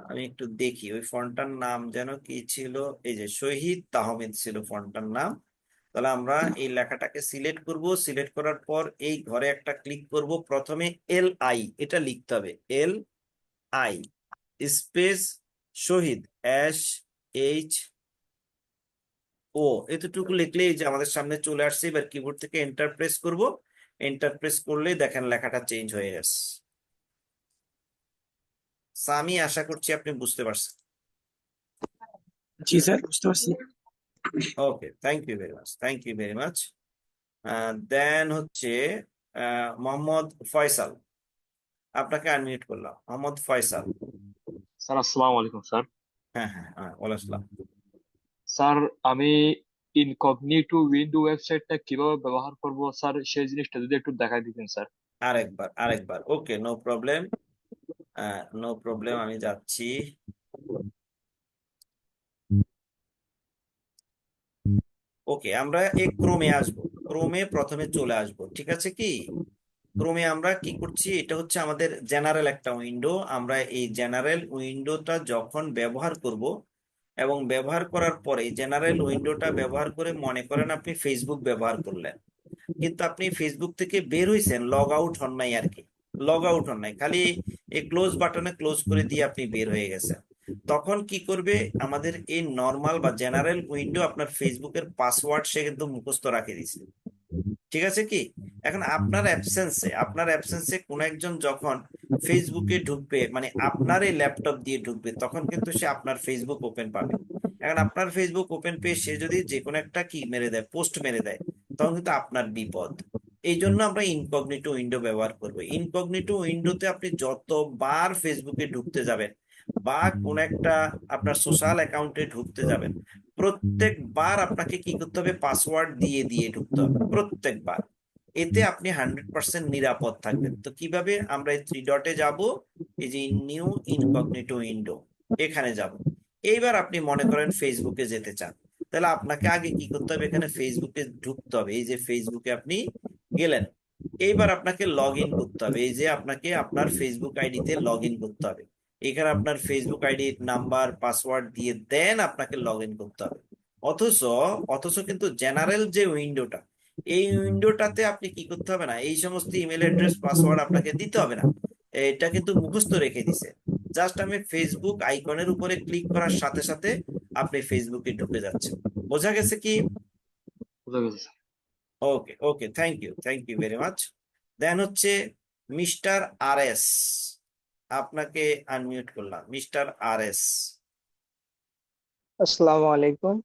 আমি একটু দেখি ওই ফন্টটার নাম যেন কি ছিল। এই যে শহীদ তাহমিদ ছিল ফন্টটার নাম। তাহলে আমরা এই লেখাটাকে সিলেক্ট করব, সিলেক্ট করার পর এই ঘরে একটা ক্লিক করব। প্রথমে LI এটা লিখতে হবে, LI স্পেস শহীদ, SHO, এতটুকু লিখলেই যে আমাদের সামনে চলে আসছে। এবার কিবোর্ড থেকে এন্টার প্রেস করব। এন্টার প্রেস করলেই দেখেন লেখাটা চেঞ্জ হয়ে গেছে। আমি আশা করছি আপনি বুঝতে পারছেন। জি স্যার, বুঝতে পারছি। Okay, thank you very much, thank you very much. Then হচ্ছে মোহাম্মদ ফয়সাল, আপনাকে আনমিউট করলাম, মোহাম্মদ ফয়সাল। স্যার আসসালামু আলাইকুম স্যার। হ্যাঁ হ্যাঁ হ্যাঁ, ওয়ালাইকুম আসসালাম। স্যার আমি ইনকগনিটো উইন্ডো ওয়েবসাইটটা কিভাবে ব্যবহার করব স্যার, সেই জিনিসটা যদি একটু দেখাই দিতেন স্যার। আরেকবার আরেকবার, ওকে, নো প্রবলেম, নো প্রবলেম, আমি যাচ্ছি। ওকে, আমরা এই ক্রোমে আসবো, ক্রোমে প্রথমে চলে আসবো, ঠিক আছে কি? ক্রোমে আমরা কি করছি, এটা হচ্ছে আমাদের জেনারেল একটা উইন্ডো। আমরা এই জেনারেল উইন্ডোটা যখন ব্যবহার করব এবং ব্যবহার করার পরে জেনারেল উইন্ডোটা ব্যবহার করে, মনে করেন আপনি ফেসবুক ব্যবহার করলেন, কিন্তু আপনি ফেসবুক থেকে বের হইছেন, লগ আউট হন নাই আর কি, লগ আউট হন নাই, খালি এই ক্লোজ বাটনে ক্লোজ করে দিয়ে আপনি বের হয়ে গেছেন। তখন কি করবে, আমাদের এই নর্মাল বা জেনারেল উইন্ডো আপনার ফেসবুকের পাসওয়ার্ড সে কিন্তু মুখস্থ রাখে দিছে, ঠিক আছে কি? এখন আপনার অ্যাবসেন্সে কোন একজন যখন ফেসবুকে ঢুকবে, মানে আপনার এই ল্যাপটপ দিয়ে ঢুকবে, তখন কিন্তু সে আপনার ফেসবুক ওপেন পাবে। এখন আপনার ফেসবুক ওপেন পেয়ে সে যদি যে কোনো একটা কি মেরে দেয়, পোস্ট মেরে দেয়, তখন কিন্তু আপনার বিপদ। এই জন্য আমরা ইনকগনিটো উইন্ডো ব্যবহার করবো। ইনকগনিটো উইন্ডোতে আপনি যতবার ফেসবুকে ঢুকতে যাবেন বা কোন একটা আপনার সোশ্যাল অ্যাকাউন্টে ঢুকতে যাবেন, প্রত্যেকবার আপনাকে কি করতে হবে, পাসওয়ার্ড দিয়ে দিয়ে ঢুকতে হবে প্রত্যেকবার। এতে আপনি 100% নিরাপদ থাকবেন। তো কিভাবে, আমরা এই 3 ডটে যাব, এই যে নিউ ইনকগনিটো উইন্ডো, এখানে যাব। এইবার আপনি মনে করেন ফেসবুকে যেতে চান, তাহলে আপনাকে আগে কি করতে হবে, এখানে ফেসবুকে ঢুকতে হবে। এই যে ফেসবুকে আপনি গেলেন, এইবার আপনাকে লগ ইন করতে হবে, এই যে আপনাকে আপনার ফেসবুক আইডিতে লগ ইন করতে হবে। এখানে আপনার ফেসবুক আইডি নাম্বার পাসওয়ার্ড দিয়ে দেন আপনাকে লগ ইন করতে হবে। অথচ অথচ কিন্তু জেনারেল যে উইন্ডোটা, এই উইন্ডোটাতে আপনি কি করতে হবে না, এই সমস্ত ইমেল অ্যাড্রেস পাসওয়ার্ড আপনাকে দিতে হবে না। এটা কিন্তু মুখস্থ রেখে দিছে। জাস্ট আমি ফেসবুক আইকনের উপরে ক্লিক করার সাথে সাথে আপনি ফেসবুকে ঢুকে যাচ্ছেন। বোঝা গেছে কি? বুঝা গেছে sir. Okay okay, thank you very much. Then হচ্ছে মিস্টার আর এস, আপনাকে আনমিউট করলাম, মিস্টার আর এস। আসসালামু আলাইকুম।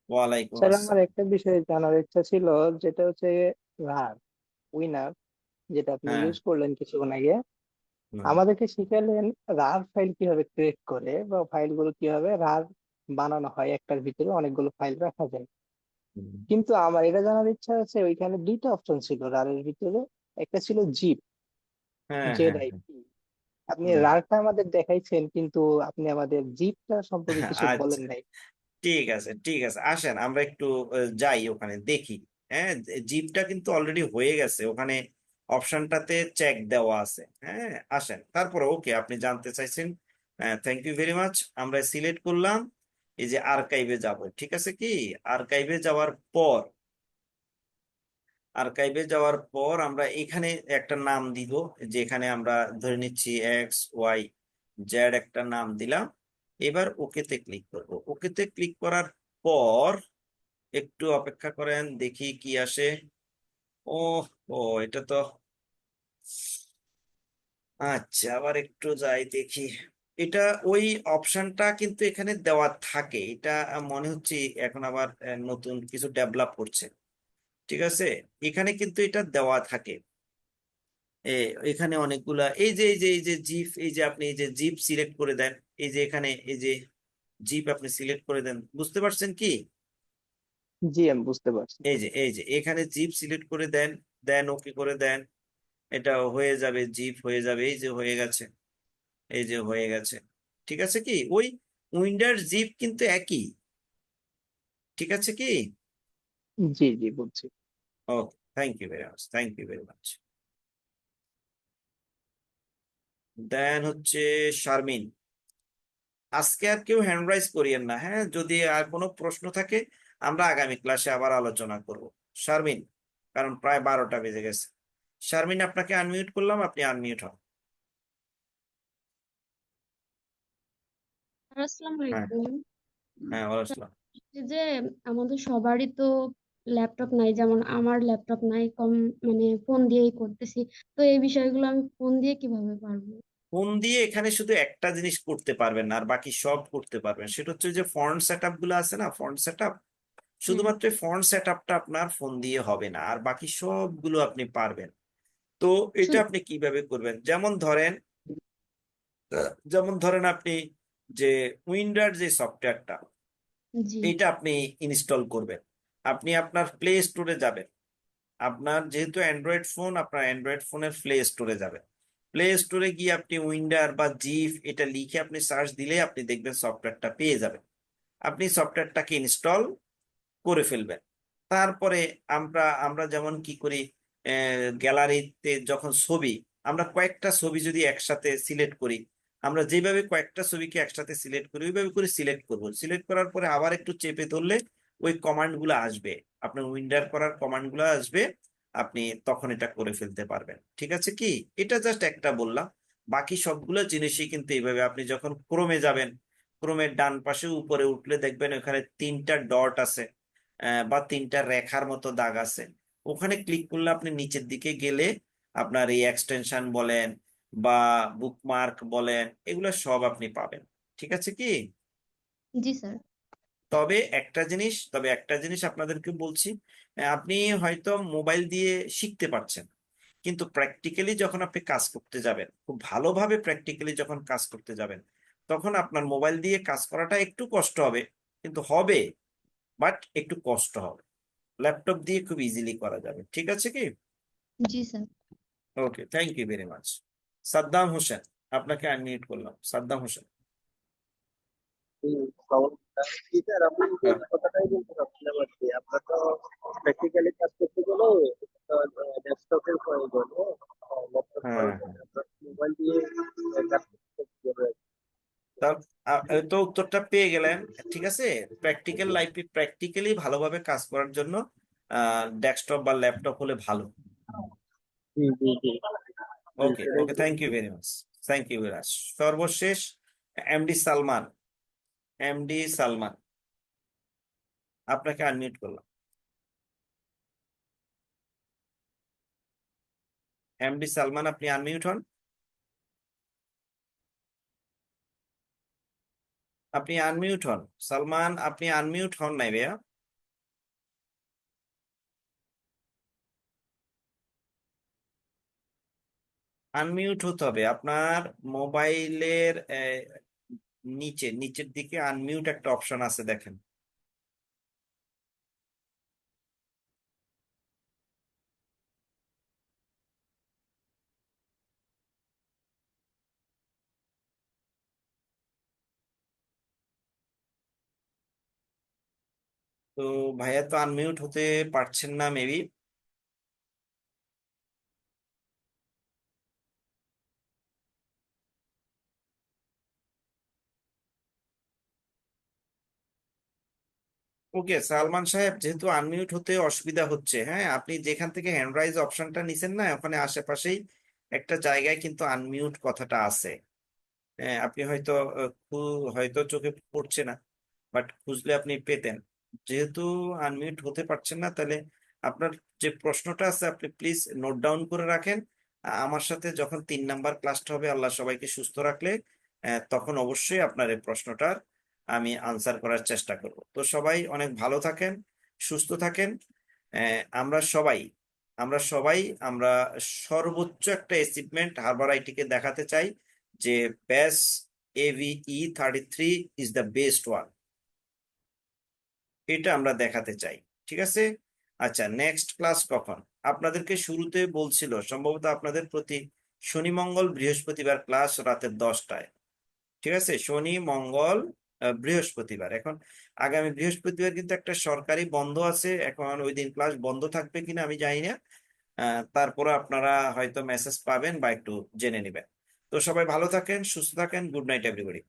ওয়ালাইকুম স্যার, আমার আসসালাম। একটা বিষয় জানার ইচ্ছা ছিল, যেটা হচ্ছে রার উইনার, যেটা আপনি হ্যাঁ। ইউজ করলেন কিছুক্ষণ আগে। হুম, আমাদেরকে শিখালেন রার ফাইল কিভাবে ক্রিয়েট করে বা ফাইলগুলো কিভাবে রার বানানো হয়, একটার ভিতরে অনেকগুলো ফাইল রাখা যায়। হুম। কিন্তু আমার এটা জানার ইচ্ছা আছে, ওইখানে দুইটা অপশন ছিল রারের ভিতরে। একটা ছিল জিপ, হ্যাঁ জেড হ্যাঁ হ্যাঁ। আইপি। আপনি হুম। রারটা আমাদের দেখাইছেন, কিন্তু আপনি আমাদের জিপটা সম্পর্কে কিছু আচ্ছা, বলেন নাই। ঠিক আছে, আসেন আমরা একটু যাই ওখানে দেখি। হ্যাঁ, জিপটা কিন্তু অলরেডি হয়ে গেছে, ওখানে অপশনটাতে চেক দেওয়া আছে। হ্যাঁ, আসেন তারপরে, ওকে আপনি জানতে চাইছেন, থ্যাংক ইউ ভেরি মাচ। আমরা সিলেক্ট করলাম, এই যে আর্কাইভে যাব, ঠিক আছে কি? আর্কাইভে যাওয়ার পর, আমরা এখানে একটা নাম দিব, যে এখানে আমরা ধরে নিচ্ছি এক্স ওয়াই জেড, একটা নাম দিলাম। এবার ওকেতে ক্লিক করব। ওকেতে ক্লিক করার পর একটু অপেক্ষা করেন, দেখি কি আসে। ও, ও এটা তো, আচ্ছা আবার একটু যাই দেখি। এটা ওই অপশনটা কিন্তু এখানে দেওয়া থাকে, এটা মনে হচ্ছে এখন আবার নতুন কিছু ডেভেলপ করছে। ঠিক আছে, এখানে কিন্তু এটা দেওয়া থাকে। এ এখানে অনেকগুলা, এই যে জিপ, এই যে আপনি এই যে জিপ সিলেক্ট করে দেন, এই যে এখানে এই যে জিপ আপনি সিলেক্ট করে দেন, বুঝতে পারছেন কি? জি, আমি বুঝতে পারছি। এই যে এখানে জিপ সিলেক্ট করে দেন, দেন ওকে করে দেন, এটা হয়ে যাবে, জিপ হয়ে যাবে, এই যে হয়ে গেছে, এই যে হয়ে গেছে। ঠিক আছে কি? ওই উইন্ডোর জিপ কিন্তু একই। ঠিক আছে কি? জি জি, বুঝছি। ওকে, thank you very much. Then হচ্ছে শারমিন। আজকে আর কেউ হ্যান্ড রাইজ করিয়েন না, হ্যাঁ? যদি আর কোনো প্রশ্ন থাকে আমরা আগামী ক্লাসে আবার আলোচনা করব। শারমিন, কারণ প্রায় 12টা বেজে গেছে। শারমিন, আপনাকে আনমিউট করলাম, আপনি আনমিউট হন। আসসালামু হ্যাঁ আলাইকুম। হ্যাঁ, ওয়ালাইকুম আসসালাম। এই যে আমাদের সবারই তো ল্যাপটপ নাই, যেমন আমার ল্যাপটপ নাই, কম মানে ফোন দিয়েই করতেছি। তো এই বিষয়গুলো আমি ফোন দিয়ে কিভাবে পারবো? ফোন দিয়ে এখানে শুধু একটা জিনিস করতে পারবেন না, আর বাকি সব করতে পারবেন। সেটা হচ্ছে যে ফন্ট সেট আপ গুলো আছে না, ফন্ট সেট আপ, হ্যাঁ। শুধুমাত্র ফন্ট সেট আপটা আপনার ফোন দিয়ে হবে না, আর বাকি সবগুলো আপনি পারবেন। তো এটা শু- আপনি কিভাবে করবেন, যেমন ধরেন আপনি যে উইন্ডোর যে সফটওয়্যারটা, জি। এইটা আপনি ইনস্টল করবেন। আপনি আপনার প্লে স্টোরে যাবেন, আপনার যেহেতু অ্যান্ড্রয়েড ফোন, আপনার অ্যান্ড্রয়েড ফোনের প্লে স্টোরে যাবেন। প্লে স্টোরে গিয়ে আপনি উইন্ডার বা জিফ এটা লিখে আপনি সার্চ দিলে আপনি দেখবেন সফটওয়্যারটা পেয়ে যাবেন। আপনি সফটওয়্যারটাকে ইনস্টল করে ফেলবেন। তারপরে আমরা আমরা যেমন কি করি, গ্যালারিতে যখন ছবি, আমরা কয়েকটা ছবি যদি একসাথে সিলেক্ট করি, আমরা যেভাবে কয়েকটা ছবিকে একসাথে সিলেক্ট করি ওইভাবে করে সিলেক্ট করব। সিলেক্ট করার পরে আবার একটু চেপে ধরলে ওই কমান্ড গুলো আসবে, আপনার উইন্ডার করার কমান্ড গুলো আসবে, আপনি তখন এটা করে ফেলতে পারবেন। ঠিক আছে কি? এটা জাস্ট একটা বললাম, বাকি সবগুলো জিনিসই কিন্তু এইভাবে। আপনি যখন ক্রোমে যাবেন, ক্রোমের ডান পাশে উপরে উঠলে দেখবেন ওখানে 3টা ডট আছে, বা 3টা রেখার মতো দাগ আছে। ওখানে ক্লিক করলে আপনি নিচের দিকে গেলে আপনার এই এক্সটেনশন বলেন বা বুকমার্ক বলেন, এগুলো সব আপনি পাবেন। ঠিক আছে কি? জি স্যার। তবে একটা জিনিস আপনাদেরকে বলছি, আপনি হয়তো মোবাইল দিয়ে শিখতে পারছেন, কিন্তু প্র্যাকটিক্যালি যখন আপনি কাজ করতে যাবেন, খুব ভালোভাবে প্র্যাকটিক্যালি যখন কাজ করতে যাবেন, তখন আপনার মোবাইল দিয়ে কাজ করাটা একটু কষ্ট হবে, কিন্তু হবে, বাট একটু কষ্ট হবে। ল্যাপটপ দিয়ে খুব ইজিলি করা যাবে। ঠিক আছে কি? জি sir. Okay, thank you very much. Saddam Hossain, আপনাকে আনমিউট করলাম, সাদ্দাম হোসেন। জি স্যার, আপনি যে হ্যাঁ কথাটাই বলতে চাচ্ছিলাম আর কি। আমরা তো প্র্যাকটিক্যালি কাজ করতে গেলে ডেস্কটপের প্রয়োজন, ল্যাপটপ হ্যাঁ প্রয়োজন, হ্যাঁ আপনার মোবাইল দিয়ে কাজ করতে কিভাবে? তা এই তো উত্তরটা পেয়ে গেলেন। ঠিক আছে, প্র্যাকটিক্যাল লাইফে প্র্যাকটিক্যালি ভালোভাবে কাজ করার জন্য ডেস্কটপ বা ল্যাপটপ হলে ভালো। জি জি জি জি, ওকে সেটাই ওকে, তো। Thank you very much. Thank you very much. সর্বশেষ এমডি সালমান। এমডি সালমান, আপনাকে আনমিউট করলাম। এমডি সালমান, আপনি আনমিউট হন। আপনি আনমিউট হন সালমান, আপনি আনমিউট হন নাই ভাইয়া। আনমিউট হতে হবে আপনার মোবাইলের নিচের দিকে আনমিউট একটা অপশন আছে, দেখেন। তো ভাইয়া তো আনমিউট হতে পারছেন না মেবি। ওকে সালমান সাহেব, যেহেতু আনমিউট হতে অসুবিধা হচ্ছে, হ্যাঁ আপনি যেখান থেকে হ্যান্ড রাইজ অপশনটা নিছেন না, ওখানে আশেপাশেই একটা জায়গায় কিন্তু আনমিউট কথাটা আছে। হ্যাঁ আপনি হয়তো হয়তো চোখে পড়ছে না, বাট খুঁজলে আপনি পেতেন। যেহেতু আনমিউট হতে পারছেন না, তাহলে আপনার যে প্রশ্নটা আছে আপনি প্লিজ নোট ডাউন করে রাখেন। আমার সাথে যখন 3 নাম্বার ক্লাসটা হবে, আল্লাহ সবাইকে সুস্থ রাখলে, তখন অবশ্যই আপনার এই প্রশ্নটার আমি আনসার করার চেষ্টা করব। তো সবাই অনেক ভালো থাকেন, সুস্থ থাকেন। আমরা সবাই আমরা সর্বোচ্চ একটা অ্যাচিভমেন্ট হারবার আইটিকে দেখাতে চাই, যে ব্যাস AVE33 is the best one. এটা আমরা দেখাতে চাই। ঠিক আছে। আচ্ছা, নেক্সট ক্লাস কখন? আপনাদেরকে শুরুতে বলছিল সম্ভবত আপনাদের প্রতি শনি মঙ্গল বৃহস্পতিবার ক্লাস রাতে 10টায়। ঠিক আছে, শনি মঙ্গল বৃহস্পতিবার। এখন আগামী বৃহস্পতিবার কিন্তু একটা সরকারি বন্ধ আছে, এখন ওই দিন ক্লাস বন্ধ থাকবে কিনা আমি জানি না। তারপরে আপনারা হয়তো মেসেজ পাবেন বা একটু জেনে নেবেন। তো সবাই ভালো থাকেন, সুস্থ থাকেন। Good night everybody.